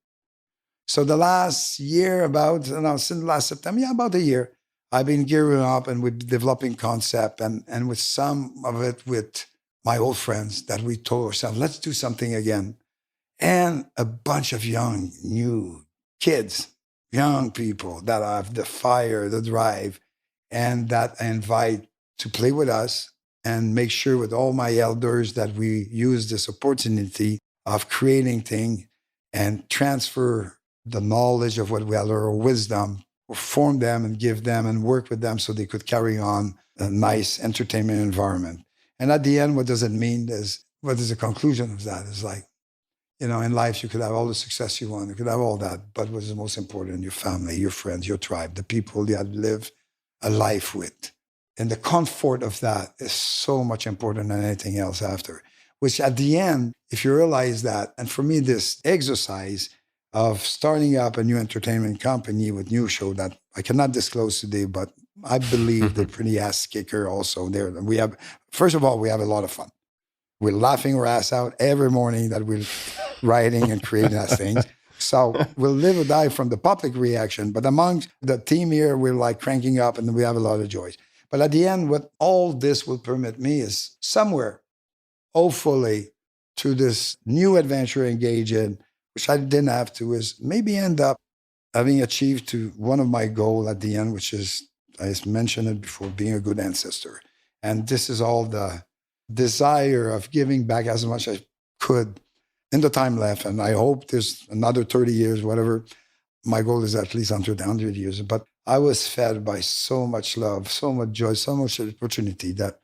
So the last year, since last September, about a year, I've been gearing up and with developing concept and with some of it with my old friends that we told ourselves, let's do something again. And a bunch of young, new kids, young people that have the fire, the drive, and that I invite to play with us and make sure with all my elders that we use this opportunity of creating things and transfer the knowledge of what we have, or wisdom, or form them and give them and work with them so they could carry on a nice entertainment environment. And at the end, what does it mean? What is the conclusion of that? It's like, in life, you could have all the success you want. You could have all that. But what is the most important? Your family, your friends, your tribe, the people you have lived a life with. And the comfort of that is so much important than anything else after. Which at the end, if you realize that, and for me, this exercise of starting up a new entertainment company with new show that I cannot disclose today, but I believe they're pretty ass kicker also there. First of all, we have a lot of fun. We're laughing our ass out every morning that we're writing and creating those things. So we'll live or die from the public reaction. But among the team here, we're like cranking up and we have a lot of joy. But at the end, what all this will permit me is somewhere, hopefully, to this new adventure engage in, which I didn't have to, is maybe end up having achieved to one of my goals at the end, which is, I mentioned it before, being a good ancestor. And this is all the desire of giving back as much as I could in the time left. And I hope there's another 30 years, whatever. My goal is at least 100 years. But I was fed by so much love, so much joy, so much opportunity that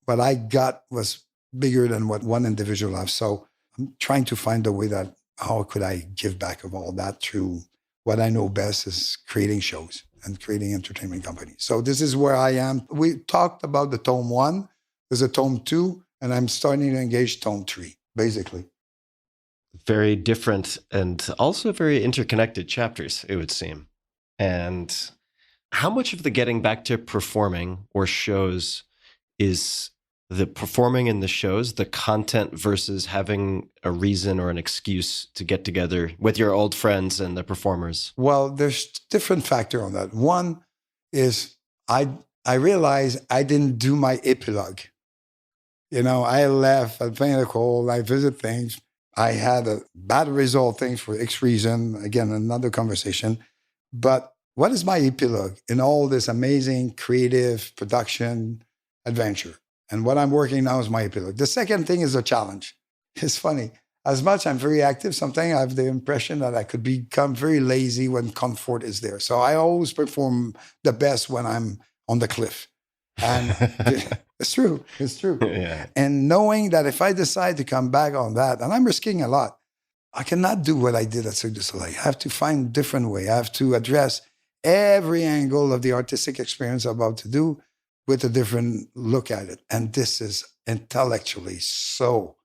what I got was bigger than what one individual has. So I'm trying to find a way that how could I give back of all that through what I know best is creating shows and creating entertainment companies. So this is where I am. We talked about the tome 1. There's a tome 2, and I'm starting to engage tome 3, basically. Very different and also very interconnected chapters, it would seem. And how much of the getting back to performing or shows is the performing in the shows, the content versus having a reason or an excuse to get together with your old friends and the performers? Well, there's different factor on that. One is I realized I didn't do my epilogue. I left at Pinnacle, I visit things. I had a bad result things for X reason. Again, another conversation. But what is my epilogue in all this amazing creative production adventure? And what I'm working now is my epilogue. The second thing is a challenge. It's funny. As much I'm very active, sometimes I have the impression that I could become very lazy when comfort is there. So I always perform the best when I'm on the cliff. And it's true. It's true. Yeah. And knowing that if I decide to come back on that, and I'm risking a lot, I cannot do what I did at Cirque du Soleil. I have to find a different way. I have to address every angle of the artistic experience I'm about to do with a different look at it. And this is intellectually so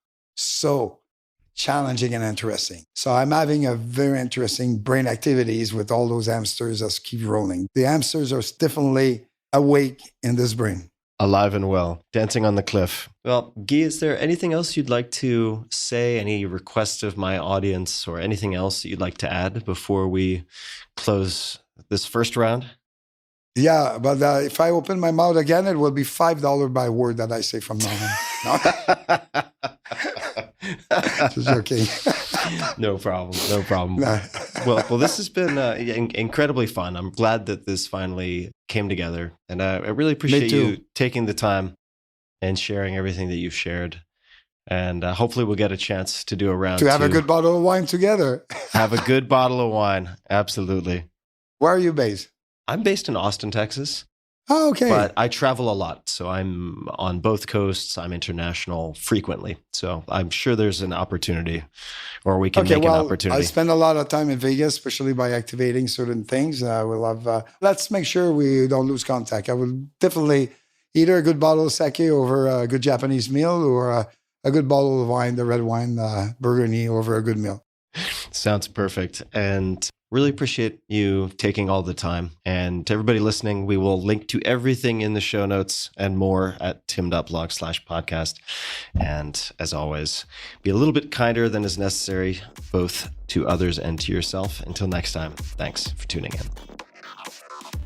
challenging and interesting. So I'm having a very interesting brain activities with all those hamsters that keep rolling. The hamsters are definitely awake in this brain. Alive and well, dancing on the cliff. Well, Guy, is there anything else you'd like to say? Any request of my audience or anything else that you'd like to add before we close this first round? Yeah, but if I open my mouth again, it will be $5 by word that I say from now on. No? Just joking. No problem. Well, this has been incredibly fun. I'm glad that this finally came together. And I really appreciate you taking the time and sharing everything that you've shared. And hopefully we'll get a chance to do a round to have a good bottle of wine together. Have a good bottle of wine. Absolutely. Where are you based? I'm based in Austin, Texas. Oh, okay. But I travel a lot. So I'm on both coasts. I'm international frequently. So I'm sure there's an opportunity, or we can make an opportunity. I spend a lot of time in Vegas, especially by activating certain things. We'll have, let's make sure we don't lose contact. I will definitely either a good bottle of sake over a good Japanese meal, or a good bottle of wine, the red wine, Burgundy, over a good meal. Sounds perfect. And really appreciate you taking all the time. And to everybody listening, we will link to everything in the show notes and more at tim.blog/podcast. And as always, be a little bit kinder than is necessary, both to others and to yourself. Until next time, thanks for tuning in.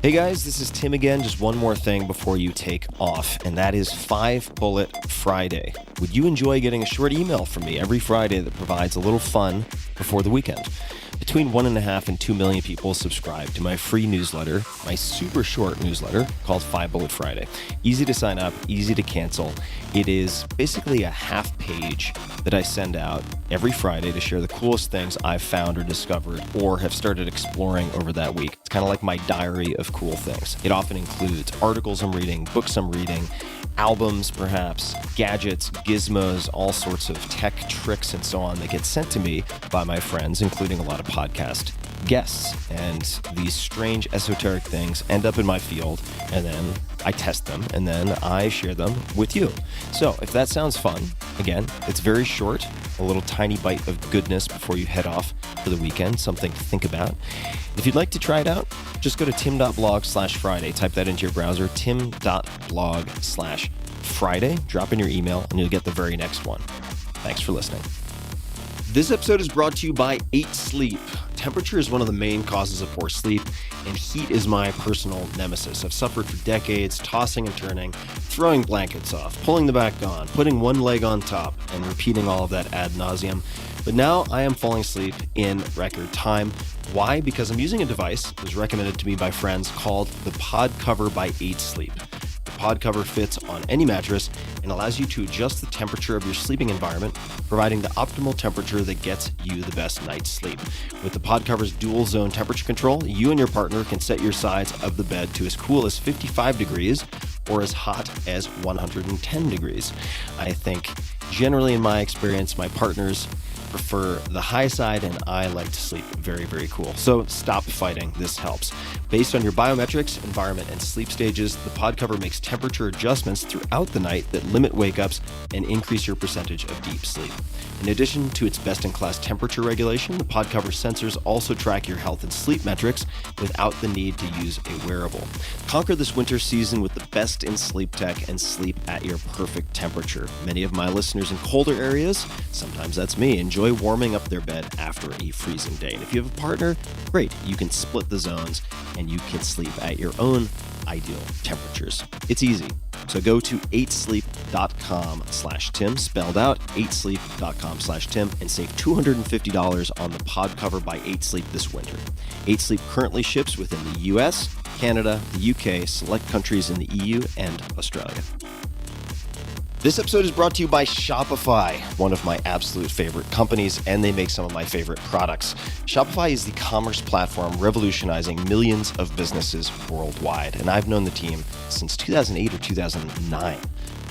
Hey guys, this is Tim again. Just one more thing before you take off, and that is 5 Bullet Friday. Would you enjoy getting a short email from me every Friday that provides a little fun before the weekend? Between 1.5 and 2 million people subscribe to my free newsletter, my super short newsletter called 5 Bullet Friday. Easy to sign up, easy to cancel. It is basically a half page that I send out every Friday to share the coolest things I've found or discovered or have started exploring over that week. It's kind of like my diary of cool things. It often includes articles I'm reading, books I'm reading, albums perhaps, gadgets, gizmos, all sorts of tech tricks and so on that get sent to me by my friends, including a lot of podcast guests. And these strange esoteric things end up in my field, and then I test them, and then I share them with you. So if that sounds fun, again, it's very short, a little tiny bite of goodness before you head off for the weekend, something to think about. If you'd like to try it out, just go to tim.blog/Friday. Type that into your browser, tim.blog/Friday. Drop in your email, and you'll get the very next one. Thanks for listening. This episode is brought to you by 8 Sleep. Temperature is one of the main causes of poor sleep, and heat is my personal nemesis. I've suffered for decades, tossing and turning, throwing blankets off, pulling the back on, putting one leg on top, and repeating all of that ad nauseum. But now I am falling asleep in record time. Why? Because I'm using a device that was recommended to me by friends called the Pod Cover by 8 Sleep. The Pod Cover fits on any mattress and allows you to adjust the temperature of your sleeping environment, providing the optimal temperature that gets you the best night's sleep. With the Pod Cover's dual zone temperature control, you and your partner can set your sides of the bed to as cool as 55 degrees or as hot as 110 degrees. I think generally in my experience, my partners prefer the high side, and I like to sleep very, very cool. So stop fighting. This helps. Based on your biometrics, environment, and sleep stages, the Pod Cover makes temperature adjustments throughout the night that limit wake-ups and increase your percentage of deep sleep. In addition to its best-in-class temperature regulation, the Pod Cover sensors also track your health and sleep metrics without the need to use a wearable. Conquer this winter season with the best in sleep tech and sleep at your perfect temperature. Many of my listeners in colder areas, sometimes that's me, enjoy warming up their bed after a freezing day. And if you have a partner, great. You can split the zones and you can sleep at your own ideal temperatures. It's easy. So go to 8sleep.com/Tim, spelled out 8sleep.com/Tim, and save $250 on the Pod Cover by 8 Sleep this winter. 8 Sleep currently ships within the US, Canada, the UK, select countries in the EU, and Australia. This episode is brought to you by Shopify, one of my absolute favorite companies, and they make some of my favorite products. Shopify is the commerce platform revolutionizing millions of businesses worldwide, and I've known the team since 2008 or 2009.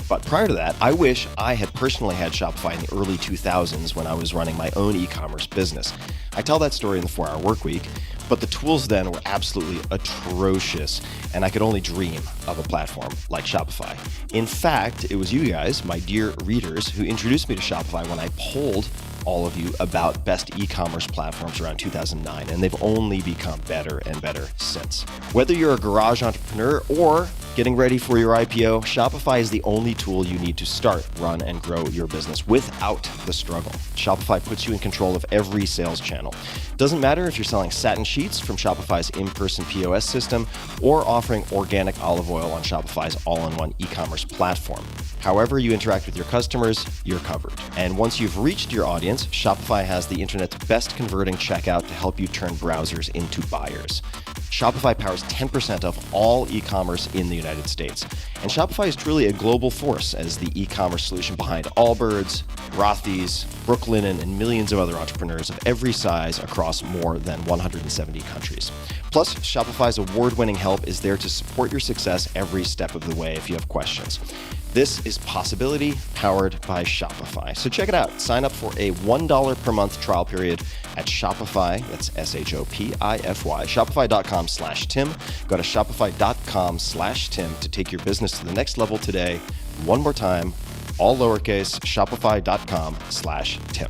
But prior to that, I wish I had personally had Shopify in the early 2000s when I was running my own e-commerce business. I tell that story in the 4-Hour Workweek, but the tools then were absolutely atrocious, and I could only dream of a platform like Shopify. In fact, it was you guys, my dear readers, who introduced me to Shopify when I polled all of you about best e-commerce platforms around 2009, and they've only become better and better since. Whether you're a garage entrepreneur or getting ready for your IPO, Shopify is the only tool you need to start, run, and grow your business without the struggle. Shopify puts you in control of every sales channel. Doesn't matter if you're selling satin sheets from Shopify's in-person POS system or offering organic olive oil on Shopify's all-in-one e-commerce platform. However you interact with your customers, you're covered. And once you've reached your audience, Shopify has the internet's best converting checkout to help you turn browsers into buyers. Shopify powers 10% of all e-commerce in the United States. And Shopify is truly a global force as the e-commerce solution behind Allbirds, Rothy's, Brooklinen, and millions of other entrepreneurs of every size across more than 170 countries. Plus, Shopify's award-winning help is there to support your success every step of the way if you have questions. This is Possibility powered by Shopify. So check it out. Sign up for a $1 per month trial period at Shopify. That's Shopify. Shopify.com/Tim. Go to Shopify.com/Tim to take your business to the next level today. One more time, all lowercase, Shopify.com/Tim.